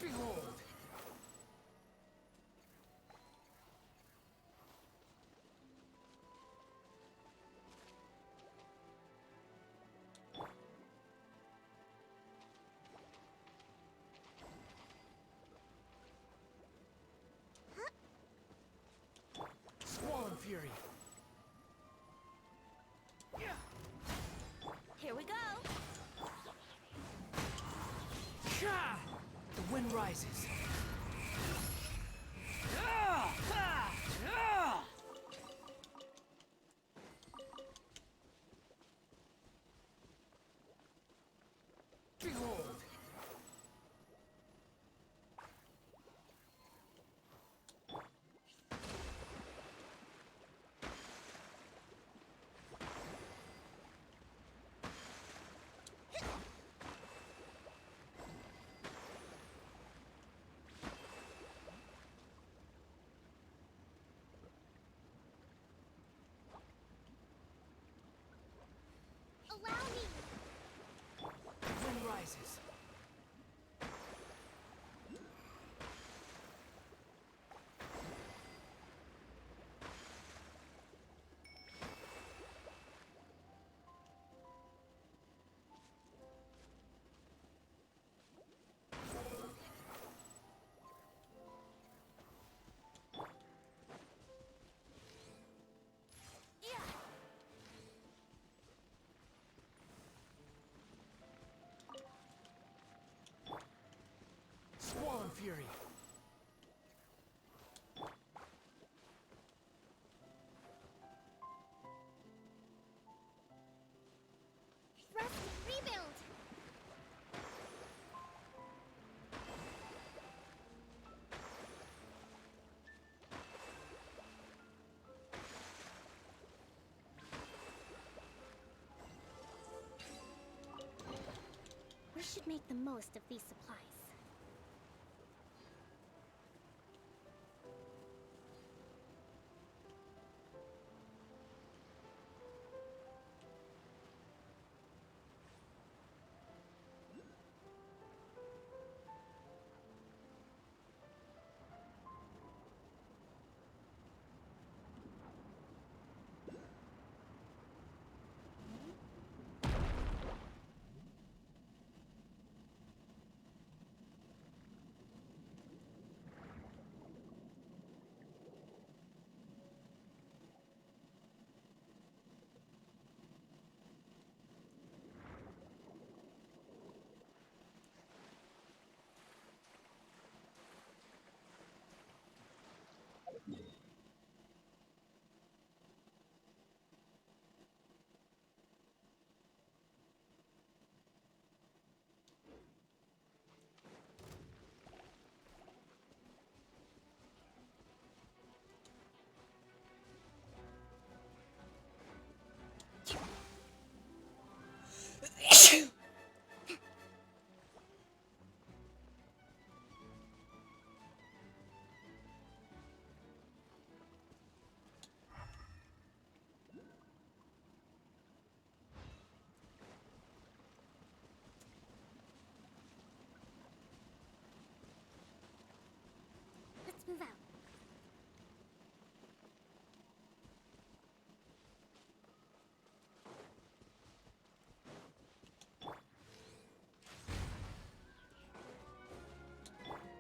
Behold! Squall and fury. Here we go. Sha! The wind rises. Behold! Allow me. The wind rises. Yeah. Squall and fury. Thrust and rebuild. We should make the most of these supplies. Let's move out.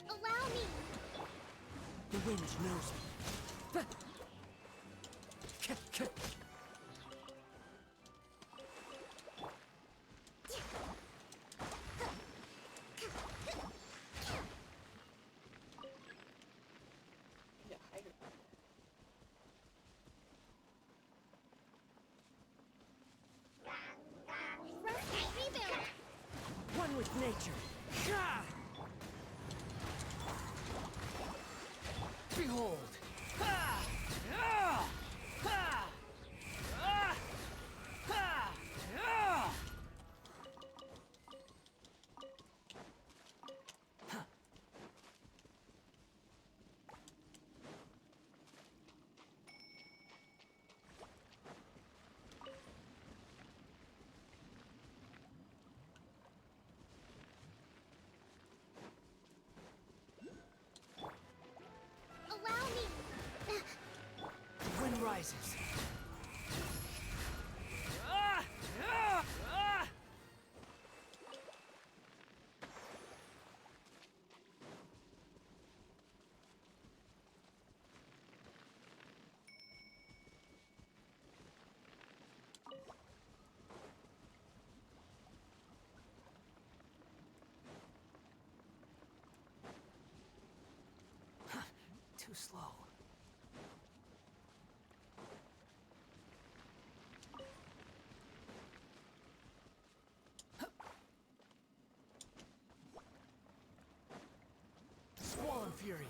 Allow me. The wind knows me. Yeah, hide her. Thrust and rebuild. One with nature. Sha! Behold! Ha! Ah! Ha! Ah! Ha! rises. Ah! Ah! Ah! Too slow. Squall and Fury.